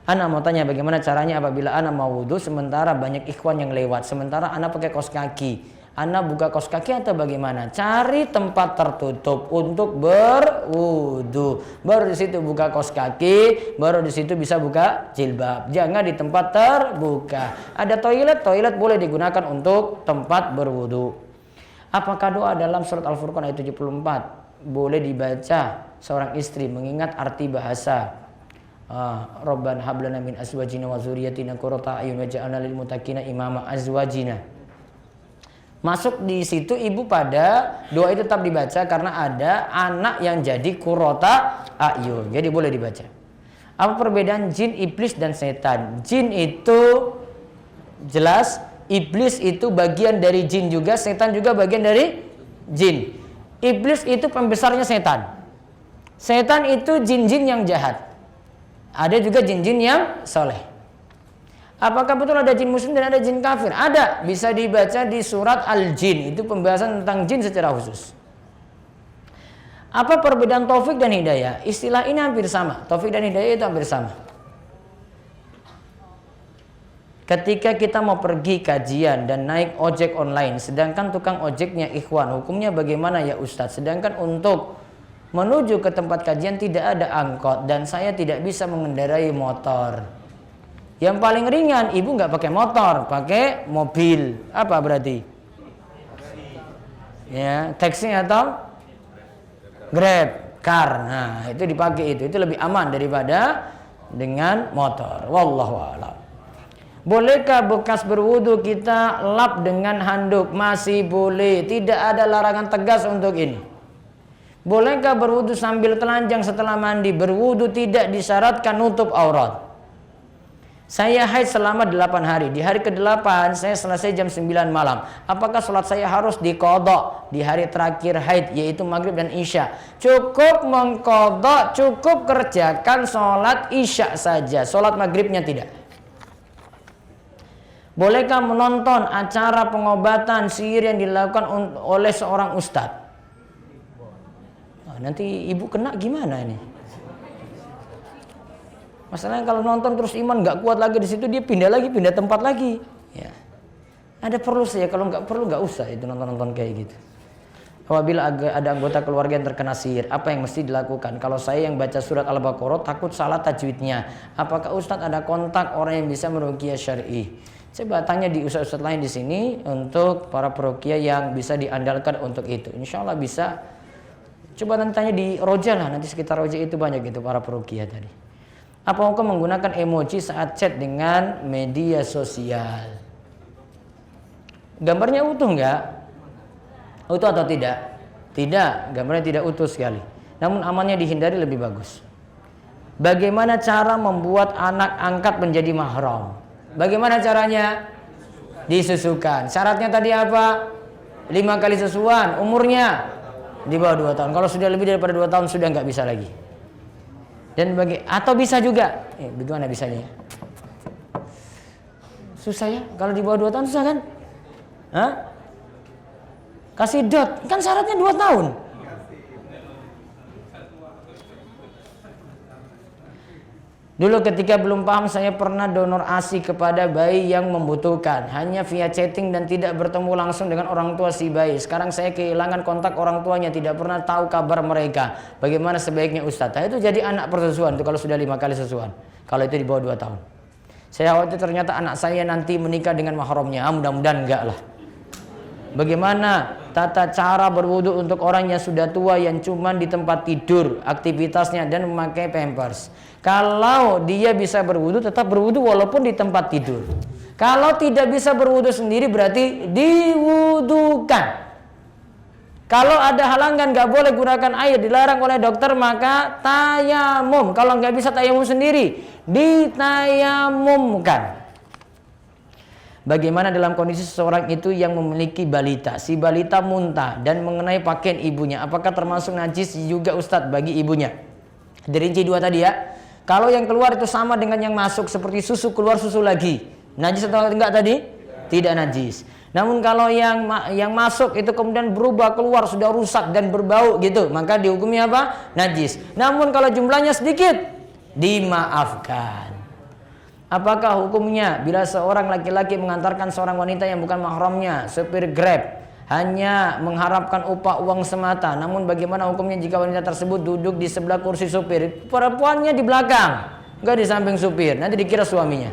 Ana mau tanya bagaimana caranya apabila ana mau wudu sementara banyak ikhwan yang lewat, sementara ana pakai kaos kaki. Ana buka kaos kaki atau bagaimana? Cari tempat tertutup untuk berwudu. Baru di situ buka kaos kaki, baru di situ bisa buka jilbab. Jangan di tempat terbuka. Ada toilet boleh digunakan untuk tempat berwudu. Apakah doa dalam surat Al-Furqan ayat 74 boleh dibaca seorang istri mengingat arti bahasa? Rabbana hab lana min azwajina wa dzurriyyatina qurrata a'yun waj'alna lil muttaqina imama azwajina. Masuk di situ ibu pada doa itu tetap dibaca karena ada anak yang jadi qurrata a'yun. Jadi boleh dibaca. Apa perbedaan jin, iblis dan setan? Jin itu jelas, iblis itu bagian dari jin juga, setan juga bagian dari jin. Iblis itu pembesarnya setan. Setan itu jin-jin yang jahat. Ada juga jin-jin yang soleh. Apakah betul ada jin muslim dan ada jin kafir? Ada, bisa dibaca di surat Al-Jin. Itu pembahasan tentang jin secara khusus. Apa perbedaan taufik dan hidayah? Istilah ini hampir sama. Taufik dan hidayah itu hampir sama. Ketika kita mau pergi kajian dan naik ojek online, sedangkan tukang ojeknya ikhwan, hukumnya bagaimana ya Ustadz? Sedangkan untuk menuju ke tempat kajian tidak ada angkot dan saya tidak bisa mengendarai motor. Yang paling ringan, ibu nggak pakai motor, pakai mobil. Apa berarti? Ya, taksi atau Grab, car. Nah, itu dipakai itu lebih aman daripada dengan motor. Wallahu a'lam. Bolehkah bekas berwudu kita lap dengan handuk? Masih boleh. Tidak ada larangan tegas untuk ini. Bolehkah berwudu sambil telanjang setelah mandi? Berwudu tidak disyaratkan nutup aurat. Saya haid selama 8 hari. Di hari ke-8 saya selesai jam 9 malam. Apakah sholat saya harus diqadha di hari terakhir haid, yaitu maghrib dan isya? Cukup mengqadha, cukup kerjakan sholat isya saja. Sholat maghribnya tidak. Bolehkah menonton acara pengobatan sihir yang dilakukan oleh seorang ustadz? Nanti ibu kena gimana ini? Masalahnya kalau nonton terus iman nggak kuat lagi di situ, dia pindah tempat lagi. Ya. Ada perlu saya, kalau nggak perlu nggak usah itu nonton kayak gitu. Apabila ada anggota keluarga yang terkena sihir, apa yang mesti dilakukan? Kalau saya yang baca surat Al-Baqarah takut salah tajwidnya, apakah Ustadz ada kontak orang yang bisa meruqyah syar'i? Coba tanya di ustadz lain di sini untuk para peruqyah yang bisa diandalkan untuk itu. Insya Allah bisa. Coba nanti tanya di Roja lah, nanti sekitar Roja itu banyak gitu para peruqyah tadi. Apa hukum menggunakan emoji saat chat dengan media sosial? Gambarnya utuh enggak? Utuh atau tidak? Tidak, gambarnya tidak utuh sekali. Namun amannya dihindari lebih bagus. Bagaimana cara membuat anak angkat menjadi mahram? Bagaimana caranya? Disusukan. Syaratnya tadi apa? 5 kali susuan. Umurnya di bawah 2 tahun. Kalau sudah lebih daripada 2 tahun sudah nggak bisa lagi. Dan atau bisa juga. Bagaimana bisanya? Susah ya? Kalau di bawah 2 tahun susah kan? Hah? Kasih dot. Kan syaratnya 2 tahun. Dulu ketika belum paham saya pernah donor ASI kepada bayi yang membutuhkan. Hanya via chatting dan tidak bertemu langsung dengan orang tua si bayi. Sekarang saya kehilangan kontak orang tuanya, tidak pernah tahu kabar mereka. Bagaimana sebaiknya Ustadz? Nah, itu jadi anak persusuan itu kalau sudah 5 kali susuan. Kalau itu di bawah 2 tahun. Saya khawatir ternyata anak saya nanti menikah dengan mahramnya. Mudah-mudahan enggak lah. Bagaimana tata cara berwudu untuk orang yang sudah tua yang cuma di tempat tidur aktivitasnya dan memakai pampers? Kalau dia bisa berwudu, tetap berwudu walaupun di tempat tidur. Kalau tidak bisa berwudu sendiri berarti diwudukan. Kalau ada halangan nggak boleh gunakan air, dilarang oleh dokter, maka tayamum. Kalau nggak bisa tayamum sendiri, ditayamumkan. Bagaimana dalam kondisi seseorang itu yang memiliki balita, si balita muntah dan mengenai pakaian ibunya, apakah termasuk najis juga Ustadz bagi ibunya? Dirinci 2 tadi ya. Kalau yang keluar itu sama dengan yang masuk, seperti susu keluar susu lagi, najis atau enggak tadi? Tidak najis. Namun kalau yang masuk itu kemudian berubah keluar sudah rusak dan berbau gitu, maka dihukumi apa? Najis. Namun kalau jumlahnya sedikit, dimaafkan. Apakah hukumnya bila seorang laki-laki mengantarkan seorang wanita yang bukan mahramnya, supir Grab, hanya mengharapkan upah uang semata? Namun bagaimana hukumnya jika wanita tersebut duduk di sebelah kursi supir, perempuannya di belakang, enggak di samping supir, nanti dikira suaminya.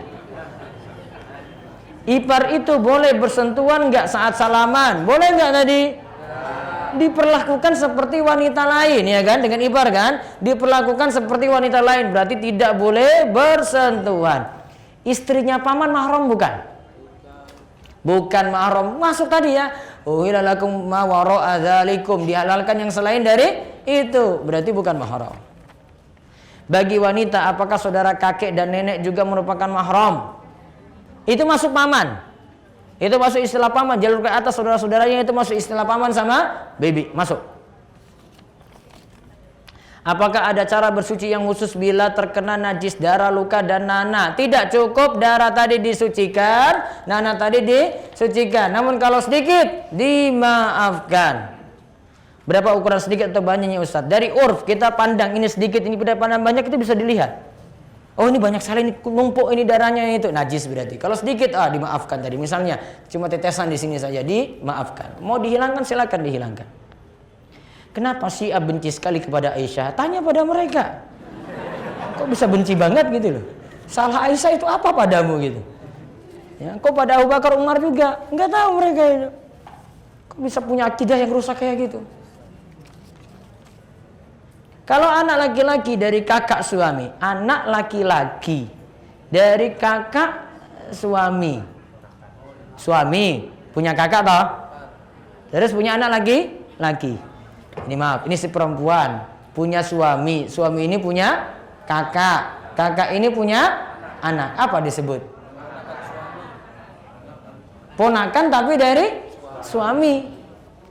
Ipar itu boleh bersentuhan enggak saat salaman? Boleh enggak tadi? Diperlakukan seperti wanita lain, ya kan? Dengan ipar kan? Diperlakukan seperti wanita lain, berarti tidak boleh bersentuhan. Istrinya paman mahram bukan? Bukan mahram. Masuk tadi ya. Uhilla lakum ma wara'a dzalikum, dihalalkan yang selain dari itu, berarti bukan mahram. Bagi wanita, apakah saudara kakek dan nenek juga merupakan mahram? Itu masuk paman. Itu masuk istilah paman. Jalur ke atas saudara-saudaranya itu masuk istilah paman sama bibi. Masuk. Apakah ada cara bersuci yang khusus bila terkena najis, darah, luka, dan nanah? Tidak cukup darah tadi disucikan, nanah tadi disucikan. Namun kalau sedikit, dimaafkan. Berapa ukuran sedikit atau banyaknya Ustaz? Dari urf kita pandang ini sedikit, ini pandang banyak, itu bisa dilihat. Oh ini banyak sekali, ini numpuk, ini darahnya itu najis berarti. Kalau sedikit, dimaafkan tadi. Misalnya cuma tetesan di sini saja, dimaafkan. Mau dihilangkan silakan dihilangkan. Kenapa Syiah benci sekali kepada Aisyah? Tanya pada mereka. Kok bisa benci banget gitu loh? Salah Aisyah itu apa padamu gitu? Ya, kok pada Abu Bakar, Umar juga? Enggak tahu mereka itu. Kok bisa punya akidah yang rusak kayak gitu? Kalau anak laki-laki dari kakak suami, anak laki-laki dari kakak suami, suami punya kakak toh, terus punya anak laki-laki. Ini maaf, ini si perempuan punya suami, suami ini punya kakak, kakak ini punya anak, apa disebut? Ponakan tapi dari suami.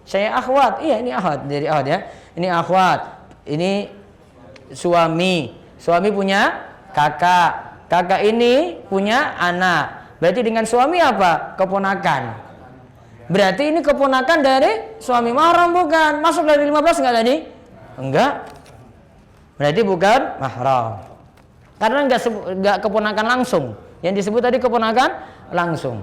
Saya akhwat, iya ini akhwat dari akhwat ya, ini akhwat. Ini suami, suami punya kakak, kakak ini punya anak. Berarti dengan suami apa? Keponakan. Berarti ini keponakan dari suami. Mahram bukan? Masuk dari 15 enggak tadi? Enggak. Berarti bukan mahram. Karena enggak keponakan langsung. Yang disebut tadi keponakan langsung.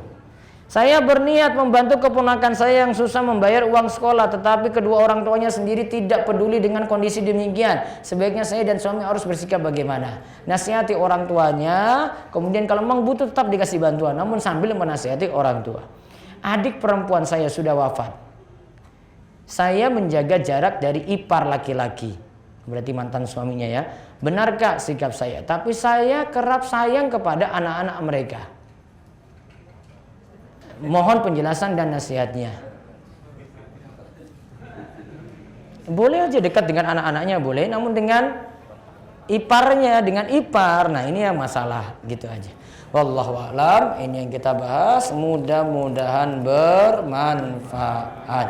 Saya berniat membantu keponakan saya yang susah membayar uang sekolah, tetapi kedua orang tuanya sendiri tidak peduli dengan kondisi demikian. Sebaiknya saya dan suami harus bersikap bagaimana? Nasihati orang tuanya, kemudian kalau memang butuh tetap dikasih bantuan, namun sambil menasihati orang tua. Adik perempuan saya sudah wafat. Saya menjaga jarak dari ipar laki-laki, berarti mantan suaminya ya. Benarkah sikap saya? Tapi saya kerap sayang kepada anak-anak mereka. Mohon penjelasan dan nasihatnya. Boleh aja dekat dengan anak-anaknya boleh, namun dengan iparnya, dengan ipar, nah ini yang masalah, gitu aja. Wallahu a'lam. Ini yang kita bahas, mudah-mudahan bermanfaat.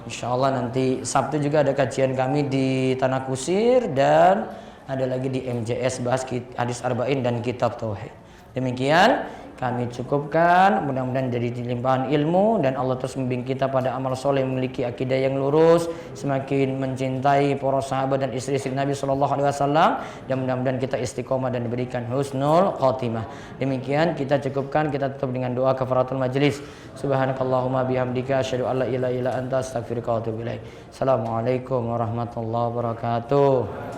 Insyaallah nanti Sabtu juga ada kajian kami di Tanah Kusir dan ada lagi di MJS bahas hadis arba'in dan kitab tauhid. Demikian kami cukupkan, mudah-mudahan jadi limpahan ilmu dan Allah terus membimbing kita pada amal soleh, memiliki akidah yang lurus, semakin mencintai para sahabat dan istri-istri Nabi sallallahu alaihi wasallam, dan mudah-mudahan kita istiqomah dan diberikan husnul khotimah. Demikian kita cukupkan, kita tutup dengan doa kafaratul majlis. Subhanakallahumma bihamdika asyhadu an la ilaha illa anta astaghfiruka wa atubu ilaik. Assalamualaikum warahmatullahi wabarakatuh.